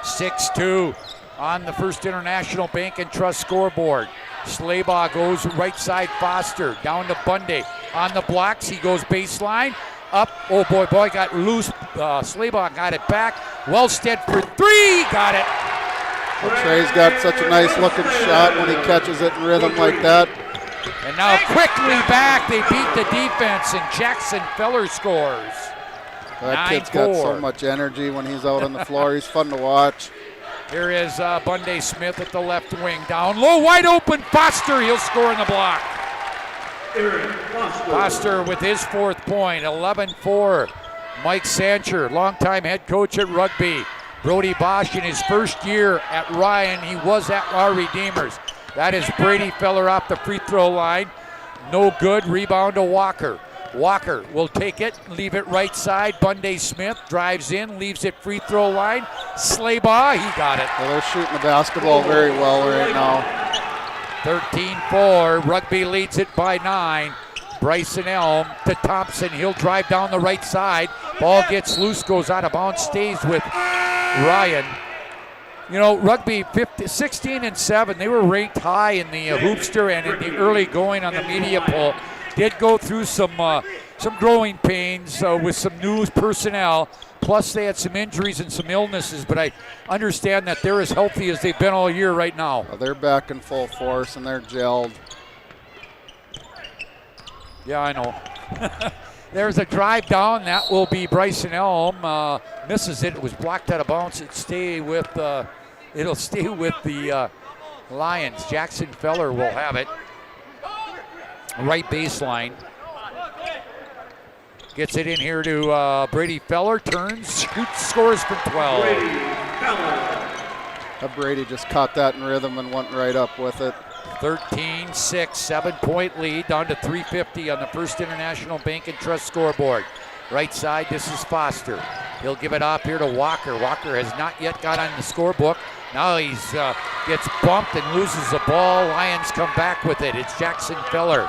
6-2 on the First International Bank and Trust scoreboard. Slaybaugh goes right side Foster, down to Bunday. On the blocks, he goes baseline. Up. Oh, boy, got loose. Slaybaugh got it back. Wellstead for three. Got it. Well, Trey's got such a nice looking shot when he catches it in rhythm like that. And now quickly back. They beat the defense, and Jackson Feller scores. That kid's got so much energy when he's out on the floor. He's fun to watch. Here is Bunday Smith at the left wing. Down low, wide open. Foster, he'll score in the block. Foster with his 4th point. 11-4. Mike Sancher, longtime head coach at Rugby. Brody Bosch in his first year at Ryan. He was at our Redeemers. That is Brady Feller off the free throw line. No good. Rebound to Walker. Walker will take it, leave it right side. Bunday Smith drives in, leaves it free throw line. Slaybaugh, he got it. Well, they're shooting the basketball very well right now. 13-4. Rugby leads it by 9. Bryson Elm to Thompson. He'll drive down the right side. Ball gets loose, goes out of bounds, stays with Ryan. You know, Rugby 16-7. They were ranked high in the Hoopster and in the early going on the media poll. Did go through some growing pains with some new personnel. Plus, they had some injuries and some illnesses. But I understand that they're as healthy as they've been all year right now. Well, they're back in full force and they're gelled. Yeah, I know. There's a drive down. That will be Bryson Elm. Misses it. It was blocked out of bounds. It'll stay with the Lions. Jackson Feller will have it. Right baseline. Gets it in here to Brady Feller. Turns, shoots, scores from 12. Brady just caught that in rhythm and went right up with it. 13-6, 7-point lead, down to 3:50 on the First International Bank and Trust scoreboard. Right side, this is Foster. He'll give it off here to Walker. Walker has not yet got on the scorebook. Now he's gets bumped and loses the ball. Lions come back with it. It's Jackson Feller.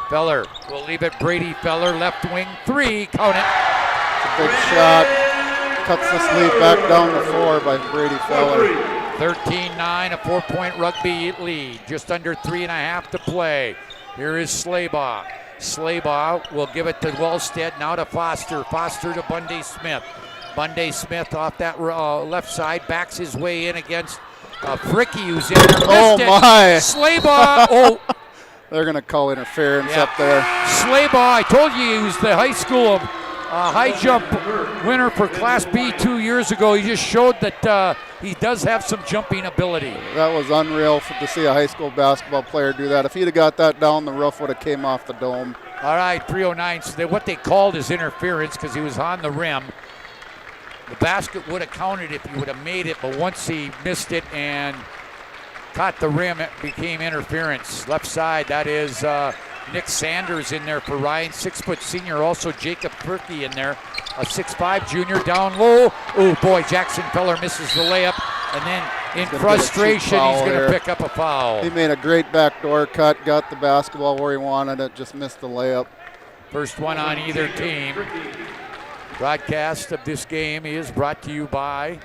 Feller will leave it. Brady Feller, left wing, 3. Count it. It's a big shot. Cuts this lead back down to 4 by Brady Feller. 13-9, a 4-point Rugby lead. Just under 3.5 to play. Here is Slaybaugh. Slaybaugh will give it to Wellstead. Now to Foster. Foster to Bunday Smith. Bunday Smith off that left side, backs his way in against Fricky, who's in there. Oh, my. Slaybaugh. Oh. They're going to call interference up there. Slaybaugh, I told you he was the high school high jump winner for Class B 2 years ago. He just showed that he does have some jumping ability. That was unreal to see a high school basketball player do that. If he'd have got that down, the roof would have came off the dome. All right, 3:09. So what they called is interference because he was on the rim. The basket would have counted if he would have made it, but once he missed it and caught the rim, it became interference. Left side, that is Nick Sanders in there for Ryan. 6-foot senior, also Jacob Perky in there. A 6'5 junior down low. Oh boy, Jackson Feller misses the layup. And then in frustration, he's going to pick up a foul. He made a great backdoor cut, got the basketball where he wanted it, just missed the layup. First one on either team. Broadcast of this game is brought to you by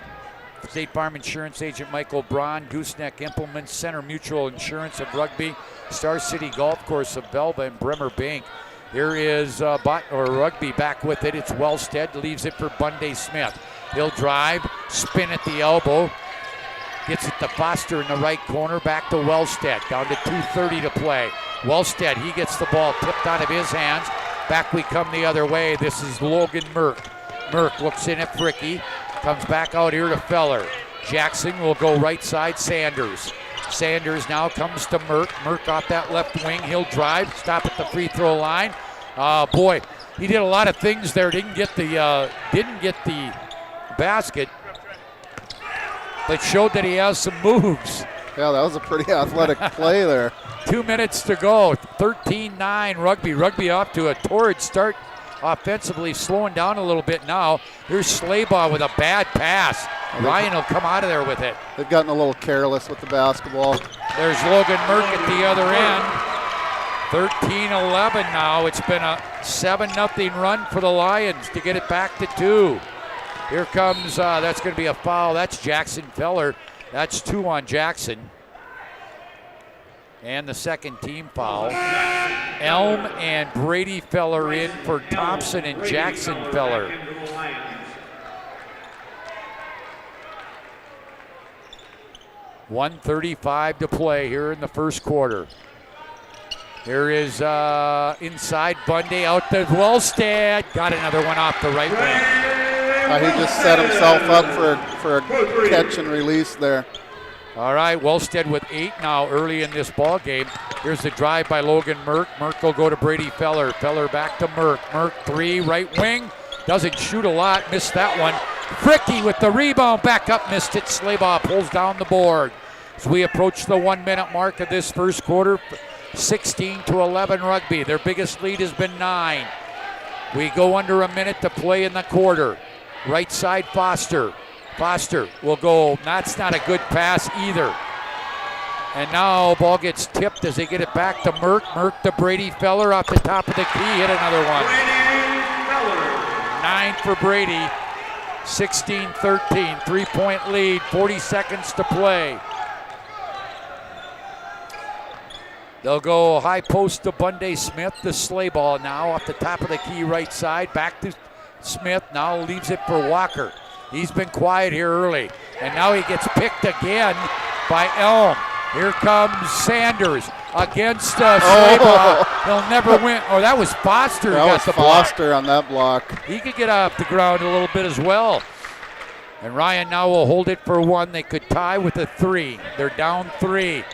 State Farm Insurance Agent Michael Braun, Gooseneck Implements, Center Mutual Insurance of Rugby, Star City Golf Course of Belva, and Bremer Bank. Here is Rugby back with it. It's Wellstead, leaves it for Bunday Smith. He'll drive, spin at the elbow, gets it to Foster in the right corner, back to Wellstead, down to 2:30 to play. Wellstead, he gets the ball tipped out of his hands. Back we come the other way. This is Logan Merck. Merck looks in at Fricky. Comes back out here to Feller. Jackson will go right side, Sanders. Sanders now comes to Merck. Merck off that left wing. He'll drive, stop at the free throw line. Boy, he did a lot of things there. Didn't get the basket, but showed that he has some moves. Yeah, that was a pretty athletic play there. 2 minutes to go. 13-9 Rugby. Rugby off to a torrid start offensively, slowing down a little bit now. Here's Slaybaugh with a bad pass. Ryan will come out of there with it. They've gotten a little careless with the basketball. There's Logan Merck at the other end. 13-11 now. It's been a 7-0 run for the Lions to get it back to 2. Here comes, that's going to be a foul. That's Jackson Feller. That's 2 on Jackson. And the second team foul. Elm and Brady Feller in for Thompson and Jackson Feller. .135 to play here in the first quarter. Here is inside Bundy out to Wellstead. Got another one off the right wing. He just set himself up for a catch and release there. All right, Wellstead with 8 now early in this ball game. Here's the drive by Logan Merck. Merck will go to Brady Feller. Feller back to Merck. Merck 3, right wing. Doesn't shoot a lot, missed that one. Fricky with the rebound, back up, missed it. Slaybaugh pulls down the board. As we approach the 1 minute mark of this first quarter, 16-11 Rugby. Their biggest lead has been 9. We go under a minute to play in the quarter. Right side Foster. Foster will go, that's not a good pass either. And now ball gets tipped as they get it back to Merck. Merck to Brady Feller off the top of the key, hit another one. 9 for Brady, 16-13, 3-point lead, 40 seconds to play. They'll go high post to Bundy Smith, the slay ball now off the top of the key right side, back to Smith, now leaves it for Walker. He's been quiet here early, and now he gets picked again by Elm. Here comes Sanders against Slaybaugh. He'll never win. Oh, that was Foster. That was Foster on that block. He could get off the ground a little bit as well. And Ryan now will hold it for 1. They could tie with a 3. They're down 3. It's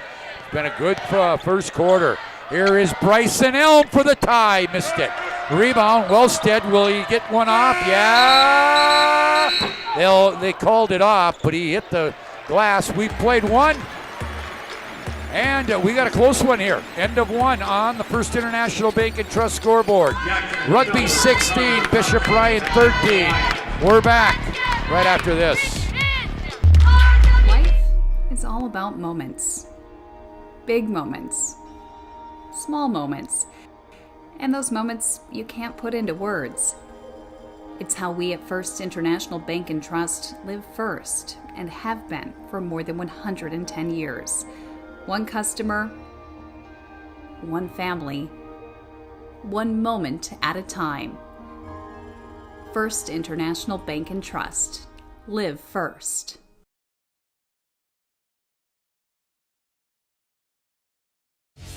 been a good first quarter. Here is Bryson Elm for the tie. Missed it. Rebound, Wellstead. Will he get one off? Yeah! They called it off, but he hit the glass. We've played 1. And we got a close one here. End of 1 on the First International Bank and Trust scoreboard. Rugby 16, Bishop Ryan 13. We're back right after this. Life is all about moments. Big moments. Small moments. And those moments you can't put into words. It's how we at First International Bank and Trust live first and have been for more than 110 years. One customer, one family, one moment at a time. First International Bank and Trust. Live first.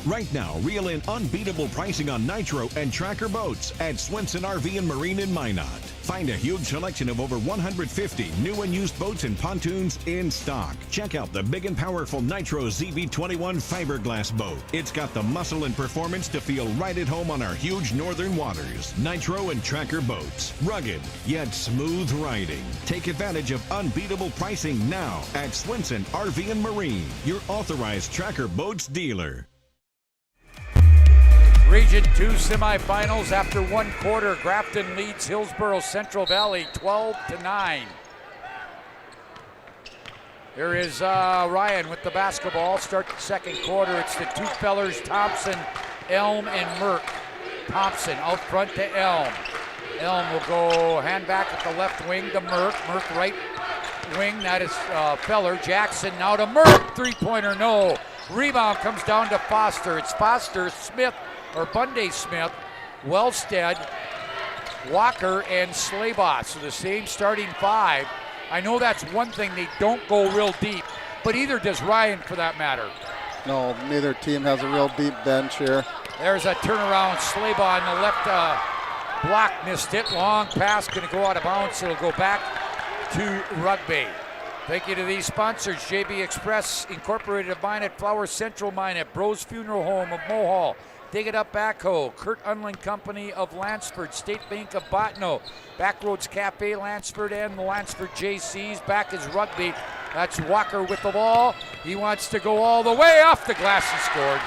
Right now, reel in unbeatable pricing on Nitro and Tracker boats at Swenson RV and Marine in Minot. Find a huge selection of over 150 new and used boats and pontoons in stock. Check out the big and powerful Nitro ZV21 fiberglass boat. It's got the muscle and performance to feel right at home on our huge northern waters. Nitro and Tracker boats. Rugged, yet smooth riding. Take advantage of unbeatable pricing now at Swenson RV and Marine, your authorized Tracker boats dealer. Region 2 semifinals after 1 quarter. Grafton leads Hillsborough Central Valley 12-9. Here is Ryan with the basketball. Start the second quarter. It's the 2 fellers, Thompson, Elm, and Merck. Thompson out front to Elm. Elm will go hand back at the left wing to Merck. Merck right wing, that is Feller. Jackson now to Merck. 3-pointer, no. Rebound comes down to Foster. It's Foster, Smith, or Bundy Smith, Wellstead, Walker, and Slaybaugh. So the same starting 5. I know that's one thing, they don't go real deep, but either does Ryan for that matter. No, neither team has a real deep bench here. There's a turnaround, Slaybaugh on the left block, missed it. Long pass, gonna go out of bounds. It'll go back to Rugby. Thank you to these sponsors, JB Express Incorporated of Minot, Flower Central Minot, Bros Funeral Home of Mohall, Dig It Up Backhoe, Kurt Unland Company of Lansford, State Bank of Bottineau, Backroads Cafe Lansford, and the Lansford JCs. Back is Rugby. That's Walker with the ball. He wants to go all the way off the glass and scored.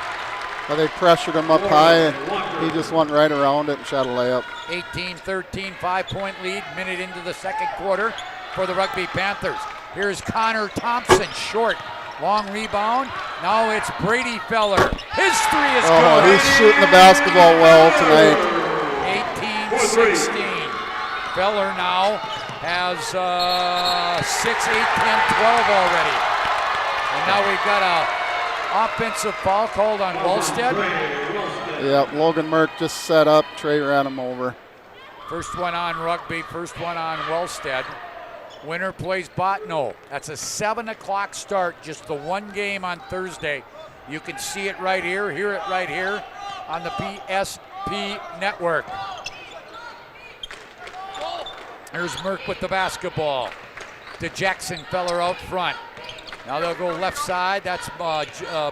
Well, they pressured him up high, and he just went right around it and shot a layup. 18-13, 5-point lead, minute into the second quarter for the Rugby Panthers. Here's Connor Thompson, short. Long rebound. Now it's Brady Feller. His 3 is good. Oh, he's shooting the basketball well tonight. 18-16. Feller now has 6, 8, 10, 12 already. And now we've got a offensive foul called on Wellstead. Yeah, Logan Merck just set up. Trey ran him over. First one on Rugby, first one on Wellstead. Winner plays Botno. That's a 7 o'clock start, just the one game on Thursday. You can see it right here, hear it right here on the PSP network. Here's Merck with the basketball. To Jackson Feller out front. Now they'll go left side. That's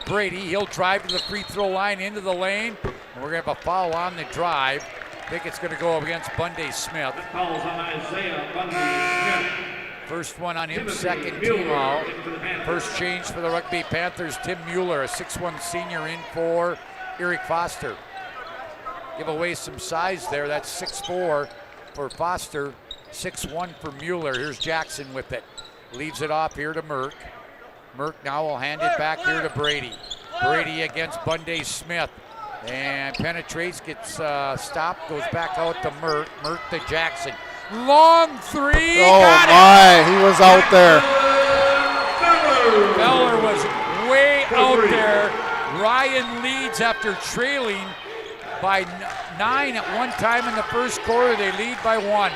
Brady. He'll drive to the free throw line into the lane. And we're going to have a foul on the drive. I think it's going to go against Bunday Smith. Fouls on Isaiah Bundy Smith. First one on him, second team out. First change for the Rugby Panthers, Tim Mueller, a 6'1 senior in for Eric Foster. Give away some size there. That's 6'4 for Foster, 6'1 for Mueller. Here's Jackson with it. Leaves it off here to Merck. Merck now will hand it back here to Brady. Brady against Bunday Smith. And penetrates, gets stopped, goes back out to Merck. Merck to Jackson. Long three. Oh my, he was out there. Feller was way out there. Ryan leads after trailing by 9 at one time in the first quarter. They lead by 1.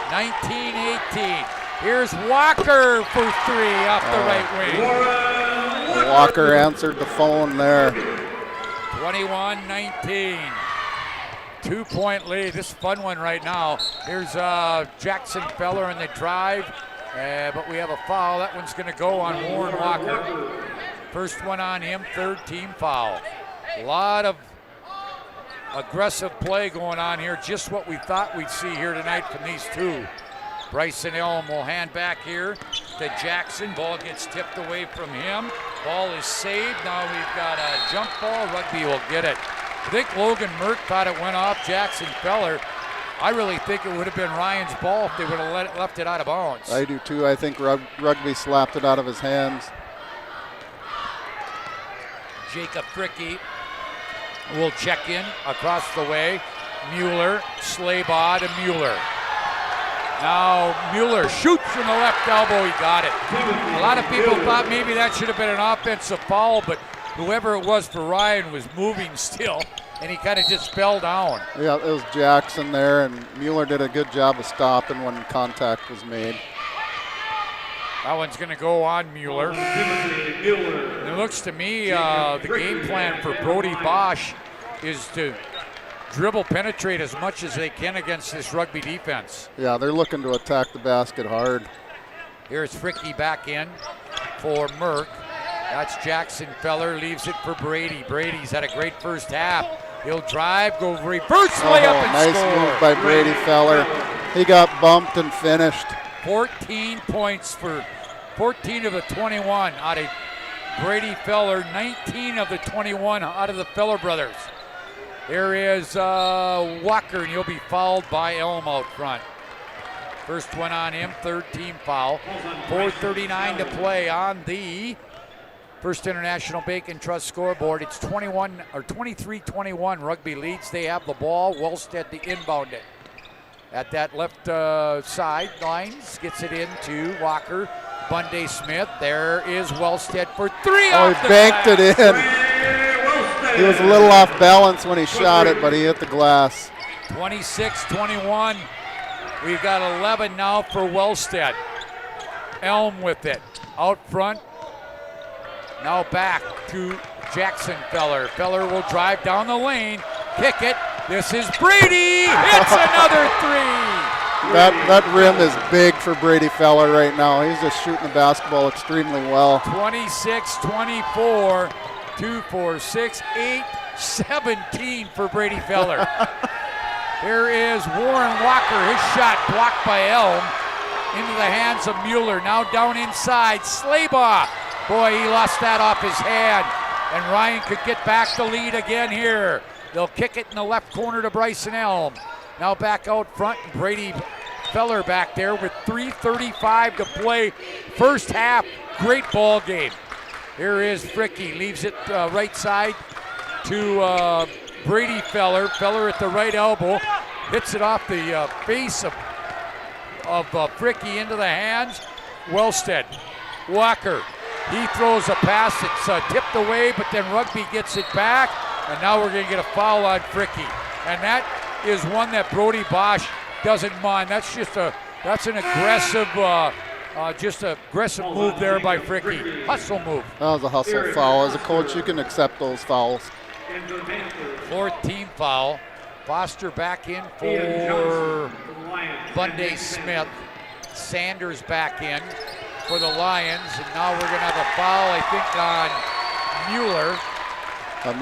19-18. Here's Walker for 3 off the right wing. Walker answered the phone there. 21-19. 2-point lead. This is a fun one right now. Here's Jackson Feller in the drive, but we have a foul. That one's going to go on Warren Walker. First one on him, third team foul. A lot of aggressive play going on here. Just what we thought we'd see here tonight from these two. Bryson Elm will hand back here to Jackson. Ball gets tipped away from him. Ball is saved. Now we've got a jump ball. Rugby will get it. I think Logan Merck thought it went off Jackson Feller. I really think it would have been Ryan's ball if they would have left it out of bounds. I do too. I think Rugby slapped it out of his hands. Jacob Fricky will check in across the way. Mueller, Slaybaugh to Mueller. Now Mueller shoots from the left elbow. He got it. A lot of people thought maybe that should have been an offensive foul, but whoever it was for Ryan was moving still, and he kind of just fell down. Yeah, it was Jackson there, and Mueller did a good job of stopping when contact was made. That one's going to go on Mueller. It looks to me the game plan for Brody Bosch is to dribble penetrate as much as they can against this Rugby defense. Yeah, they're looking to attack the basket hard. Here's Fricky back in for Merck. That's Jackson Feller, leaves it for Brady. Brady's had a great first half. He'll drive, go reverse layup and nice score. Nice move by Brady Feller. He got bumped and finished. 14 points for 14 of the 21 out of Brady Feller, 19 of the 21 out of the Feller brothers. There is Walker, and he'll be fouled by Elm out front. First one on him, third team foul. 4:39 to play on the First International Bacon Trust scoreboard. It's 23-21. Rugby leads. They have the ball. Wellstead to inbound it. At that left side lines, gets it into Walker. Bunday Smith. There is Wellstead for 3. Oh, he banked it in. He was a little off balance when he shot it, but he hit the glass. 26-21. We've got 11 now for Wellstead. Elm with it. Out front. Now back to Jackson Feller. Feller will drive down the lane. Kick it. This is Brady. Hits another 3. That rim is big for Brady Feller right now. He's just shooting the basketball extremely well. 26-24. 2, 4, 6, 8, 17 for Brady Feller. Here is Warren Walker. His shot blocked by Elm into the hands of Mueller. Now down inside. Slaybaugh. Boy, he lost that off his hand. And Ryan could get back the lead again here. They'll kick it in the left corner to Bryson Elm. Now back out front. Brady Feller back there with 3:35 to play. First half. Great ball game. Here is Fricky, leaves it right side to Brady Feller. Feller at the right elbow, hits it off the face of Fricky into the hands. Wellstead, Walker, He throws a pass that's tipped away, but then Rugby gets it back, and now we're going to get a foul on Fricky. And that is one that Brody Bosch doesn't mind. That's an aggressive, aggressive move there by Fricky. Hustle move. That was a hustle foul. As a coach, you can accept those fouls. 4th team foul. Foster back in for Bunday Smith. Sanders back in for the Lions, and now we're going to have a foul, I think, on Mueller.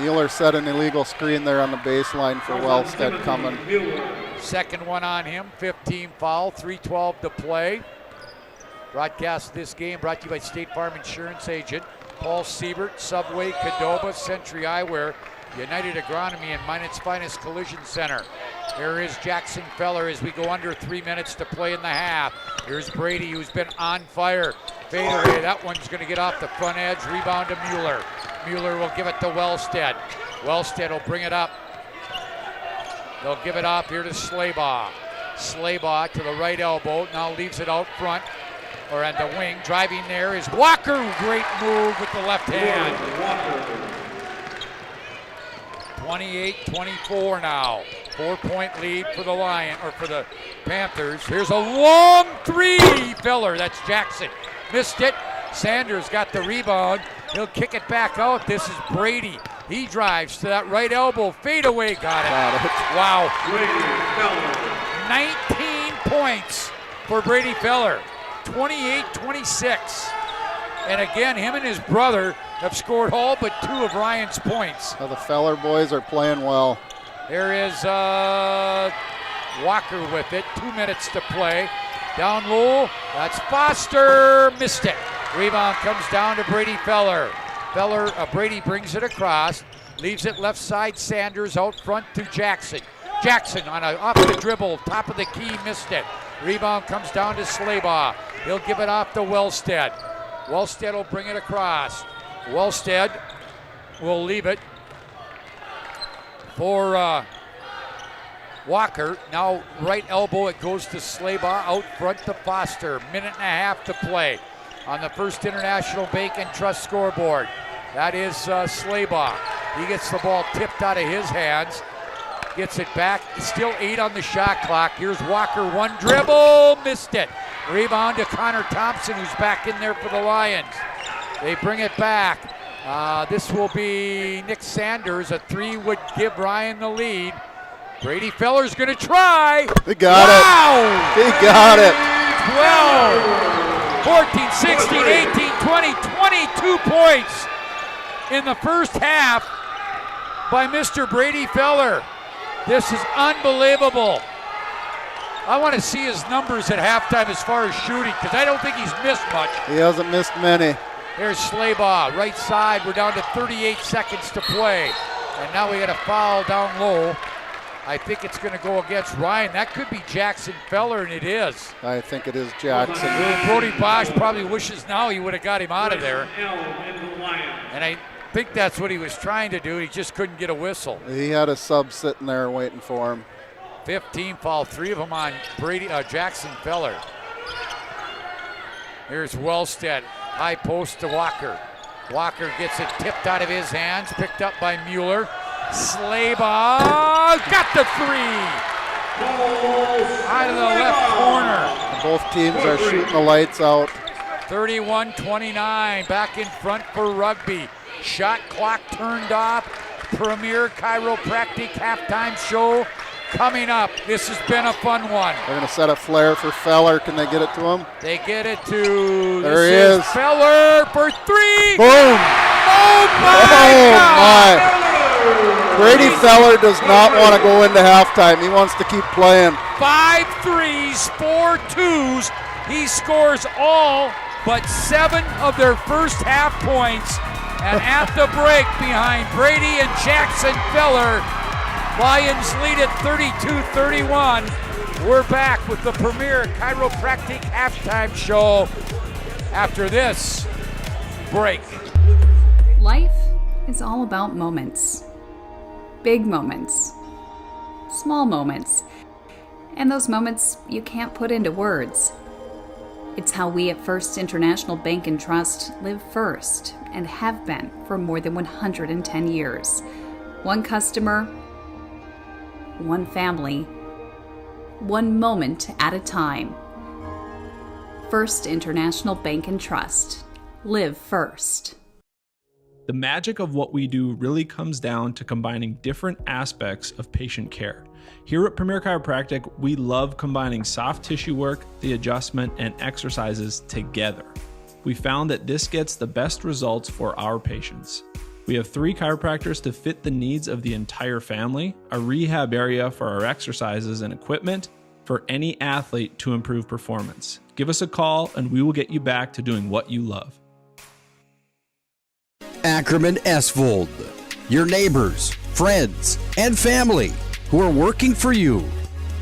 Mueller set an illegal screen there on the baseline for Wellstead coming. Second one on him, 15 foul, 3:12 to play. Broadcast this game brought to you by State Farm Insurance Agent Paul Siebert, Subway, Qdoba, Century Eyewear, United Agronomy, and Minot's Finest Collision Center. Here is Jackson Feller as we go under 3 minutes to play in the half. Here's Brady, who's been on fire. Fadeaway, that one's going to get off the front edge. Rebound to Mueller. Mueller will give it to Wellstead. Wellstead will bring it up. They'll give it off here to Slaybaugh. Slaybaugh to the right elbow, now leaves it out front, or at the wing. Driving there is Walker. Great move with the left hand. 28-24 now. 4-point lead for the Panthers. Here's a long three. Feller, that's Jackson. Missed it. Sanders got the rebound. He'll kick it back out. This is Brady. He drives to that right elbow. Fadeaway. Got it. Wow. 19 points for Brady Feller. 28-26. And again, him and his brother have scored all but 2 of Ryan's points. Well, the Feller boys are playing well. There is Walker with it. 2 minutes to play. Down low. That's Foster. Missed it. Rebound comes down to Brady Feller. Brady brings it across. Leaves it left side. Sanders out front to Jackson. Jackson on off the dribble. Top of the key. Missed it. Rebound comes down to Slaybaugh. He'll give it off to Wellstead. Wellstead will bring it across. Wellstead will leave it for Walker. Now right elbow, it goes to Slaybaugh. Out front to Foster. 1.5 minutes to play on the First International Bank and Trust scoreboard. That is Slaybaugh. He gets the ball tipped out of his hands. Gets it back. Still 8 on the shot clock. Here's Walker. One dribble. Missed it. Rebound to Connor Thompson, who's back in there for the Lions. They bring it back. This will be Nick Sanders. A 3 would give Ryan the lead. Brady Feller's going to try. They got it. They got it. 12, 14, 16, 18, 20, 22 points in the first half by Mr. Brady Feller. This is unbelievable. I want to see his numbers at halftime as far as shooting, because I don't think he's missed much. He hasn't missed many. Here's Slaybaugh, right side. We're down to 38 seconds to play. And now we got a foul down low. I think it's going to go against Ryan. That could be Jackson Feller, and it is. I think it is Jackson. Brody Bosch probably wishes now he would have got him out of there. And I think that's what he was trying to do. He just couldn't get a whistle. He had a sub sitting there waiting for him. 15 foul, 3 of them on Jackson Feller. Here's Wellstead, high post to Walker. Walker gets it tipped out of his hands, picked up by Mueller. Slaybaugh got the 3 out of the left corner. Both teams are shooting the lights out. 31-29, back in front for Rugby. Shot clock turned off. Premier Chiropractic halftime show coming up. This has been a fun one. They're going to set a flare for Feller. Can they get it to him? They get it to. There he is. Feller for 3. Boom! Oh my! Brady Feller does not want to go into halftime. He wants to keep playing. 5 threes, 4 twos. He scores all but 7 of their first half points. And at the break, behind Brady and Jackson Feller, Lions lead at 32-31. We're back with the Premier Chiropractic halftime show after this break. Life is all about moments. Big moments. Small moments. And those moments you can't put into words. It's how we at First International Bank and Trust live first and have been for more than 110 years. One customer, one family, one moment at a time. First International Bank and Trust. Live first. The magic of what we do really comes down to combining different aspects of patient care. Here at Premier Chiropractic, we love combining soft tissue work, the adjustment, and exercises together. We found that this gets the best results for our patients. We have 3 chiropractors to fit the needs of the entire family, a rehab area for our exercises and equipment, for any athlete to improve performance. Give us a call and we will get you back to doing what you love. Ackerman Esvold, your neighbors, friends, and family who are working for you.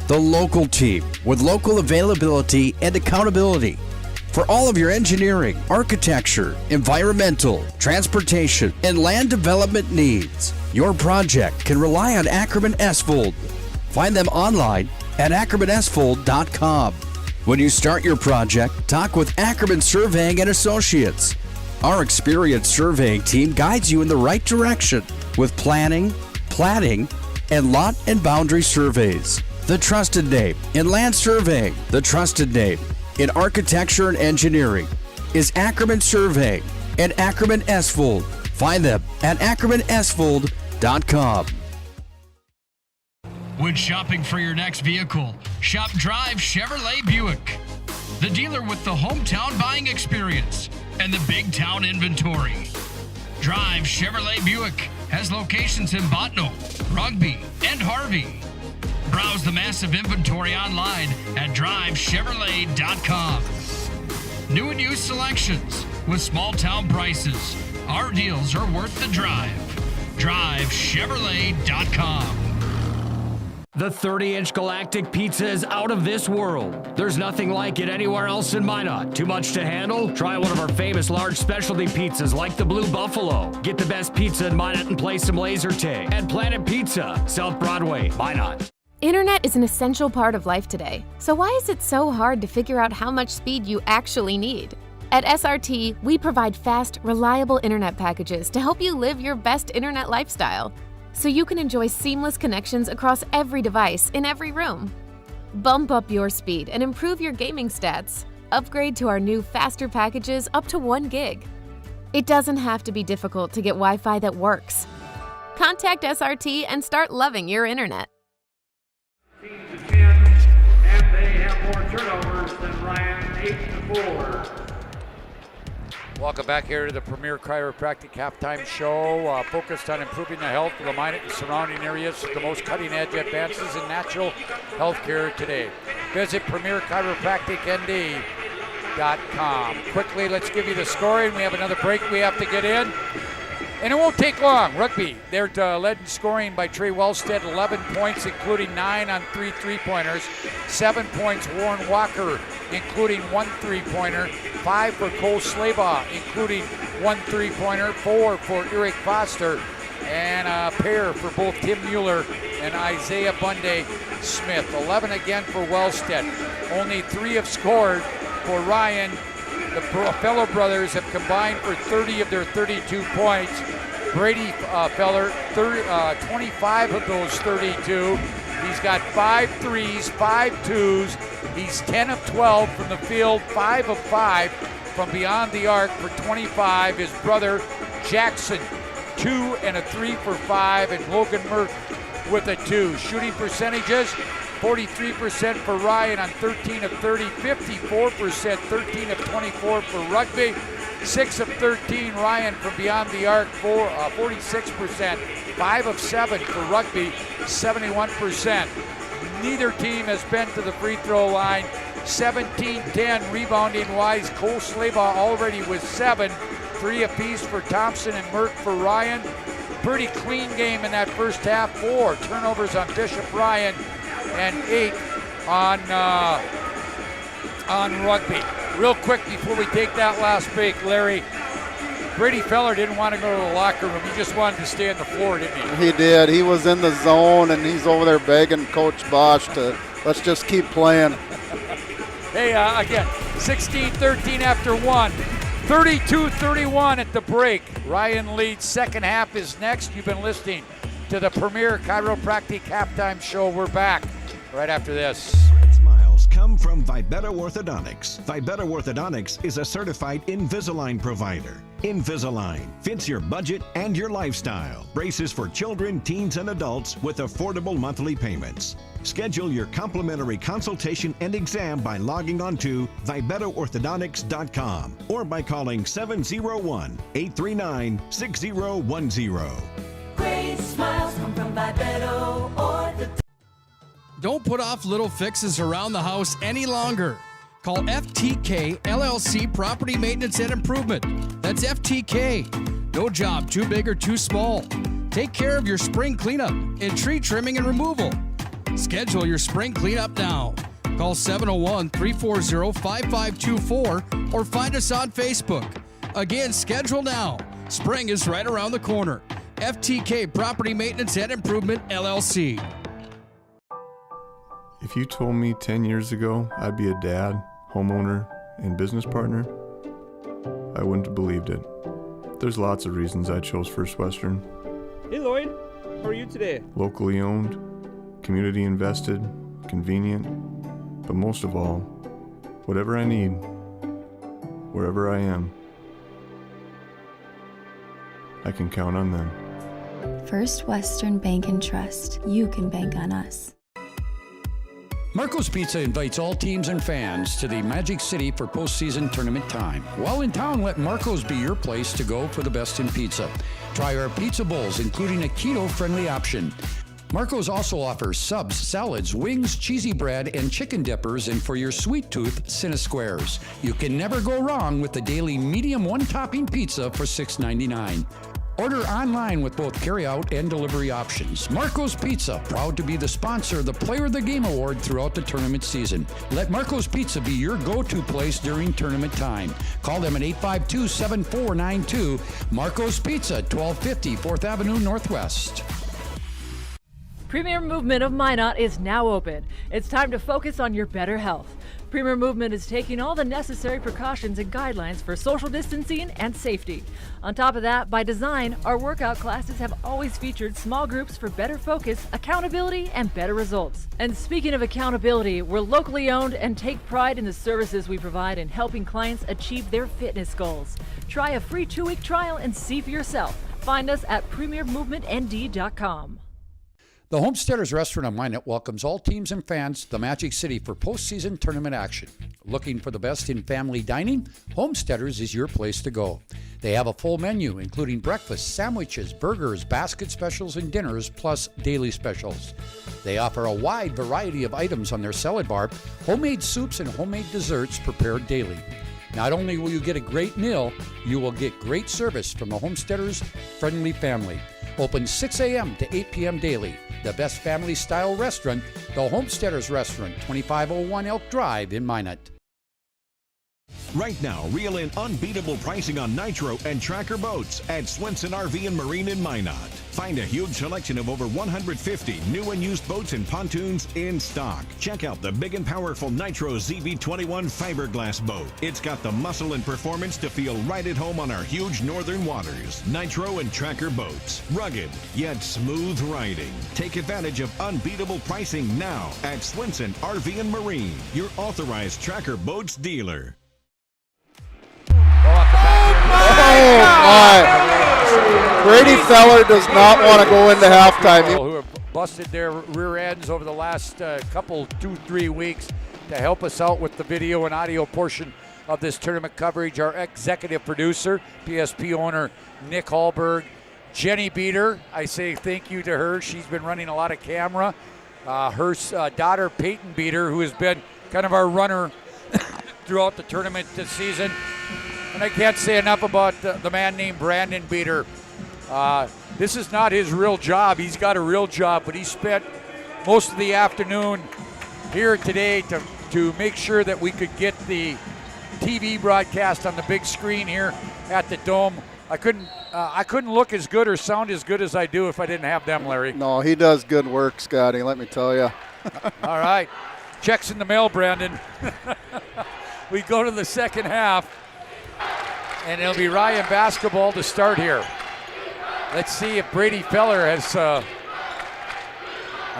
The local team with local availability and accountability for all of your engineering, architecture, environmental, transportation, and land development needs. Your project can rely on Ackerman Esvold. Find them online at ackermanesvold.com. When you start your project, talk with Ackerman Surveying and Associates. Our experienced surveying team guides you in the right direction with planning, platting, and lot and boundary surveys. The trusted name in land surveying, the trusted name in architecture and engineering is Ackerman Surveying and Ackerman Esvold. Find them at ackermanesvold.com. When shopping for your next vehicle, shop Drive Chevrolet Buick, the dealer with the hometown buying experience and the big town inventory. Drive Chevrolet Buick has locations in Botno, Rugby, and Harvey. Browse the massive inventory online at drivechevrolet.com. New and used selections with small town prices. Our deals are worth the drive. drivechevrolet.com. The 30-inch Galactic Pizza is out of this world. There's nothing like it anywhere else in Minot. Too much to handle? Try one of our famous large specialty pizzas like the Blue Buffalo. Get the best pizza in Minot and play some laser tag at Planet Pizza, South Broadway, Minot. Internet is an essential part of life today. So why is it so hard to figure out how much speed you actually need? At SRT, we provide fast, reliable internet packages to help you live your best internet lifestyle, so you can enjoy seamless connections across every device in every room. Bump up your speed and improve your gaming stats. Upgrade to our new faster packages up to 1 gig. It doesn't have to be difficult to get Wi-Fi that works. Contact SRT and start loving your internet. Teams of 10, and they have more turnovers than Ryan, 8-4. Welcome back here to the Premier Chiropractic Halftime Show, focused on improving the health of the Minot and surrounding areas with the most cutting-edge advances in natural health care today. Visit PremierChiropracticND.com. Quickly, let's give you the scoring. We have another break we have to get in, and it won't take long. Rugby, they're led in scoring by Trey Wellstead, 11 points, including 9 on 3 three-pointers. 7 points, Warren Walker, including 1 three-pointer. 5 for Cole Slabaugh, including 1 three-pointer. 4 for Eric Foster, and a pair for both Tim Mueller and Isaiah Bunday Smith. 11 again for Wellstead. Only 3 have scored for Ryan. The Fellow brothers have combined for 30 of their 32 points. Brady Feller, 25 of those 32. He's got 5 threes, 5 twos. He's 10 of 12 from the field, 5 of 5 from beyond the arc for 25. His brother Jackson, 2 and a 3 for 5, and Logan Merck with a 2. Shooting percentages, 43% for Ryan on 13 of 30, 54%, 13 of 24 for Rugby, 6 of 13 Ryan from beyond the arc, 46%, 5 of 7 for Rugby, 71%. Neither team has been to the free throw line. 17-10 rebounding wise. Cole Slabaugh already with 7, 3 apiece for Thompson and Merck for Ryan. Pretty clean game in that first half. 4 turnovers on Bishop Ryan and 8 on Rugby. Real quick before we take that last break, Larry, Brady Feller didn't want to go to the locker room. He just wanted to stay on the floor, didn't he? He did. He was in the zone, and he's over there begging Coach Bosch to let's just keep playing. Hey, again, 16-13 after one. 32-31 at the break. Ryan leads. Second half is next. You've been listening to the Premier Chiropractic Halftime Show. We're back right after this. Smiles come from Vibeto Orthodontics. Vibeto Orthodontics is a certified Invisalign provider. Invisalign fits your budget and your lifestyle. Braces for children, teens, and adults with affordable monthly payments. Schedule your complimentary consultation and exam by logging on to VibetoOrthodontics.com or by calling 701-839-6010. Great smiles come from Vibeto Orthodontics. Don't put off little fixes around the house any longer. Call FTK LLC Property Maintenance and Improvement. That's FTK. No job too big or too small. Take care of your spring cleanup and tree trimming and removal. Schedule your spring cleanup now. Call 701-340-5524 or find us on Facebook. Again, schedule now. Spring is right around the corner. FTK Property Maintenance and Improvement, LLC. If you told me 10 years ago I'd be a dad, homeowner, and business partner, I wouldn't have believed it. There's lots of reasons I chose First Western. Hey Lloyd, how are you today? Locally owned, community invested, convenient, but most of all, whatever I need, wherever I am, I can count on them. First Western Bank and Trust. You can bank on us. Marco's Pizza invites all teams and fans to the Magic City for postseason tournament time. While in town, let Marco's be your place to go for the best in pizza. Try our pizza bowls, including a keto-friendly option. Marco's also offers subs, salads, wings, cheesy bread, and chicken dippers, and for your sweet tooth, Cinesquares. You can never go wrong with the daily medium one-topping pizza for $6.99. Order online with both carry-out and delivery options. Marco's Pizza, proud to be the sponsor of the Player of the Game Award throughout the tournament season. Let Marco's Pizza be your go-to place during tournament time. Call them at 852-7492. Marco's Pizza, 1250 4th Avenue Northwest. Premier Movement of Minot is now open. It's time to focus on your better health. Premier Movement is taking all the necessary precautions and guidelines for social distancing and safety. On top of that, by design, our workout classes have always featured small groups for better focus, accountability, and better results. And speaking of accountability, we're locally owned and take pride in the services we provide in helping clients achieve their fitness goals. Try a free 2-week trial and see for yourself. Find us at premiermovementnd.com. The Homesteaders Restaurant on Minot welcomes all teams and fans to the Magic City for postseason tournament action. Looking for the best in family dining? Homesteaders is your place to go. They have a full menu, including breakfast, sandwiches, burgers, basket specials, and dinners, plus daily specials. They offer a wide variety of items on their salad bar, homemade soups, and homemade desserts prepared daily. Not only will you get a great meal, you will get great service from the Homesteaders friendly family. Open 6 a.m. to 8 p.m. daily. The best family-style restaurant, the Homesteaders Restaurant, 2501 Elk Drive in Minot. Right now, reel in unbeatable pricing on Nitro and Tracker boats at Swenson RV and Marine in Minot. Find a huge selection of over 150 new and used boats and pontoons in stock. Check out the big and powerful Nitro ZV21 fiberglass boat. It's got the muscle and performance to feel right at home on our huge northern waters. Nitro and Tracker boats. Rugged, yet smooth riding. Take advantage of unbeatable pricing now at Swenson RV and Marine, your authorized Tracker boats dealer. Oh my! Brady Feller does not want to go into halftime. Who have busted their rear ends over the last couple, 2-3 weeks to help us out with the video and audio portion of this tournament coverage. Our executive producer, PSP owner Nick Hallberg, Jenny Beater. I say thank you to her. She's been running a lot of camera. Her daughter, Peyton Beater, who has been kind of our runner throughout the tournament this season. And I can't say enough about the man named Brandon Beater. This is not his real job. He's got a real job, but he spent most of the afternoon here today to make sure that we could get the TV broadcast on the big screen here at the Dome. I couldn't look as good or sound as good as I do if I didn't have them, Larry. No, he does good work, Scotty, let me tell you. All right. Checks in the mail, Brandon. we go to the second half, and it'll be Ryan basketball to start here. Let's see if Brady Feller has,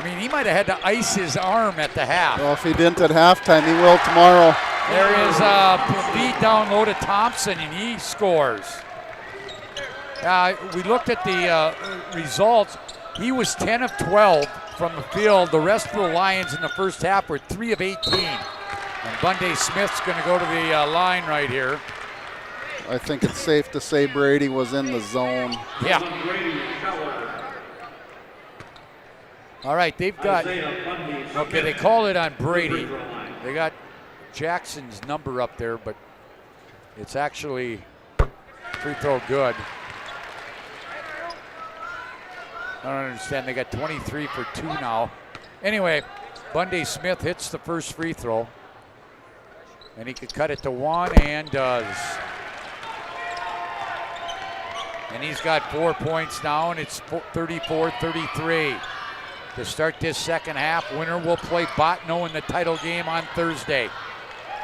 he might have had to ice his arm at the half. Well, if he didn't at halftime, he will tomorrow. There is a feed down low to Thompson, and he scores. We looked at the results. He was 10 of 12 from the field. The rest of the Lions in the first half were 3 of 18. And Bunday Smith's going to go to the line right here. I think it's safe to say Brady was in the zone. Yeah. All right, they've got, okay, they called it on Brady. They got Jackson's number up there, but it's actually free throw good. I don't understand. They got 23 for 2 now. Anyway, Bunday Smith hits the first free throw. And he could cut it to 1 and does. And he's got 4 points now, and it's 34-33. To start this second half, winner will play Botno in the title game on Thursday.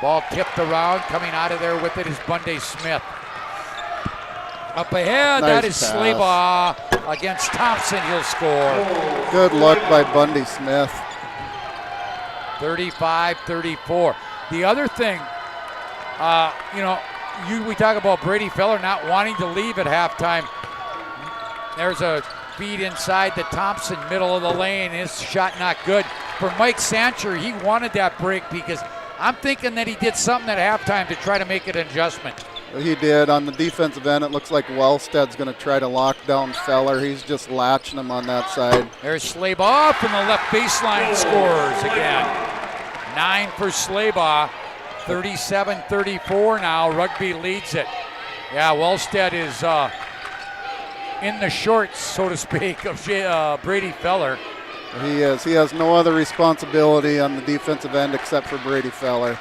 Ball tipped around. Coming out of there with it is Bunday Smith. Up ahead, nice that is pass. Slaybaugh against Thompson. He'll score. Good look by Bunday Smith. 35-34. The other thing, we talk about Brady Feller not wanting to leave at halftime. There's a feed inside to Thompson, middle of the lane. His shot not good. For Mike Sancher, he wanted that break because I'm thinking that he did something at halftime to try to make an adjustment. He did. On the defensive end, it looks like Wellstead's going to try to lock down Feller. He's just latching him on that side. There's Slaybaugh from the left baseline, scores again. 9 for Slaybaugh. 37-34 now. Rugby leads it. Yeah, Wellstead is in the shorts, so to speak, of Brady Feller. He is. He has no other responsibility on the defensive end except for Brady Feller.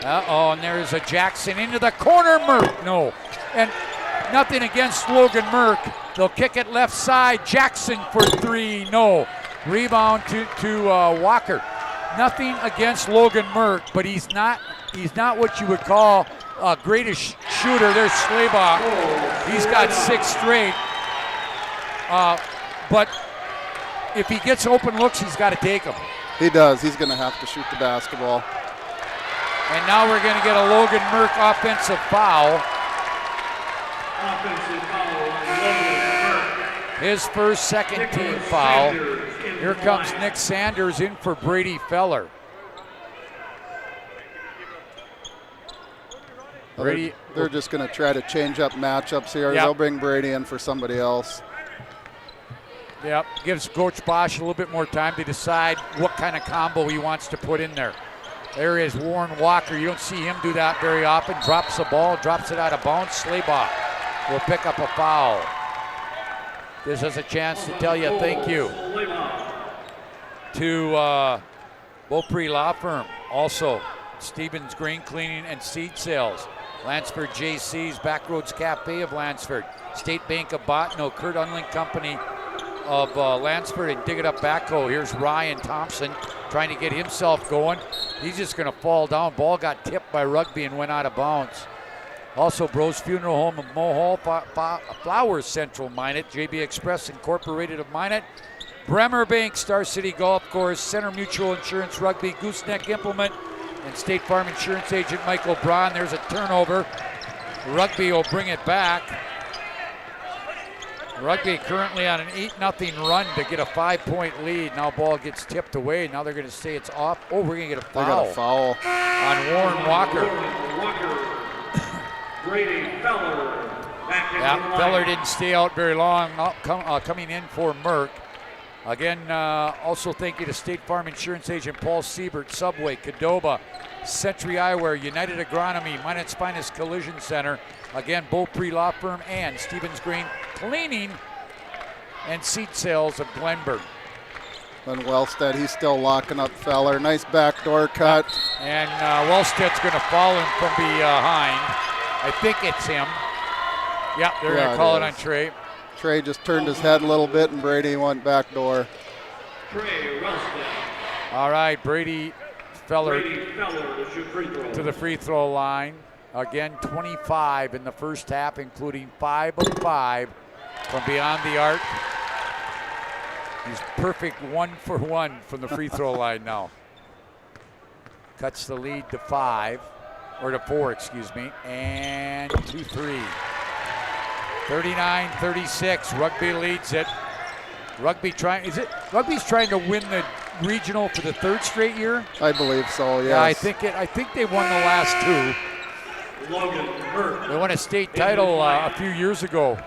And there's a Jackson into the corner. Merck, no. And nothing against Logan Merck. They'll kick it left side. Jackson for 3, no. Rebound to Walker. Nothing against Logan Merck, but he's not what you would call a greatest shooter. There's Slaybaugh. He's got 6 straight. But if he gets open looks, he's got to take them. He does. He's going to have to shoot the basketball. And now we're going to get a Logan Merck offensive foul. His first second team foul. Here comes Nick Sanders in for Brady Feller. They're just going to try to change up matchups here. Yep. They'll bring Brady in for somebody else. Yep, gives Coach Bosch a little bit more time to decide what kind of combo he wants to put in there. There is Warren Walker. You don't see him do that very often. Drops the ball, drops it out of bounds. Slaybaugh will pick up a foul. Gives us a chance to tell you thank you to Beaupre Law Firm. Also, Stevens Grain Cleaning and Seed Sales. Lansford JC's Backroads Cafe of Lansford. State Bank of Botno. Kurt Unling Company of Lansford and Dig It Up Backhoe. Here's Ryan Thompson trying to get himself going. He's just going to fall down. Ball got tipped by Rugby and went out of bounds. Also, Bros Funeral Home of Mohall, Flowers Central Minot, JB Express Incorporated of Minot, Bremer Bank, Star City Golf Course, Center Mutual Insurance Rugby, Gooseneck Implement, and State Farm Insurance Agent Michael Braun. There's a turnover. Rugby will bring it back. Rugby currently on an 8-0 run to get a 5-point lead. Now ball gets tipped away. Now they're going to say it's off. Oh, we're going to get a foul. They got a foul on Warren Walker. Brady Feller. Feller didn't stay out very long. Coming in for Merck. Again, also thank you to State Farm Insurance Agent Paul Siebert, Subway, Caddoba, Century Eyewear, United Agronomy, Minot's Finest Collision Center. Again, Beaupre Law Firm and Stevens Grain Cleaning and Seat Sales of Glenburg. And Wellstead, he's still locking up Feller. Nice backdoor cut. And Wellstead's going to follow him from behind. I think it's him. Yep, they're going to call it on Trey. Trey just turned his head a little bit, and Brady went backdoor. Trey Wellstead. All right, Brady Feller Brady Feller to shoot free throw. to the free throw line. Again, 25 in the first half, including 5 of 5 from beyond the arc. He's perfect 1 for 1 from the free throw line now. Cuts the lead to 5, or to 4, excuse me, and 2-3. 39-36, Rugby leads it. Rugby's trying to win the regional for the 3rd straight year? I believe so, yes. Yeah, I think they won the last 2. Logan Burke. They won a state title a few years ago.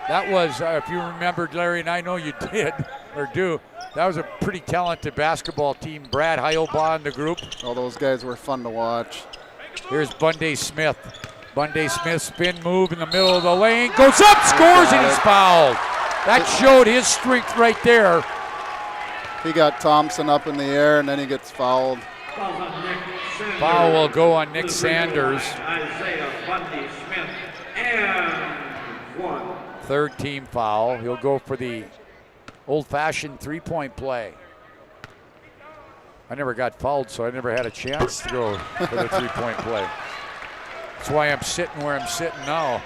That was, if you remembered, Larry, and I know you did, or do, that was a pretty talented basketball team. Brad Heilbaugh in the group. Oh, those guys were fun to watch. Here's Bunday Smith. Bunday Smith spin move in the middle of the lane. Goes up, scores, and he's fouled. That showed his strength right there. He got Thompson up in the air, and then he gets fouled. Foul will go on Nick Sanders. Isaiah Bundy Smith and 1. 3rd team foul. He'll go for the old-fashioned three-point play. I never got fouled, so I never had a chance to go for the three-point play. That's why I'm sitting where I'm sitting now.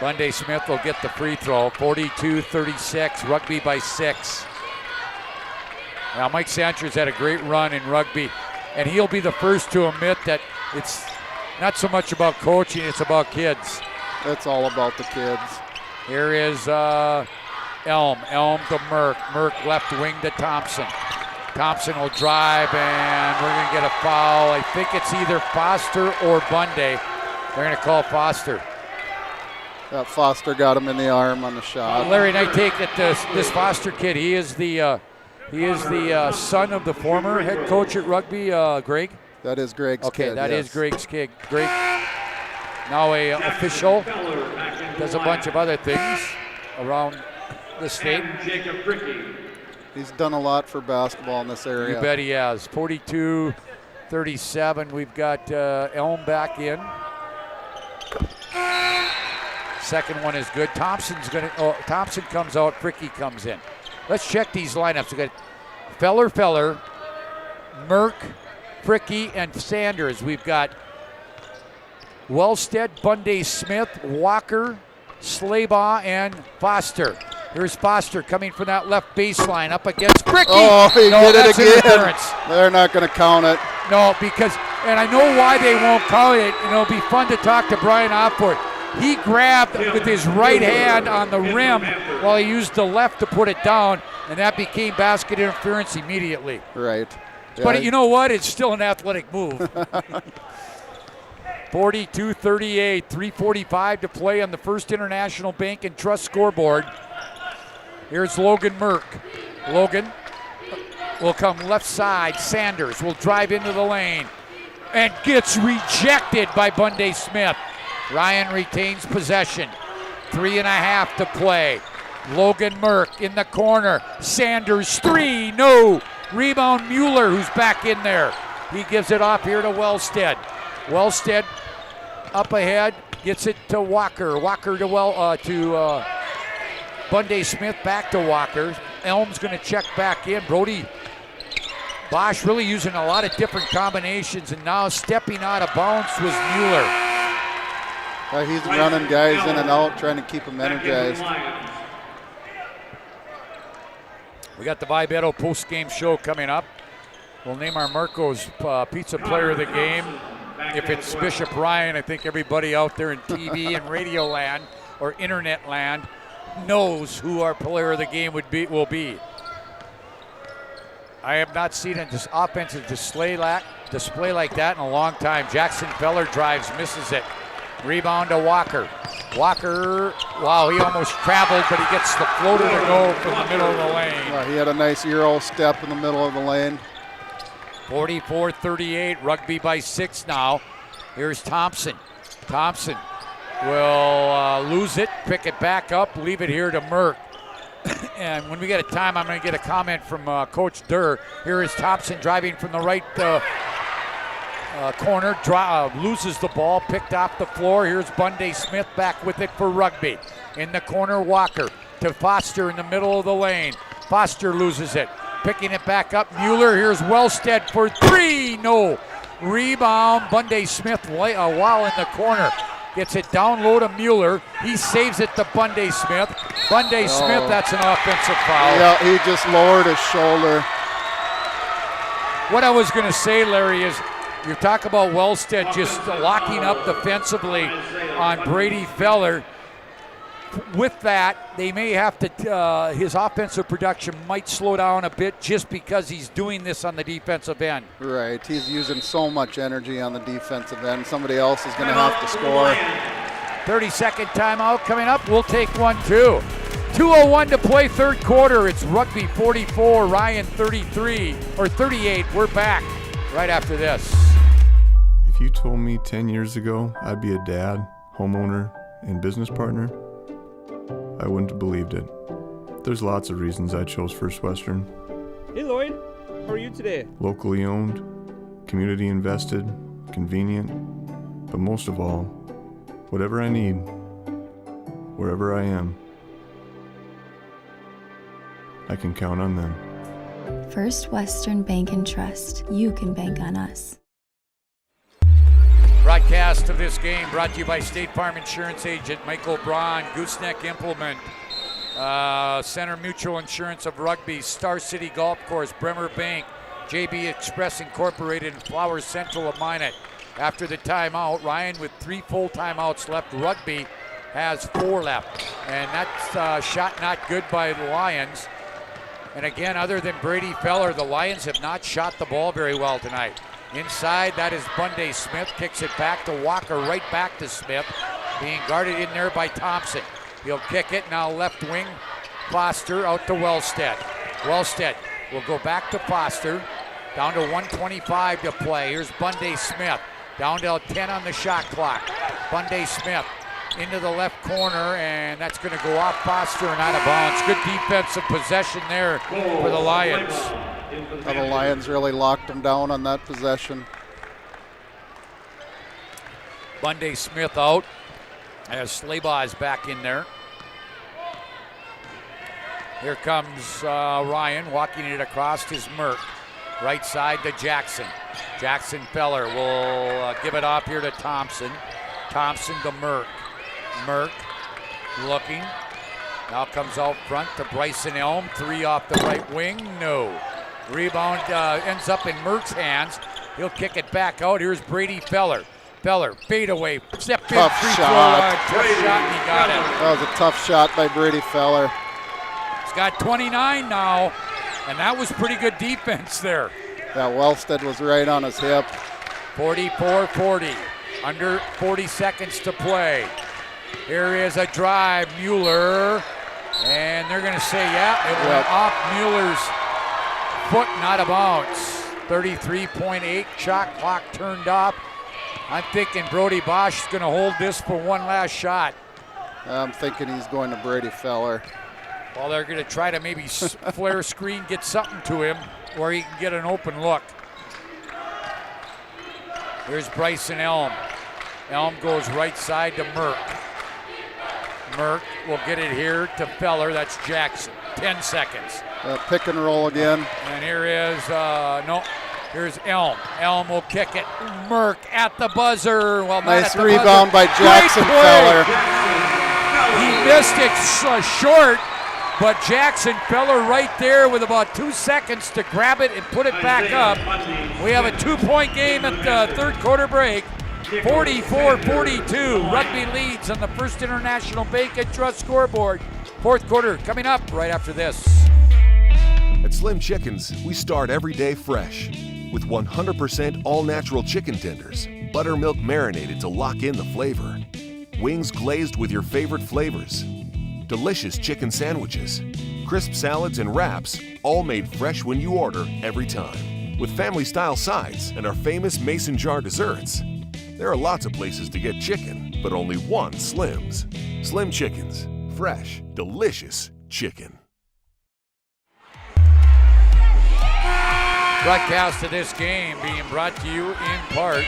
Bunday Smith will get the free throw. 42-36, Rugby by 6. Now, Mike Sanchez had a great run in Rugby, and he'll be the first to admit that it's not so much about coaching, it's about kids. It's all about the kids. Here is Elm to Merck. Merck left wing to Thompson. Thompson will drive, and we're going to get a foul. I think it's either Foster or Bunday. They're going to call Foster. Foster got him in the arm on the shot. Larry, and I take it this Foster kid, he is the son of the former head coach at Rugby, Greg? That is Greg's kid. Okay, that yes. is Greg's kid. Greg, now a official, does a bunch of other things around the state. Jacob Ricky. He's done a lot for basketball in this area. You bet he has. 42-37. We've got Elm back in. Second one is good. Thompson comes out. Fricky comes in. Let's check these lineups. We got Feller, Merck, Fricky, and Sanders. We've got Wellstead, Bunday Smith, Walker, Slaybaugh, and Foster. Here's Foster coming from that left baseline up against Fricky. Oh, he did it again. Interference. They're not going to count it. No, because, and I know why they won't count it, and it'll be fun to talk to Brian Offord. He grabbed with his right hand on the rim while he used the left to put it down, and that became basket interference immediately. Right. Yeah. But you know what? It's still an athletic move. 42-38, 3:45 to play on the First International Bank and Trust scoreboard. Here's Logan Merck. Logan will come left side. Sanders will drive into the lane and gets rejected by Bunday Smith. Ryan retains possession. 3.5 to play. Logan Merck in the corner. Sanders 3, no. Rebound Mueller, who's back in there. He gives it off here to Wellstead. Wellstead up ahead, gets it to Walker. Walker to Bunday Smith, back to Walker. Elm's going to check back in. Brody Bosch really using a lot of different combinations, and now stepping out of bounds was Mueller. He's running guys in and out, trying to keep them energized. We got the Vibeto post-game show coming up. We'll name our Marco's Pizza Player of the Game. If it's Bishop Ryan, I think everybody out there in TV and radio land or internet land knows who our player of the game will be. I have not seen an offensive display like that in a long time. Jackson Feller drives, misses it. Rebound to Walker. Walker, wow, he almost traveled, but he gets the floater to go from the middle of the lane. Well, he had a nice Euro step in the middle of the lane. 44-38, Rugby by 6 now. Here's Thompson. Thompson will lose it, pick it back up, leave it here to Merck. And when we get a time, I'm going to get a comment from Coach Durr. Here is Thompson driving from the right corner, loses the ball, picked off the floor. Here's Bunday Smith back with it for Rugby. In the corner, Walker to Foster in the middle of the lane. Foster loses it. picking it back up. Mueller, here's Wellstead for three. No. Rebound. Bunday Smith a while in the corner. Gets it down low to Mueller. He saves it to Bunday Smith. Bunday Smith, that's an offensive foul. Yeah, he just lowered his shoulder. What I was going to say, Larry, is you talk about Wellstead just locking up defensively on Brady Feller. With that, they may have to, his offensive production might slow down a bit just because he's doing this on the defensive end. Right, he's using so much energy on the defensive end. Somebody else is going to have to score. 30-second timeout coming up. We'll take one, too. 2:01 to play third quarter. It's Rugby 44, Ryan 33, or 38. We're back right after this. If you told me 10 years ago I'd be a dad, homeowner, and business partner, I wouldn't have believed it. There's lots of reasons I chose First Western. Hey Lloyd, how are you today? Locally owned, community invested, convenient, but most of all, whatever I need, wherever I am, I can count on them. First Western Bank and Trust. You can bank on us. Broadcast of this game brought to you by State Farm Insurance Agent Michael Braun, Gooseneck Implement, Center Mutual Insurance of Rugby, Star City Golf Course, Bremer Bank, JB Express Incorporated, and Flowers Central of Minot. After the timeout, Ryan with 3 full timeouts left. Rugby has 4 left, and that's shot not good by the Lions. And again, other than Brady Feller, the Lions have not shot the ball very well tonight. Inside, that is Bunday Smith, kicks it back to Walker, right back to Smith, being guarded in there by Thompson. He'll kick it, now left wing, Foster out to Wellstead. Wellstead will go back to Foster, down to 1:25 to play. Here's Bunday Smith, down to 10 on the shot clock. Bunday Smith into the left corner, and that's going to go off Foster and out of bounds. Good defensive possession there for the Lions. The Lions really locked them down on that possession. Bunday Smith out as Slaybaugh is back in there. Here comes Ryan walking it across his Merck. Right side to Jackson. Jackson Feller will give it off here to Thompson. Thompson to Merck. Merck looking. Now comes out front to Bryson Elm. 3 off the right wing. No. Rebound ends up in Merck's hands. He'll kick it back out. Here's Brady Feller. Feller, fade away. Step in, tough shot. Tough shot, and he got it. That was a tough shot by Brady Feller. He's got 29 now, and that was pretty good defense there. Yeah, Wellstead was right on his hip. 44-40. Under 40 seconds to play. Here is a drive, Mueller, and they're going to say, yeah, it went off Mueller's foot, not a bounce. 33.8, shot clock turned off. I'm thinking Brody Bosch is going to hold this for one last shot. I'm thinking he's going to Brady Feller. Well, they're going to try to maybe flare screen, get something to him where he can get an open look. Here's Bryson Elm. Elm goes right side to Merck. Merck will get it here to Feller. That's Jackson. 10 seconds. Pick and roll again. And here is, here's Elm. Elm will kick it. Merck at the buzzer. Well, nice rebound by Jackson Feller. He missed it short, but Jackson Feller right there with about 2 seconds to grab it and put it back up. We have a 2-point game at the third quarter break. 44-42. Rugby leads on the First International Bank and Trust scoreboard. Fourth quarter coming up right after this. At Slim Chickens, we start every day fresh with 100% all-natural chicken tenders, buttermilk marinated to lock in the flavor, wings glazed with your favorite flavors, delicious chicken sandwiches, crisp salads and wraps, all made fresh when you order every time, with family-style sides and our famous mason jar desserts. There are lots of places to get chicken, but only one Slim's. Slim Chickens. Fresh, delicious chicken. Broadcast of this game being brought to you in part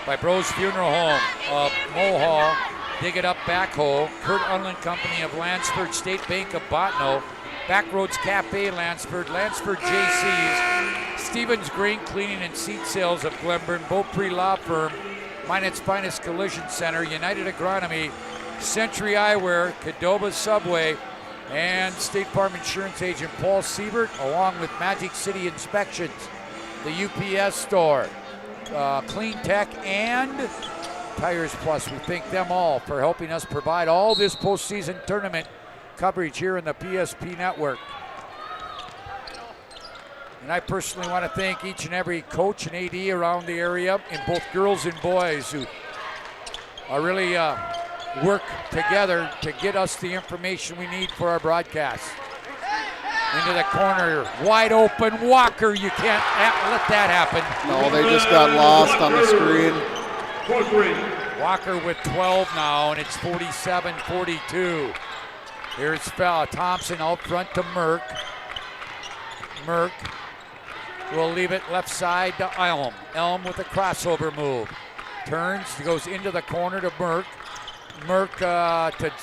by Bros Funeral Home of Mohall, Dig It Up Backhoe, Kurt Unland Company of Lansford, State Bank of Botno, Backroads Cafe, Lansford, Lansford JC's, Stevens Grain Cleaning and Seat Sales of Glenburn, Beaupre Law Firm, Minot's Finest Collision Center, United Agronomy, Century Eyewear, Cadova Subway, and State Farm Insurance Agent Paul Siebert, along with Magic City Inspections, the UPS Store, Clean Tech, and Tires Plus. We thank them all for helping us provide all this postseason tournament coverage here in the PSP Network. And I personally want to thank each and every coach and AD around the area, in both girls and boys, who are really work together to get us the information we need for our broadcast. Into the corner, wide open, Walker. You can't let that happen. No, they just got lost on the screen. Walker with 12 now, and it's 47-42. Here's Thompson out front to Merck. Merck will leave it left side to Elm. Elm with a crossover move. Turns, goes into the corner to Merck. Merck to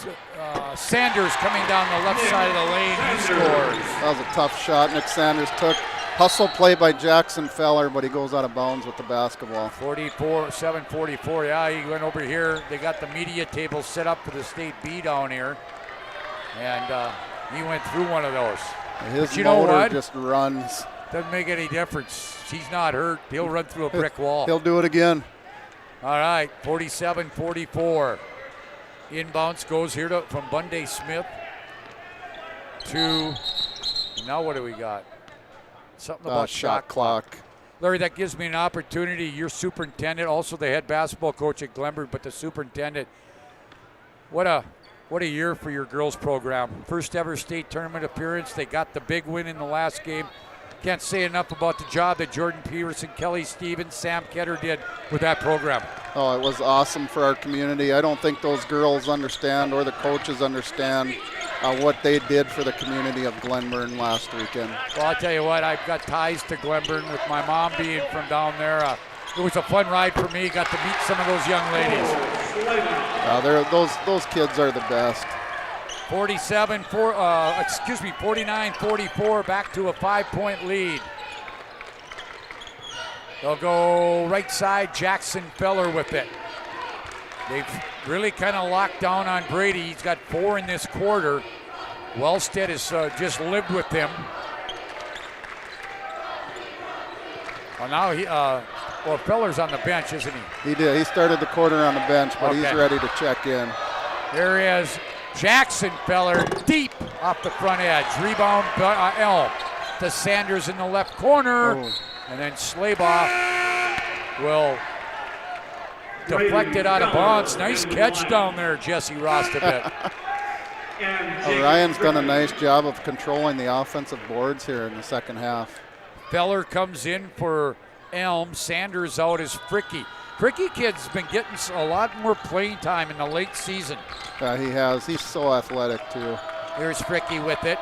Sanders coming down the left side of the lane. He scores. That was a tough shot Nick Sanders took. Hustle play by Jackson Feller, but he goes out of bounds with the basketball. 7:44. Yeah, he went over here. They got the media table set up for the State B down here. And he went through one of those. His but you know motor what? Just runs. Doesn't make any difference. He's not hurt. He'll run through a brick wall. He'll do it again. All right, 47-44. Inbounds goes here from Bunday Smith to, now what do we got? Something about shot clock. Larry, that gives me an opportunity. Your superintendent, also the head basketball coach at Glenburn, but the superintendent. What a year for your girls program. First ever state tournament appearance. They got the big win in the last game. Can't say enough about the job that Jordan Peterson, Kelly Stevens, Sam Ketter did with that program. Oh, it was awesome for our community. I don't think those girls understand, or the coaches understand, what they did for the community of Glenburn last weekend. Well, I'll tell you what, I've got ties to Glenburn with my mom being from down there. It was a fun ride for me. Got to meet some of those young ladies. Those kids are the best. 49-44, back to a 5-point lead. They'll go right side, Jackson Feller with it. They've really kind of locked down on Brady. He's got 4 in this quarter. Wellstead has just lived with him. Well, now Feller's on the bench, isn't he? He did. He started the quarter on the bench, but he's ready to check in. There he is. Jackson Feller deep off the front edge. Rebound Elm to Sanders in the left corner. Oh. And then Slabaugh will deflect it out of bounds. Nice catch down there, Jesse Rostabit. Ryan's done a nice job of controlling the offensive boards here in the second half. Feller comes in for Elm. Sanders out as Fricky. Fricky kid's been getting a lot more playing time in the late season. Yeah, he has. He's so athletic, too. Here's Fricky with it.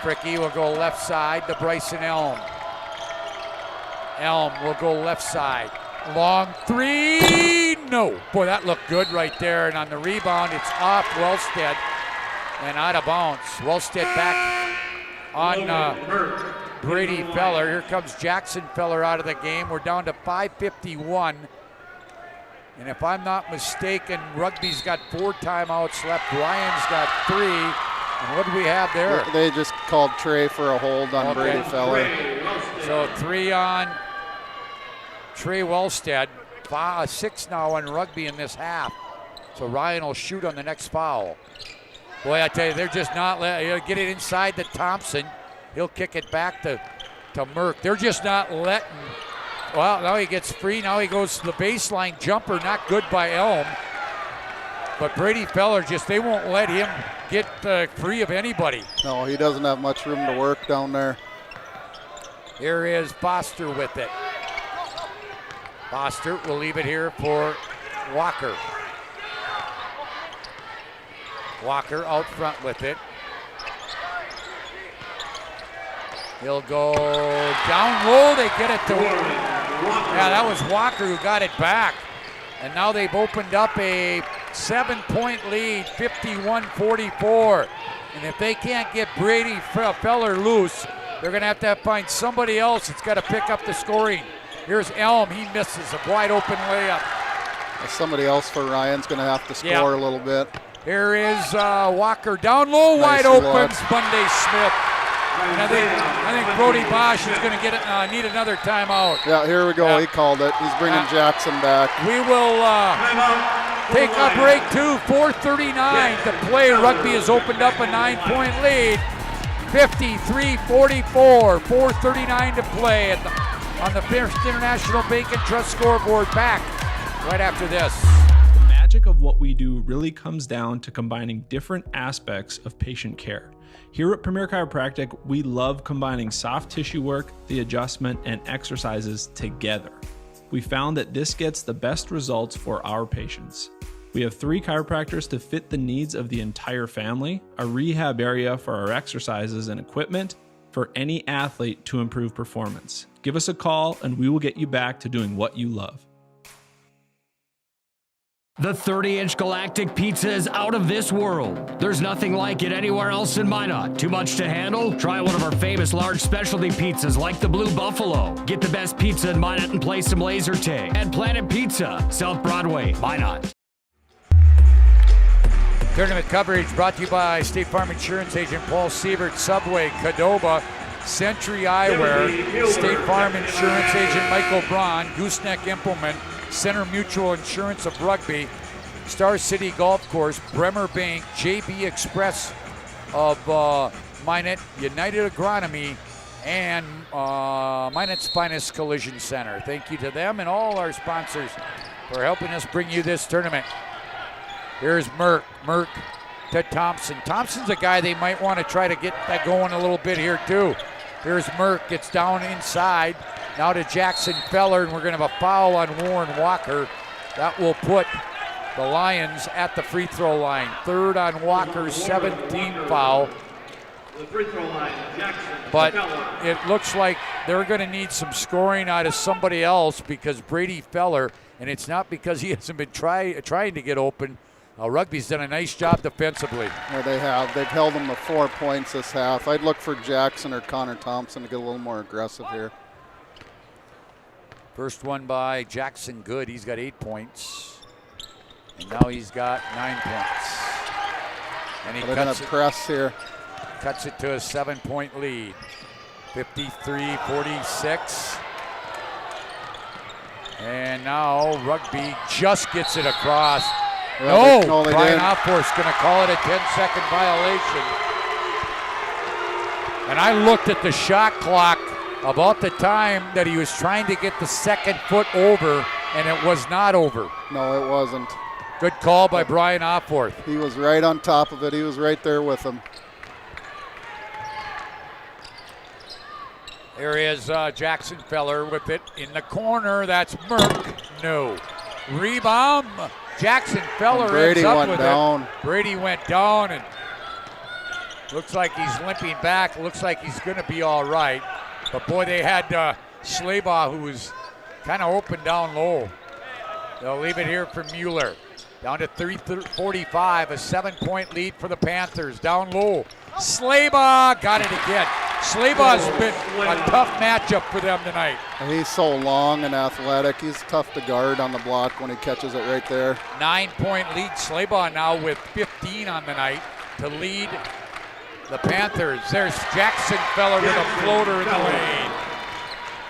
Fricky will go left side to Bryson Elm. Elm will go left side. Long three. No. Boy, that looked good right there. And on the rebound, it's off Wellstead and out of bounds. Wellstead back on Brady Feller. Here comes Jackson Feller out of the game. We're down to 5:51. And if I'm not mistaken, Rugby's got 4 timeouts left. Ryan's got 3. And what do we have there? They just called Trey for a hold on Brady Feller. So 3 on Trey Wellstead. 6 now on Rugby in this half. So Ryan will shoot on the next foul. Boy, I tell you, they're just not letting, get it inside to Thompson. He'll kick it back to Merck. They're just not letting. Well, now he gets free. Now he goes to the baseline jumper. Not good by Elm. But Brady Feller they won't let him get free of anybody. No, he doesn't have much room to work down there. Here is Foster with it. Foster will leave it here for Walker. Walker out front with it. He'll go down low. They get it to. Yeah, that was Walker who got it back. And now they've opened up a 7-point lead, 51-44. And if they can't get Brady Feller loose, they're going to have find somebody else that's got to pick up the scoring. Here's Elm. He misses a wide open layup. Somebody else for Ryan's going to have to score a little bit. Here is Walker down low, Nice wide look. open. Bunday Smith. And I think Brody Bosch is going to need another timeout. Yeah, here we go. He called it. He's bringing Jackson back. We will take a break too. 4:39 to play. Rugby has opened up a 9-point lead. 53-44. 4:39 to play on the First International Bank and Trust scoreboard. Back right after this. The magic of what we do really comes down to combining different aspects of patient care. Here at Premier Chiropractic, we love combining soft tissue work, the adjustment, and exercises together. We found that this gets the best results for our patients. We have 3 chiropractors to fit the needs of the entire family, a rehab area for our exercises and equipment for any athlete to improve performance. Give us a call and we will get you back to doing what you love. The 30-inch Galactic Pizza is out of this world. There's nothing like it anywhere else in Minot. Too much to handle? Try one of our famous large specialty pizzas like the Blue Buffalo. Get the best pizza in Minot and play some laser tag. At Planet Pizza, South Broadway, Minot. Tournament coverage brought to you by State Farm Insurance Agent Paul Siebert, Subway, Cadova, Century Eyewear, State Farm Insurance Agent Michael Braun, Gooseneck Implement, Center Mutual Insurance of Rugby, Star City Golf Course, Bremer Bank, JB Express of Minot, United Agronomy, and Minot's Finest Collision Center. Thank you to them and all our sponsors for helping us bring you this tournament. Here's Merck to Thompson. Thompson's a guy they might want to try to get that going a little bit here too. Here's Merck, gets down inside. Now to Jackson Feller, and we're going to have a foul on Warren Walker. That will put the Lions at the free throw line. Third on Walker's 17th foul. The free throw line, Jackson. But it looks like they're going to need some scoring out of somebody else because Brady Feller, and it's not because he hasn't been trying to get open. Rugby's done a nice job defensively. Yeah, they have. They've held them to 4 points this half. I'd look for Jackson or Connor Thompson to get a little more aggressive here. First one by Jackson Good. He's got 8 points. And now he's got 9 points. And they're going to press here. Cuts it to a 7-point lead. 53-46. And now Rugby just gets it across. Well, no, Brian Opforth's going to call it a 10-second violation. And I looked at the shot clock about the time that he was trying to get the second foot over, and it was not over. No, it wasn't. Good call by Brian Opforth. He was right on top of it. He was right there with him. There is Jackson Feller with it in the corner. That's Merck. No. Rebound. Jackson Feller ends up with it. Brady went down and looks like he's limping back. Looks like he's going to be all right. But boy, they had Schleybaugh, who was kind of open down low. They'll leave it here for Mueller. Down to 3:45, a 7-point lead for the Panthers. Down low. Schleybaugh got it again. Schleybaug's been a tough matchup for them tonight. He's so long and athletic. He's tough to guard on the block when he catches it right there. 9-point lead. Schleybaugh now with 15 on the night to lead the Panthers. There's Jackson Feller with a floater in the lane.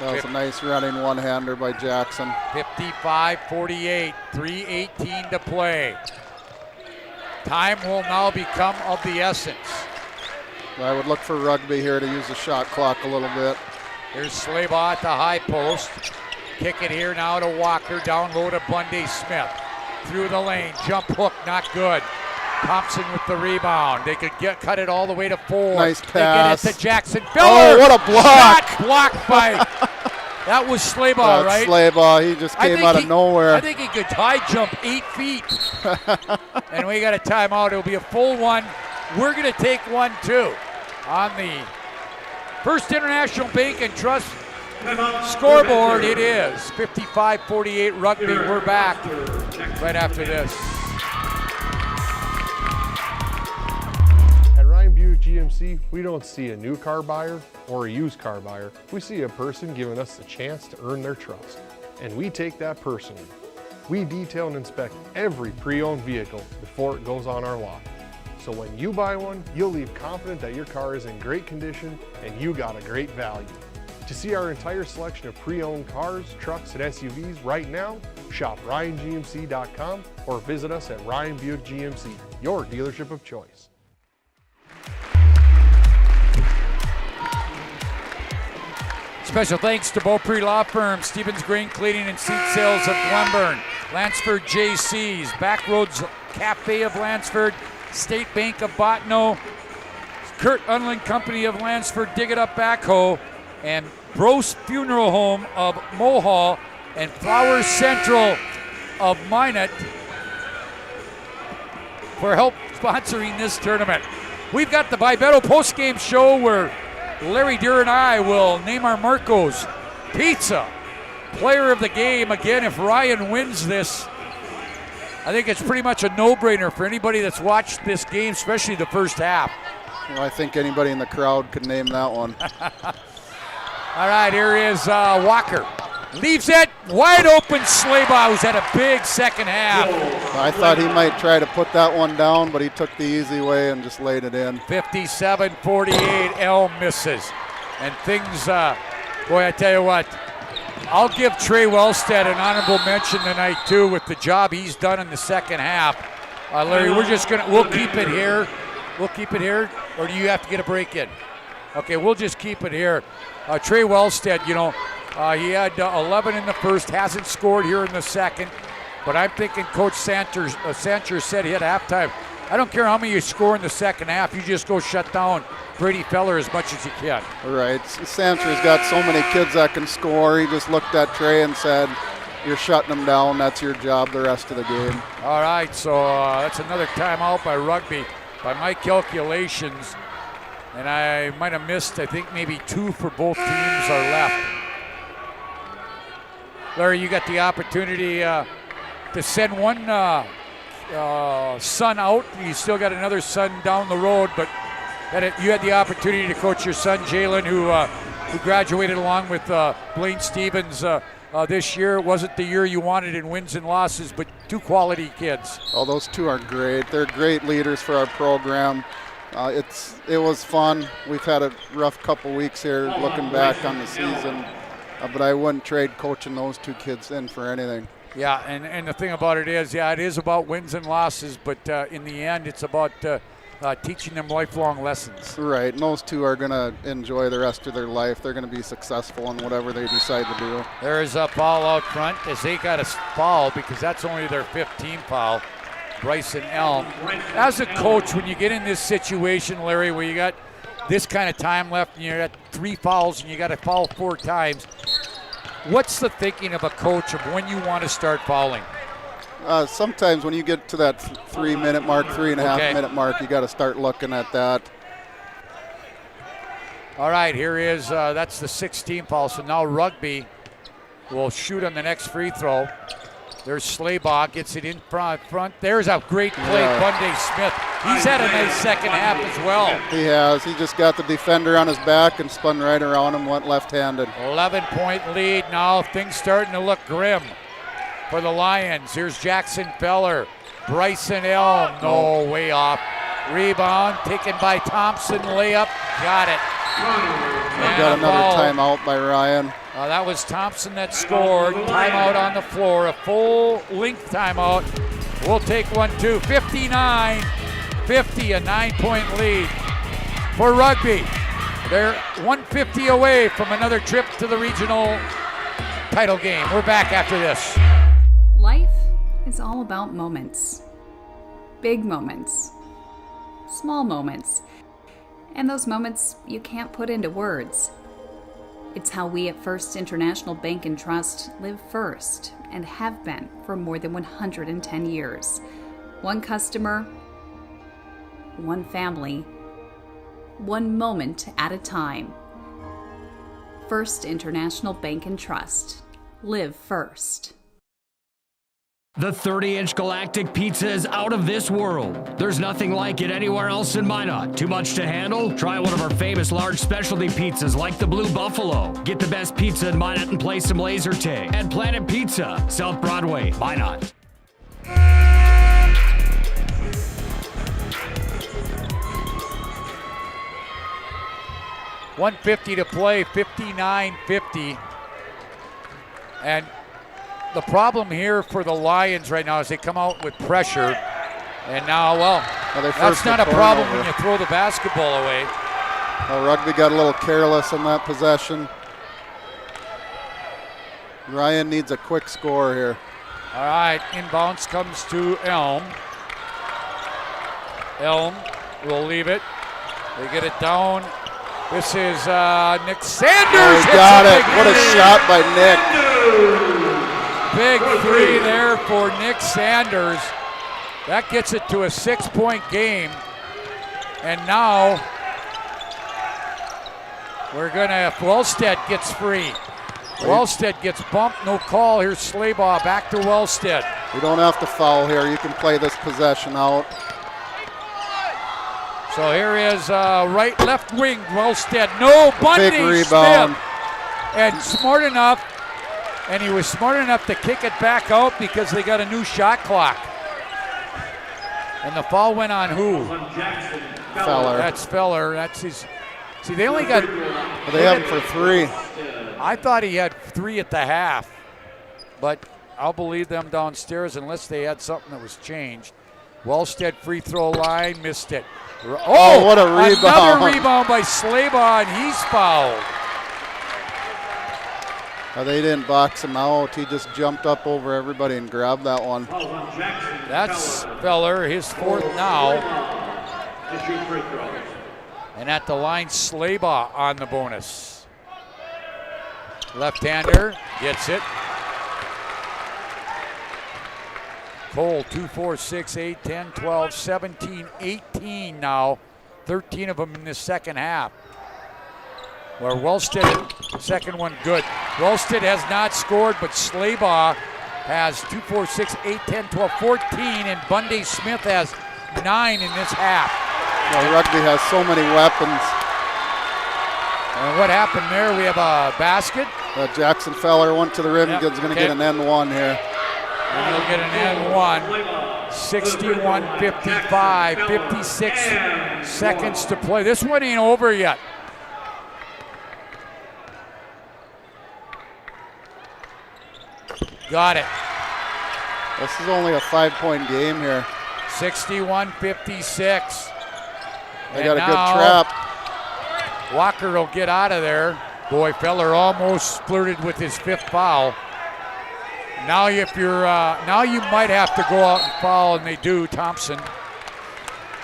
That was a nice running one-hander by Jackson. 55-48, 3:18 to play. Time will now become of the essence. I would look for Rugby here to use the shot clock a little bit. Here's Schleybaugh at the high post. Kick it here now to Walker. Down low to Bundy Smith. Through the lane. Jump hook, not good. Thompson with the rebound. They could cut it all the way to 4. Nice pass. They get it to Jackson Feller. Oh, what a block. Shot blocked by, that was Schleybaugh, right? Schleybaugh, he just came out of nowhere. I think he could high jump 8 feet. And we got a timeout. It'll be a full one. We're going to take one, too, on the First International Bank and Trust scoreboard. It is 55-48 Rugby. We're back right after this. GMC, we don't see a new car buyer or a used car buyer. We see a person giving us the chance to earn their trust. And we take that personally. We detail and inspect every pre-owned vehicle before it goes on our lot. So when you buy one, you'll leave confident that your car is in great condition and you got a great value. To see our entire selection of pre-owned cars, trucks, and SUVs right now, shop RyanGMC.com or visit us at Ryan Buick GMC, your dealership of choice. Special thanks to Beaupre Law Firm, Stevens Grain Cleaning and Seat Sales of Glenburn, Lansford JC's, Backroads Cafe of Lansford, State Bank of Bottineau, Kurt Unland Company of Lansford, Dig It Up Backhoe, and Brose Funeral Home of Mohall, and Flowers Central of Minot for help sponsoring this tournament. We've got the Bibetto postgame show where Larry Deer and I will name our Marco's Pizza player of the game. Again, if Ryan wins this, I think it's pretty much a no-brainer for anybody that's watched this game, especially the first half. Well, I think anybody in the crowd could name that one. All right, here is Walker. Leaves it wide open. Slaybaugh, who's had a big second half. I thought he might try to put that one down, but he took the easy way and just laid it in. 57-48, Elm misses. And things, boy, I tell you what, I'll give Trey Wellstead an honorable mention tonight, too, with the job he's done in the second half. Larry, we'll keep it here. We'll keep it here, or do you have to get a break in? Okay, we'll just keep it here. Trey Wellstead, he had 11 in the first, hasn't scored here in the second. But I'm thinking Coach Sanchez said he had halftime. I don't care how many you score in the second half, you just go shut down Brady Feller as much as you can. Right. Sanchez got so many kids that can score. He just looked at Trey and said, you're shutting them down. That's your job the rest of the game. All right, so that's another timeout by Rugby. By my calculations, and I might have missed, I think maybe 2 for both teams are left. Larry, you got the opportunity to send one son out. You still got another son down the road, but you had the opportunity to coach your son, Jalen, who graduated along with Blaine Stevens this year. It wasn't the year you wanted in wins and losses, but 2 quality kids. Oh, those 2 are great. They're great leaders for our program. It was fun. We've had a rough couple weeks here looking back on the season, but I wouldn't trade coaching those 2 kids in for anything. Yeah, and the thing about it is, it is about wins and losses, but in the end, it's about teaching them lifelong lessons. Right, and those 2 are going to enjoy the rest of their life. They're going to be successful in whatever they decide to do. There is a foul out front as they got a foul because that's only their 15th foul. Bryson Elm. As a coach, when you get in this situation, Larry, where you got this kind of time left and you got 3 fouls and you got to foul 4 times, what's the thinking of a coach of when you want to start fouling? Sometimes when you get to that 3-minute mark, 3.5-minute mark, you got to start looking at that. All right, here is, that's the 16th foul. So now Rugby will shoot on the next free throw. There's Slaybaugh, gets it in front. There's a great play, Bunday Smith. He's had a nice second half as well. He has. He just got the defender on his back and spun right around him, went left-handed. 11-point lead now. Things starting to look grim for the Lions. Here's Jackson Feller. Bryson Elm, no, way off. Rebound taken by Thompson, layup, got it. Got another timeout by Ryan. That was Thompson that scored. Timeout on the floor, a full-length timeout. We'll take one, too. 59-50, a 9-point lead for Rugby. They're 150 away from another trip to the regional title game. We're back after this. Life is all about moments. Big moments. Small moments. And those moments you can't put into words. It's how we at First International Bank and Trust live first and have been for more than 110 years. One customer, one family, one moment at a time. First International Bank and Trust. Live first. The 30-inch Galactic Pizza is out of this world. There's nothing like it anywhere else in Minot. Too much to handle? Try one of our famous large specialty pizzas like the Blue Buffalo. Get the best pizza in Minot and play some laser tag at Planet Pizza, South Broadway, Minot. .150 to play, 59-50. And the problem here for the Lions right now is they come out with pressure. And now, that's not a problem when you throw the basketball away. Rugby got a little careless in that possession. Ryan needs a quick score here. All right, inbounds comes to Elm. Elm will leave it. They get it down. This is Nick Sanders. Oh, he got it. What a shot by Nick. Big three there for Nick Sanders. That gets it to a 6-point game. And now we're going to, if Wellstead gets free. Wellstead gets bumped, no call. Here's Slaybaugh back to Wellstead. You don't have to foul here. You can play this possession out. So here is left wing, Wellstead. No, Bundy. Big rebound. Smith. And smart enough, and he was smart enough to kick it back out because they got a new shot clock. And the foul went on who? Feller. That's Feller. That's his. See, they only got. They have him for 3. I thought he had 3 at the half, but I'll believe them downstairs unless they had something that was changed. Wellstead free throw line, missed it. Oh, what a rebound. Another rebound by Slaybaugh, and he's fouled. They didn't box him out. He just jumped up over everybody and grabbed that one. That's Feller, his 4th now. And at the line, Slaybaugh on the bonus. Left-hander gets it. Cole, 2, 4, 6, 8, 10, 12, 17, 18 now. 13 of them in the second half. Where Wellstead, second one good. Wellstead has not scored, but Slaybaugh has 2, 4, 6, 8, 10, 12, 14, and Bundy Smith has 9 in this half. Well, Rugby has so many weapons. And what happened there? We have a basket. Jackson Feller went to the rim. Yep. He's going to get an N1 here. And he'll get an N1. 61-55, 56 seconds to play. This one ain't over yet. Got it. This is only a 5-point game here. 61-56. They got a good trap. Walker will get out of there. Boy, Feller almost splurted with his 5th foul. Now if you're, now you might have to go out and foul, and they do, Thompson.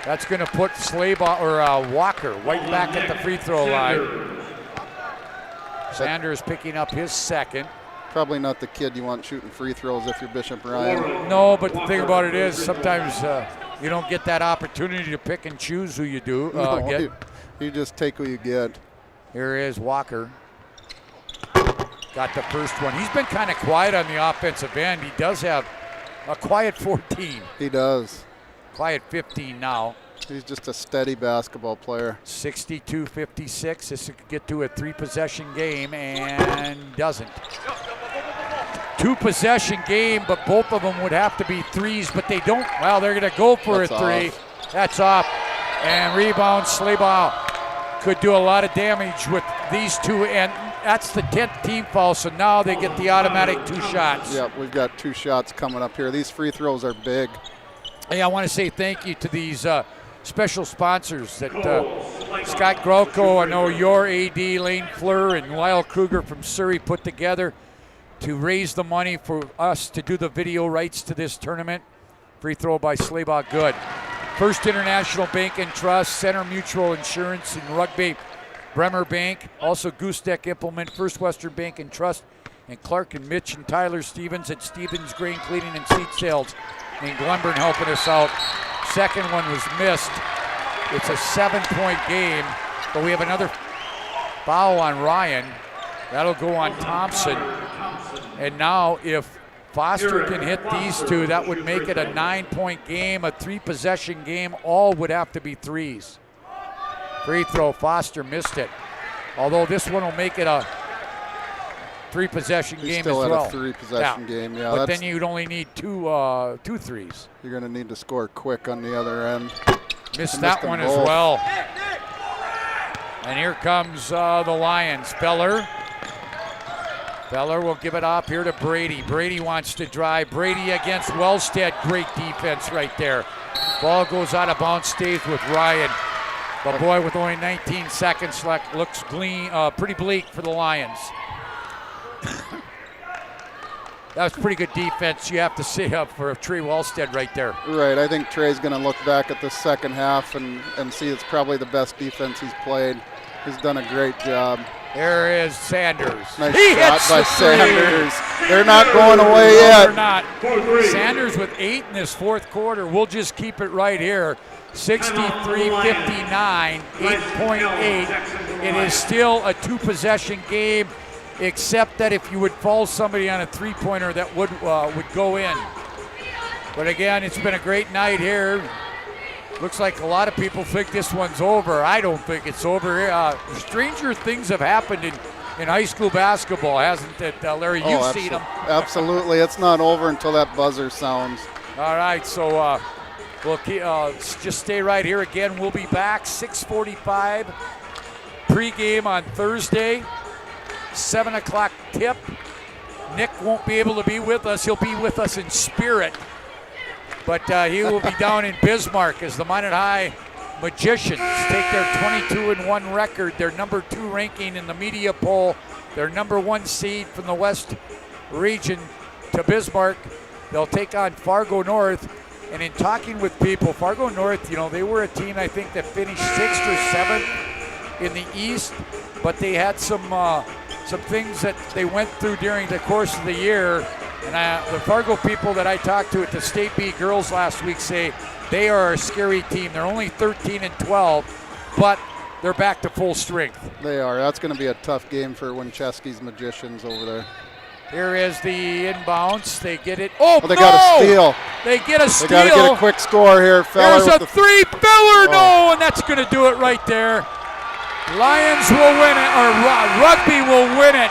That's going to put Slaybaugh or Walker right back at the free throw line. Sanders picking up his 2nd. Probably not the kid you want shooting free throws if you're Bishop Ryan. No, but the thing about it is sometimes you don't get that opportunity to pick and choose who you do. No, you just take who you get. Here is Walker. Got the first one. He's been kind of quiet on the offensive end. He does have a quiet 14. He does. Quiet 15 now. He's just a steady basketball player. 62-56. This could get to a 3-possession game and doesn't. 2-possession game, but both of them would have to be 3s, but they don't. Well, they're going to go for That's a 3. off. That's off. And rebound, Slaybaugh could do a lot of damage with these two, and that's the 10th team foul, so now they get the automatic 2 shots. Yep, we've got 2 shots coming up here. These free throws are big. Hey, I want to say thank you to these special sponsors that Scott Grolko, I know your AD, Lane Fleur, and Lyle Kruger from Surrey put together to raise the money for us to do the video rights to this tournament. Free throw by Slaybaugh, good. First International Bank and Trust, Center Mutual Insurance in Rugby, Bremer Bank, also Gooseneck Implement, First Western Bank and Trust, and Clark and Mitch and Tyler Stevens at Stevens Grain Cleaning and Seed Sales in Glenburn helping us out. Second one was missed. It's a 7-point game, but we have another foul on Ryan. That'll go on Thompson. And now if Foster can hit these two, that would make it a 9-point game, a 3-possession game. All would have to be threes. Free throw, Foster missed it. Although this one will make it a 3-possession game as well. Still at a 3-possession game, yeah. But then you'd only need two threes. You're going to need to score quick on the other end. Missed that one as well. And here comes the Lions. Feller will give it up here to Brady. Brady wants to drive. Brady against Wellstead. Great defense right there. Ball goes out of bounds, stays with Ryan. But boy, with only 19 seconds left, looks pretty bleak for the Lions. That was pretty good defense, you have to say, up for Trey Wellstead right there. Right, I think Trey's going to look back at the second half and see it's probably the best defense he's played. He's done a great job. There is Sanders. Nice He shot hits by the Sanders. three. They're not going away yet. They're not. Sanders with 8 in this fourth quarter. We'll just keep it right here. 63-59, 8.8. It is still a 2-possession game, except that if you would fall somebody on a 3-pointer, that would go in. But again, it's been a great night here. Looks like a lot of people think this one's over. I don't think it's over. Stranger things have happened in high school basketball, hasn't it, Larry? You've seen them. Absolutely. It's not over until that buzzer sounds. All right, so we'll just stay right here again. We'll be back 6:45 pregame on Thursday, 7 o'clock tip. Nick won't be able to be with us. He'll be with us in spirit. But he will be down in Bismarck as the Minot High Magicians take their 22-1 record, their number 2 ranking in the media poll, their number 1 seed from the West region to Bismarck. They'll take on Fargo North. And in talking with people, Fargo North, they were a team I think that finished 6th or 7th in the East, but they had some things that they went through during the course of the year. And the Fargo people that I talked to at the State B girls last week say they are a scary team. They're only 13-12, but they're back to full strength. They are. That's going to be a tough game for Wincheski's Magicians over there. Here is the inbounds. They get it. Oh, they got a steal. They get a steal. They got to get a quick score here. There's a 3. Feller, no, and that's going to do it right there. Lions will win it, or Rugby will win it.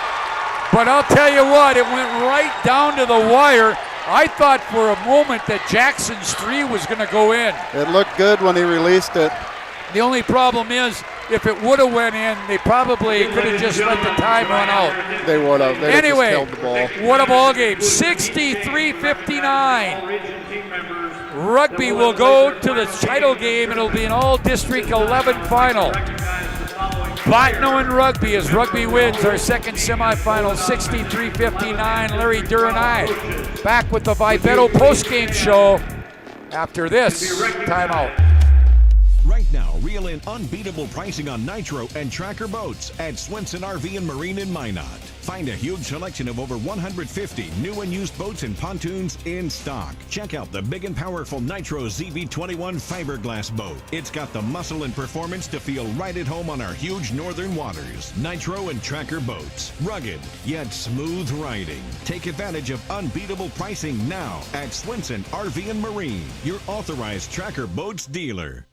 But I'll tell you what, it went right down to the wire. I thought for a moment that Jackson's 3 was going to go in. It looked good when he released it. The only problem is, if it would have went in, they probably could have just let the time run out. They would have. Anyway, just held the ball. What a ball game. 63-59. Rugby will go to the title game. It'll be an all-district 11 final. Botno and Rugby as Rugby wins our second semifinal, 63-59. Larry Durr and I back with the Vivetto postgame show after this timeout. Right now, reel in unbeatable pricing on Nitro and Tracker boats at Swenson RV and Marine in Minot. Find a huge selection of over 150 new and used boats and pontoons in stock. Check out the big and powerful Nitro ZV21 fiberglass boat. It's got the muscle and performance to feel right at home on our huge northern waters. Nitro and Tracker boats. Rugged, yet smooth riding. Take advantage of unbeatable pricing now at Swenson RV and Marine, your authorized Tracker boats dealer.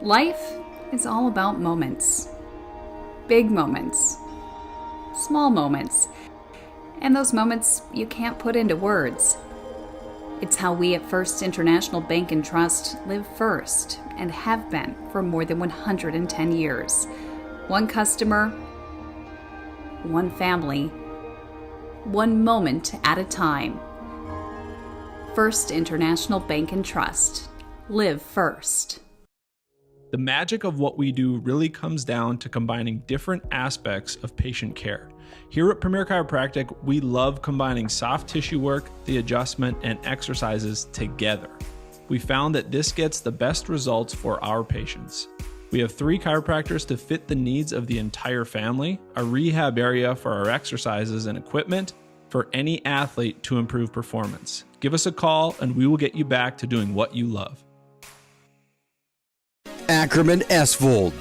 Life is all about moments. Big moments. Small moments. And those moments you can't put into words. It's how we at First International Bank and Trust live first and have been for more than 110 years. One customer, one family, one moment at a time. First International Bank and Trust. Live first. The magic of what we do really comes down to combining different aspects of patient care. Here at Premier Chiropractic, we love combining soft tissue work, the adjustment, and exercises together. We found that this gets the best results for our patients. We have 3 chiropractors to fit the needs of the entire family, a rehab area for our exercises and equipment, for any athlete to improve performance. Give us a call and we will get you back to doing what you love. Ackerman Esvold,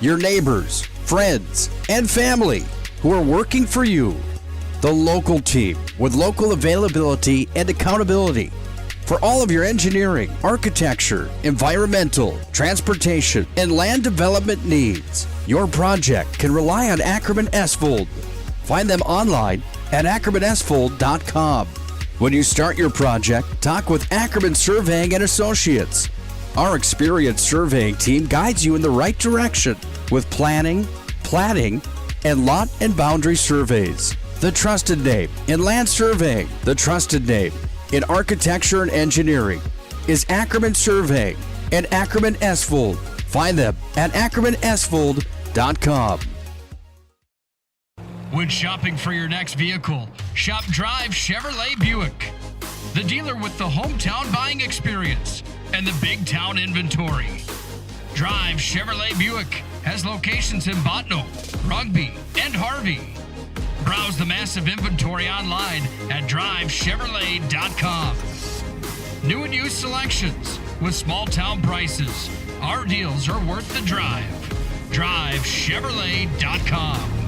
your neighbors, friends, and family who are working for you. The local team with local availability and accountability. For all of your engineering, architecture, environmental, transportation, and land development needs, your project can rely on Ackerman Esvold. Find them online at ackermanesvold.com. When you start your project, talk with Ackerman Surveying and Associates. Our experienced surveying team guides you in the right direction with planning, platting, and lot and boundary surveys. The trusted name in land surveying, the trusted name in architecture and engineering is Ackerman Surveying and Ackerman Esvold. Find them at ackermanesvold.com. When shopping for your next vehicle, shop Drive Chevrolet Buick, the dealer with the hometown buying experience and the big town inventory. Drive Chevrolet Buick has locations in Botno, Rugby, and Harvey. Browse the massive inventory online at drivechevrolet.com. New and used selections with small town prices. Our deals are worth the drive. drivechevrolet.com.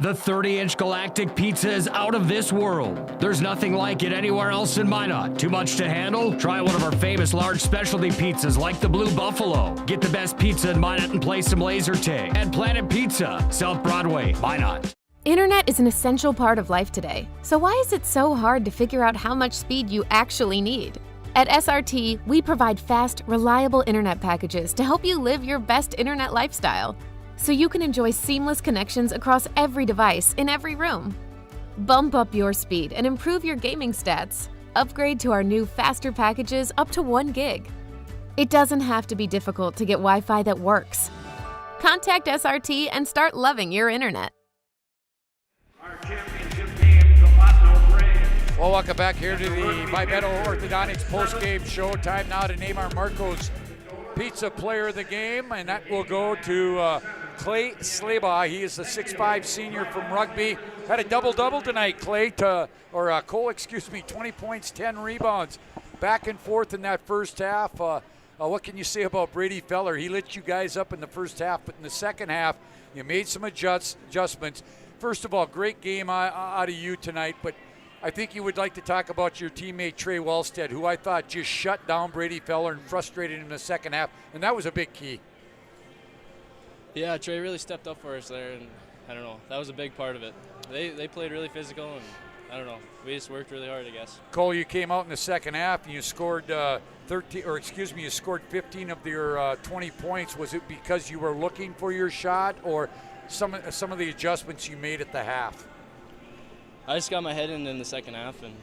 The 30-inch Galactic Pizza is out of this world. There's nothing like it anywhere else in Minot. Too much to handle? Try one of our famous large specialty pizzas like the Blue Buffalo. Get the best pizza in Minot and play some laser tag at Planet Pizza, South Broadway, Minot. Internet is an essential part of life today. So why is it so hard to figure out how much speed you actually need? At SRT, we provide fast, reliable internet packages to help you live your best internet lifestyle, so you can enjoy seamless connections across every device in every room. Bump up your speed and improve your gaming stats. Upgrade to our new faster packages up to 1 gig. It doesn't have to be difficult to get Wi-Fi that works. Contact SRT and start loving your internet. Well, welcome back here to the Vivetto Orthodontics post-game show. Time now to name our Marco's Pizza Player of the Game, and that will go to Clay Slabaugh. He is the 6'5" senior from Rugby. Had a double-double tonight, Cole, 20 points, 10 rebounds. Back and forth in that first half. What can you say about Brady Feller? He lit you guys up in the first half, but in the second half, you made some adjustments. First of all, great game out of you tonight, but I think you would like to talk about your teammate Trey Wellstead, who I thought just shut down Brady Feller and frustrated him in the second half, and that was a big key. Yeah, Trey really stepped up for us there, and I don't know, that was a big part of it. They played really physical, and I don't know, we just worked really hard, I guess. Cole, you came out in the second half and you scored you scored 15 of your 20 points. Was it because you were looking for your shot, or some of the adjustments you made at the half? I just got my head in the second half and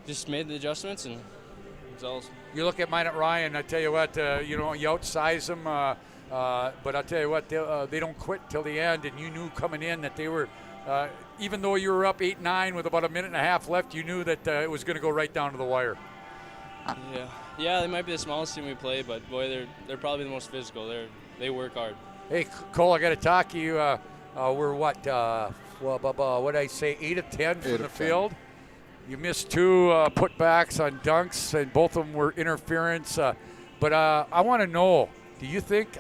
just made the adjustments, and results. You look at Minot Ryan, I tell you what, you outsize them, but I'll tell you what, they don't quit till the end, and you knew coming in that they were, even though you were up 8-9 with about a minute and a half left, you knew that it was going to go right down to the wire. Yeah, they might be the smallest team we play, but boy, they're probably the most physical. They work hard. Hey, Cole, I got to talk to you. We're what did I say, 8 of 10 from the field? You missed 2 putbacks on dunks, and both of them were interference. But I want to know,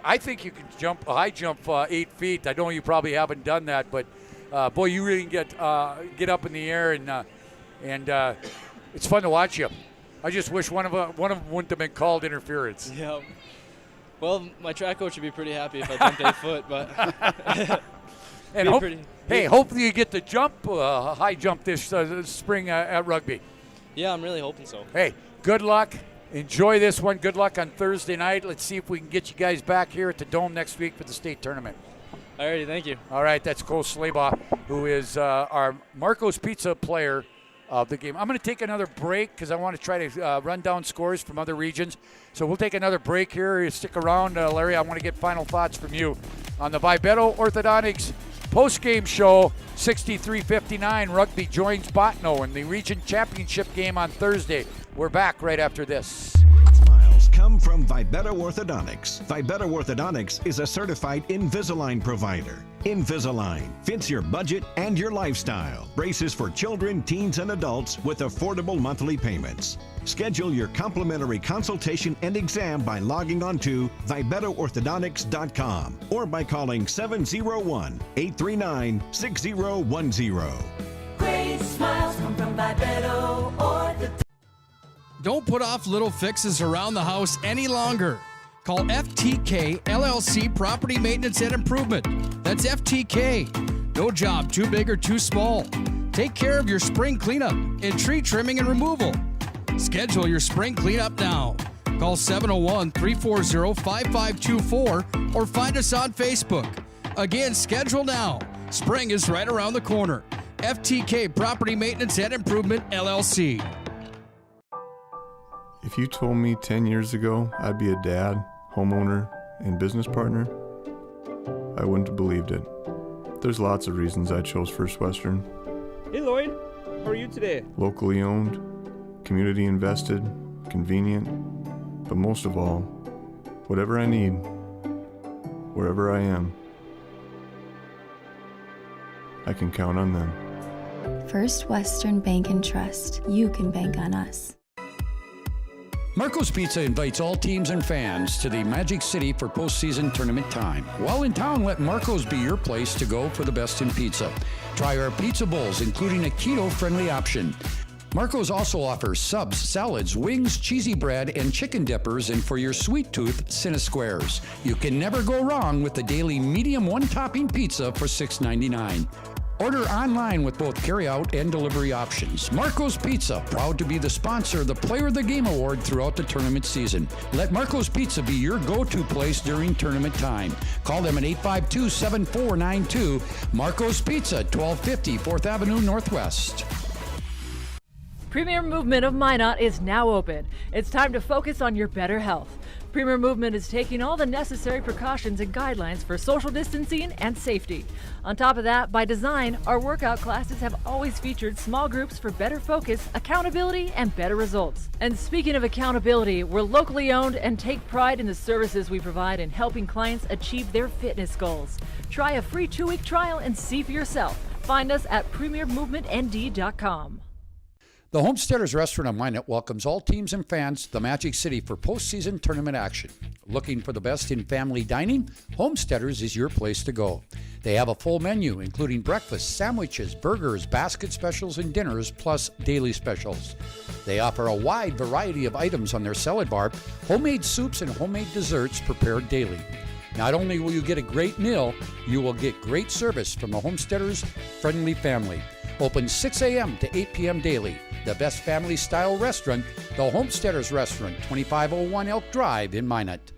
I think you can high jump 8 feet. I know you probably haven't done that, but boy, you really get up in the air, and it's fun to watch you. I just wish one of them wouldn't have been called interference. Yeah. Well, my track coach would be pretty happy if I jumped 8 foot, but and hopefully you get the high jump this spring at Rugby. Yeah, I'm really hoping so. Hey, good luck. Enjoy this one. Good luck on Thursday night. Let's see if we can get you guys back here at the Dome next week for the state tournament. All righty, thank you. All right, that's Cole Slabaugh, who is our Marco's Pizza player of the game. I'm going to take another break because I want to try to run down scores from other regions. So we'll take another break here. You stick around, Larry. I want to get final thoughts from you on the Vivetto Orthodontics post-game show. 63-59, Rugby joins Botno in the region championship game on Thursday. We're back right after this. Smiles come from Vivetto Orthodontics. Vivetto Orthodontics is a certified Invisalign provider. Invisalign fits your budget and your lifestyle. Braces for children, teens, and adults with affordable monthly payments. Schedule your complimentary consultation and exam by logging on to VibettoOrthodontics.com or by calling 701-839-6010. Great smiles come from Vibetto Orthodontics. Don't put off little fixes around the house any longer. Call FTK LLC Property Maintenance and Improvement. That's FTK. No job too big or too small. Take care of your spring cleanup and tree trimming and removal. Schedule your spring cleanup now. Call 701-340-5524 or find us on Facebook. Again, schedule now. Spring is right around the corner. FTK Property Maintenance and Improvement, LLC. If you told me 10 years ago I'd be a dad, homeowner, and business partner, I wouldn't have believed it. There's lots of reasons I chose First Western. Hey Lloyd, how are you today? Locally owned, community invested, convenient, but most of all, whatever I need, wherever I am, I can count on them. First Western Bank and Trust. You can bank on us. Marco's Pizza invites all teams and fans to the Magic City for postseason tournament time. While in town, let Marco's be your place to go for the best in pizza. Try our pizza bowls, including a keto-friendly option. Marco's also offers subs, salads, wings, cheesy bread, and chicken dippers, and for your sweet tooth, Cinesquares. You can never go wrong with the daily medium one-topping pizza for $6.99. Order online with both carry-out and delivery options. Marco's Pizza, proud to be the sponsor of the Player of the Game Award throughout the tournament season. Let Marco's Pizza be your go-to place during tournament time. Call them at 852-7492. Marco's Pizza, 1250 4th Avenue Northwest. Premier Movement of Minot is now open. It's time to focus on your better health. Premier Movement is taking all the necessary precautions and guidelines for social distancing and safety. On top of that, by design, our workout classes have always featured small groups for better focus, accountability, and better results. And speaking of accountability, we're locally owned and take pride in the services we provide in helping clients achieve their fitness goals. Try a free 2-week trial and see for yourself. Find us at premiermovementnd.com. The Homesteaders Restaurant of Minot welcomes all teams and fans to the Magic City for postseason tournament action. Looking for the best in family dining? Homesteaders is your place to go. They have a full menu, including breakfast, sandwiches, burgers, basket specials, and dinners, plus daily specials. They offer a wide variety of items on their salad bar, homemade soups, and homemade desserts prepared daily. Not only will you get a great meal, you will get great service from the Homesteaders friendly family. Open 6 a.m. to 8 p.m. daily. The best family-style restaurant, the Homesteaders Restaurant, 2501 Elk Drive in Minot.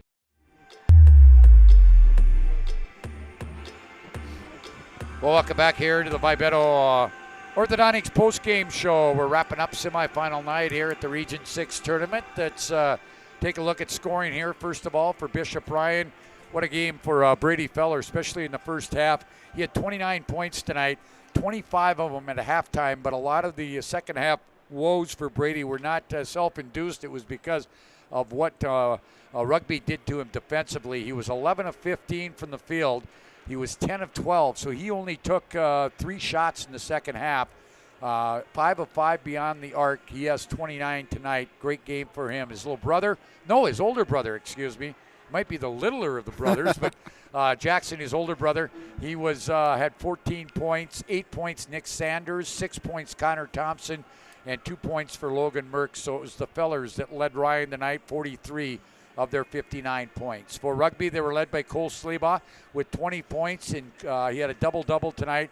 Well, welcome back here to the Vibetto Orthodontics postgame show. We're wrapping up semifinal night here at the Region 6 tournament. Let's take a look at scoring here. First of all, for Bishop Ryan, what a game for Brady Feller, especially in the first half. He had 29 points tonight, 25 of them at halftime, but a lot of the second half woes for Brady were not self-induced. It was because of what Rugby did to him defensively. He was 11 of 15 from the field. He was 10 of 12, so he only took 3 shots in the second half. 5 of 5 beyond the arc. He has 29 tonight. Great game for him. His older brother, might be the littler of the brothers, but Jackson, his older brother, he was had 14 points, 8 points Nick Sanders, 6 points Connor Thompson, and 2 points for Logan Merck. So it was the Fellers that led Ryan tonight, 43 of their 59 points. For Rugby, they were led by Cole Slebaugh with 20 points, and he had a double-double tonight,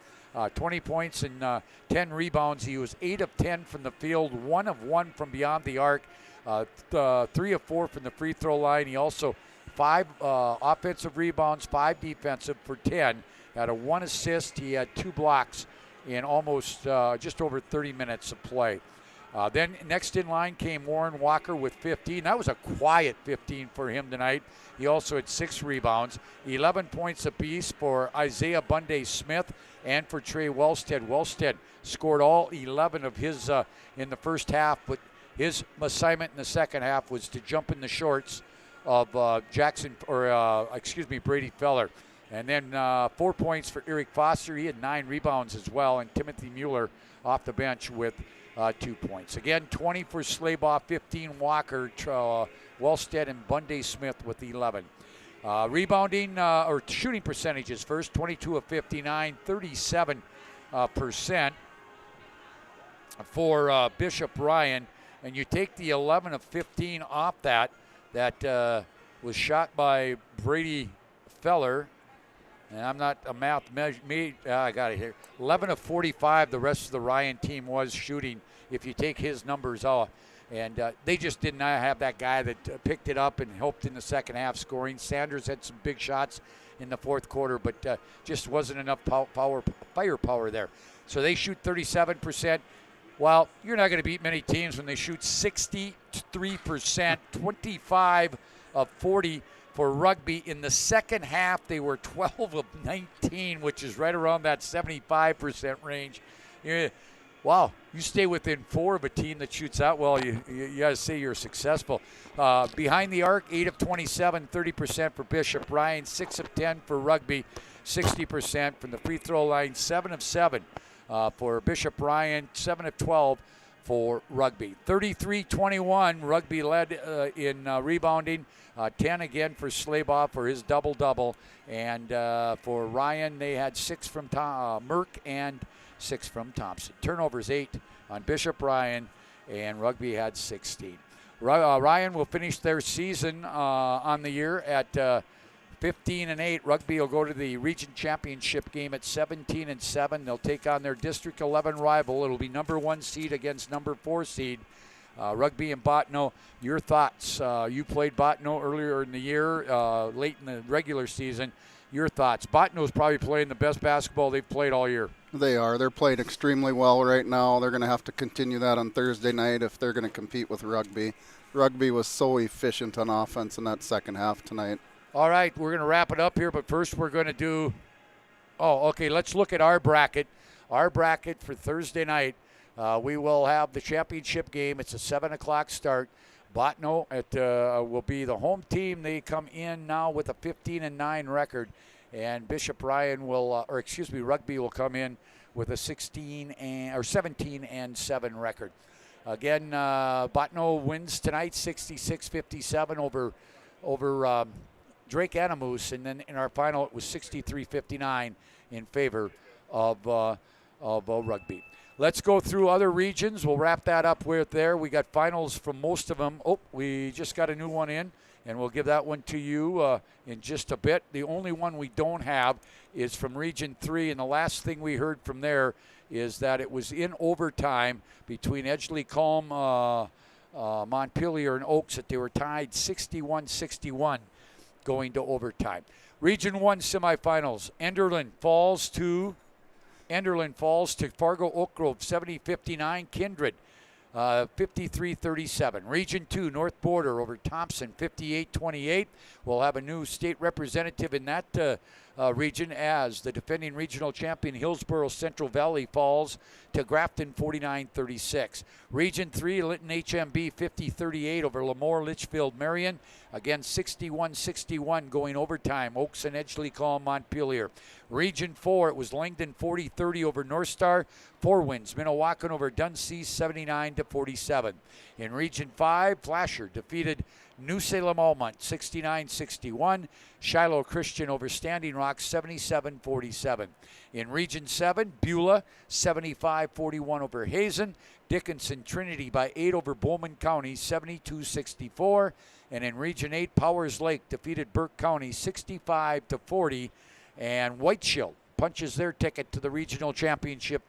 20 points and 10 rebounds. He was 8 of 10 from the field, 1 of 1 from beyond the arc, 3 of 4 from the free throw line. He also 5 offensive rebounds, 5 defensive for 10. Had a 1 assist. He had 2 blocks in almost just over 30 minutes of play. Then next in line came Warren Walker with 15. That was a quiet 15 for him tonight. He also had 6 rebounds, 11 points apiece for Isaiah Bunday-Smith and for Trey Wellstead. Wellstead scored all 11 of his in the first half, but his assignment in the second half was to jump in the shorts of Brady Feller. And then 4 points for Eric Foster. He had 9 rebounds as well. And Timothy Mueller off the bench with 2 points. Again, 20 for Slaybaugh, 15 Walker, Wellstead, and Bunday Smith with 11. Rebounding or shooting percentages first, 22 of 59, 37% for Bishop Ryan. And you take the 11 of 15 off that was shot by Brady Feller. And I'm not a math measure. I got it here. 11 of 45, the rest of the Ryan team was shooting if you take his numbers off. And they just did not have that guy that picked it up and helped in the second half scoring. Sanders had some big shots in the fourth quarter, but just wasn't enough firepower there. So they shoot 37%. Well, you're not going to beat many teams when they shoot 63%, 25 of 40 for Rugby. In the second half, they were 12 of 19, which is right around that 75% range. Wow, you stay within 4 of a team that shoots that well, you got to say you're successful. Behind the arc, 8 of 27, 30% for Bishop Ryan, 6 of 10 for Rugby, 60% from the free throw line, 7 of 7 for Bishop Ryan, 7 of 12 for Rugby. 33-21, Rugby led in rebounding, 10 again for Slaybaugh for his double-double, and for Ryan, they had 6 from Merck and 6 from Thompson. Turnovers 8 on Bishop Ryan, and Rugby had 16. Ryan will finish their season on the year at 15-8. Rugby will go to the region championship game at 17-7. They'll take on their District 11 rival. It'll be number 1 seed against number 4 seed. Rugby and Bottineau, your thoughts? You played Bottineau earlier in the year, late in the regular season. Your thoughts? Bottineau's probably playing the best basketball they've played all year. They are. They're playing extremely well right now. They're going to have to continue that on Thursday night if they're going to compete with Rugby. Rugby was so efficient on offense in that second half tonight. All right, we're going to wrap it up here, but first we're going to do let's look at our bracket. Our bracket for Thursday night, we will have the championship game. It's a 7 o'clock start. Bottineau will be the home team. They come in now with a 15-9 record, and Bishop Ryan Rugby will come in with a 17-7 record. Again, Bottineau wins tonight, 66-57 over Drake Animus, and then in our final it was 63-59 in favor of Rugby. Let's go through other regions. We'll wrap that up with there. We got finals from most of them. Oh, we just got a new one in, and we'll give that one to you in just a bit. The only one we don't have is from Region 3, and the last thing we heard from there is that it was in overtime between Edgeley Calm, Montpelier, and Oaks, that they were tied 61-61 going to overtime. Region 1 semifinals. Enderlin falls to Fargo Oak Grove 70-59. Kindred 53-37. Region 2 North Border over Thompson 58-28. We'll have a new state representative in that region as the defending regional champion Hillsborough Central Valley falls to Grafton 49-36. Region 3 Linton HMB 50-38 over Lemoore Litchfield Marion. Again 61-61 going overtime. Oaks and Edgeley Calm Montpelier. Region 4 it was Langdon 40-30 over North Star. 4 wins. Minnewacan over Dunsea 79-47. In Region 5 Flasher defeated New Salem Almont 69-61. Shiloh Christian over Standing Rock 77-47. In Region 7, Beulah 75-41 over Hazen. Dickinson Trinity by 8 over Bowman County 72-64. And in Region 8, Powers Lake defeated Burke County 65-40. And White Shield punches their ticket to the regional championship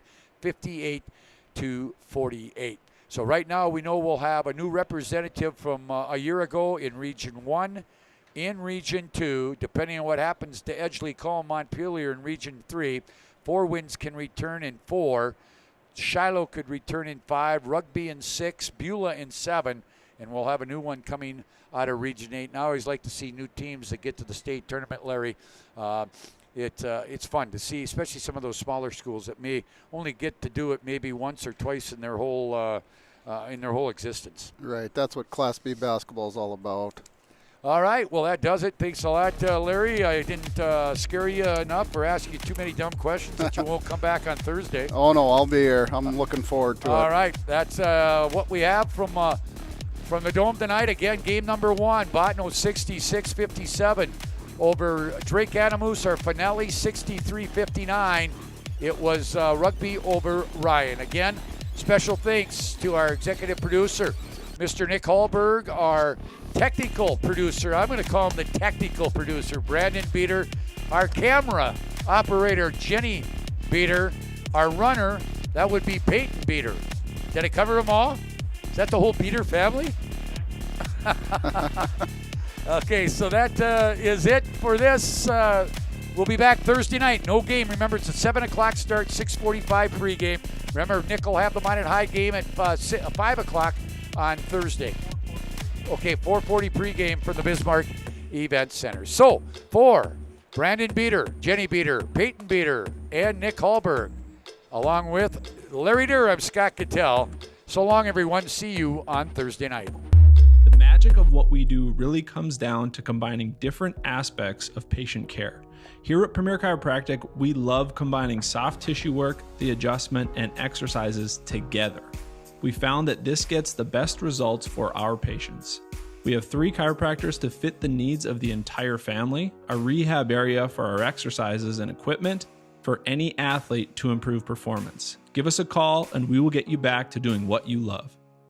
58-48. So right now we know we'll have a new representative from a year ago in Region 1. In Region 2, depending on what happens to Edgeley Calm Montpelier in Region 3, 4 wins can return in 4. Shiloh could return in 5, Rugby in 6, Beulah in 7, and we'll have a new one coming out of Region 8. And I always like to see new teams that get to the state tournament, Larry. It's fun to see, especially some of those smaller schools that may only get to do it maybe once or twice in their whole existence. Right, that's what Class B basketball is all about. All right, well, that does it. Thanks a lot, Larry. I didn't scare you enough or ask you too many dumb questions that you won't come back on Thursday. Oh, no, I'll be here. I'm looking forward to it. All right, that's what we have from the Dome tonight. Again, game number 1, Botno 66-57 over Drake Anamoose. Our finale 63-59. It was Rugby over Ryan. Again, special thanks to our executive producer, Mr. Nick Hallberg, our technical producer. I'm going to call him the technical producer, Brandon Beater. Our camera operator, Jenny Beater. Our runner, that would be Peyton Beater. Did I cover them all? Is that the whole Beater family? Okay, so that is it for this. We'll be back Thursday night. No game. Remember, it's a 7 o'clock start, 6:45 pregame. Remember, Nick will have the Minot High game at 5 o'clock on Thursday. Okay, 4:40 pregame from the Bismarck Event Center. So, for Brandon Beater, Jenny Beater, Peyton Beater, and Nick Hallberg, along with Larry Durr, I'm Scott Cattell. So long, everyone. See you on Thursday night. The magic of what we do really comes down to combining different aspects of patient care. Here at Premier Chiropractic, we love combining soft tissue work, the adjustment, and exercises together. We found that this gets the best results for our patients. We have 3 chiropractors to fit the needs of the entire family, a rehab area for our exercises and equipment for any athlete to improve performance. Give us a call and we will get you back to doing what you love.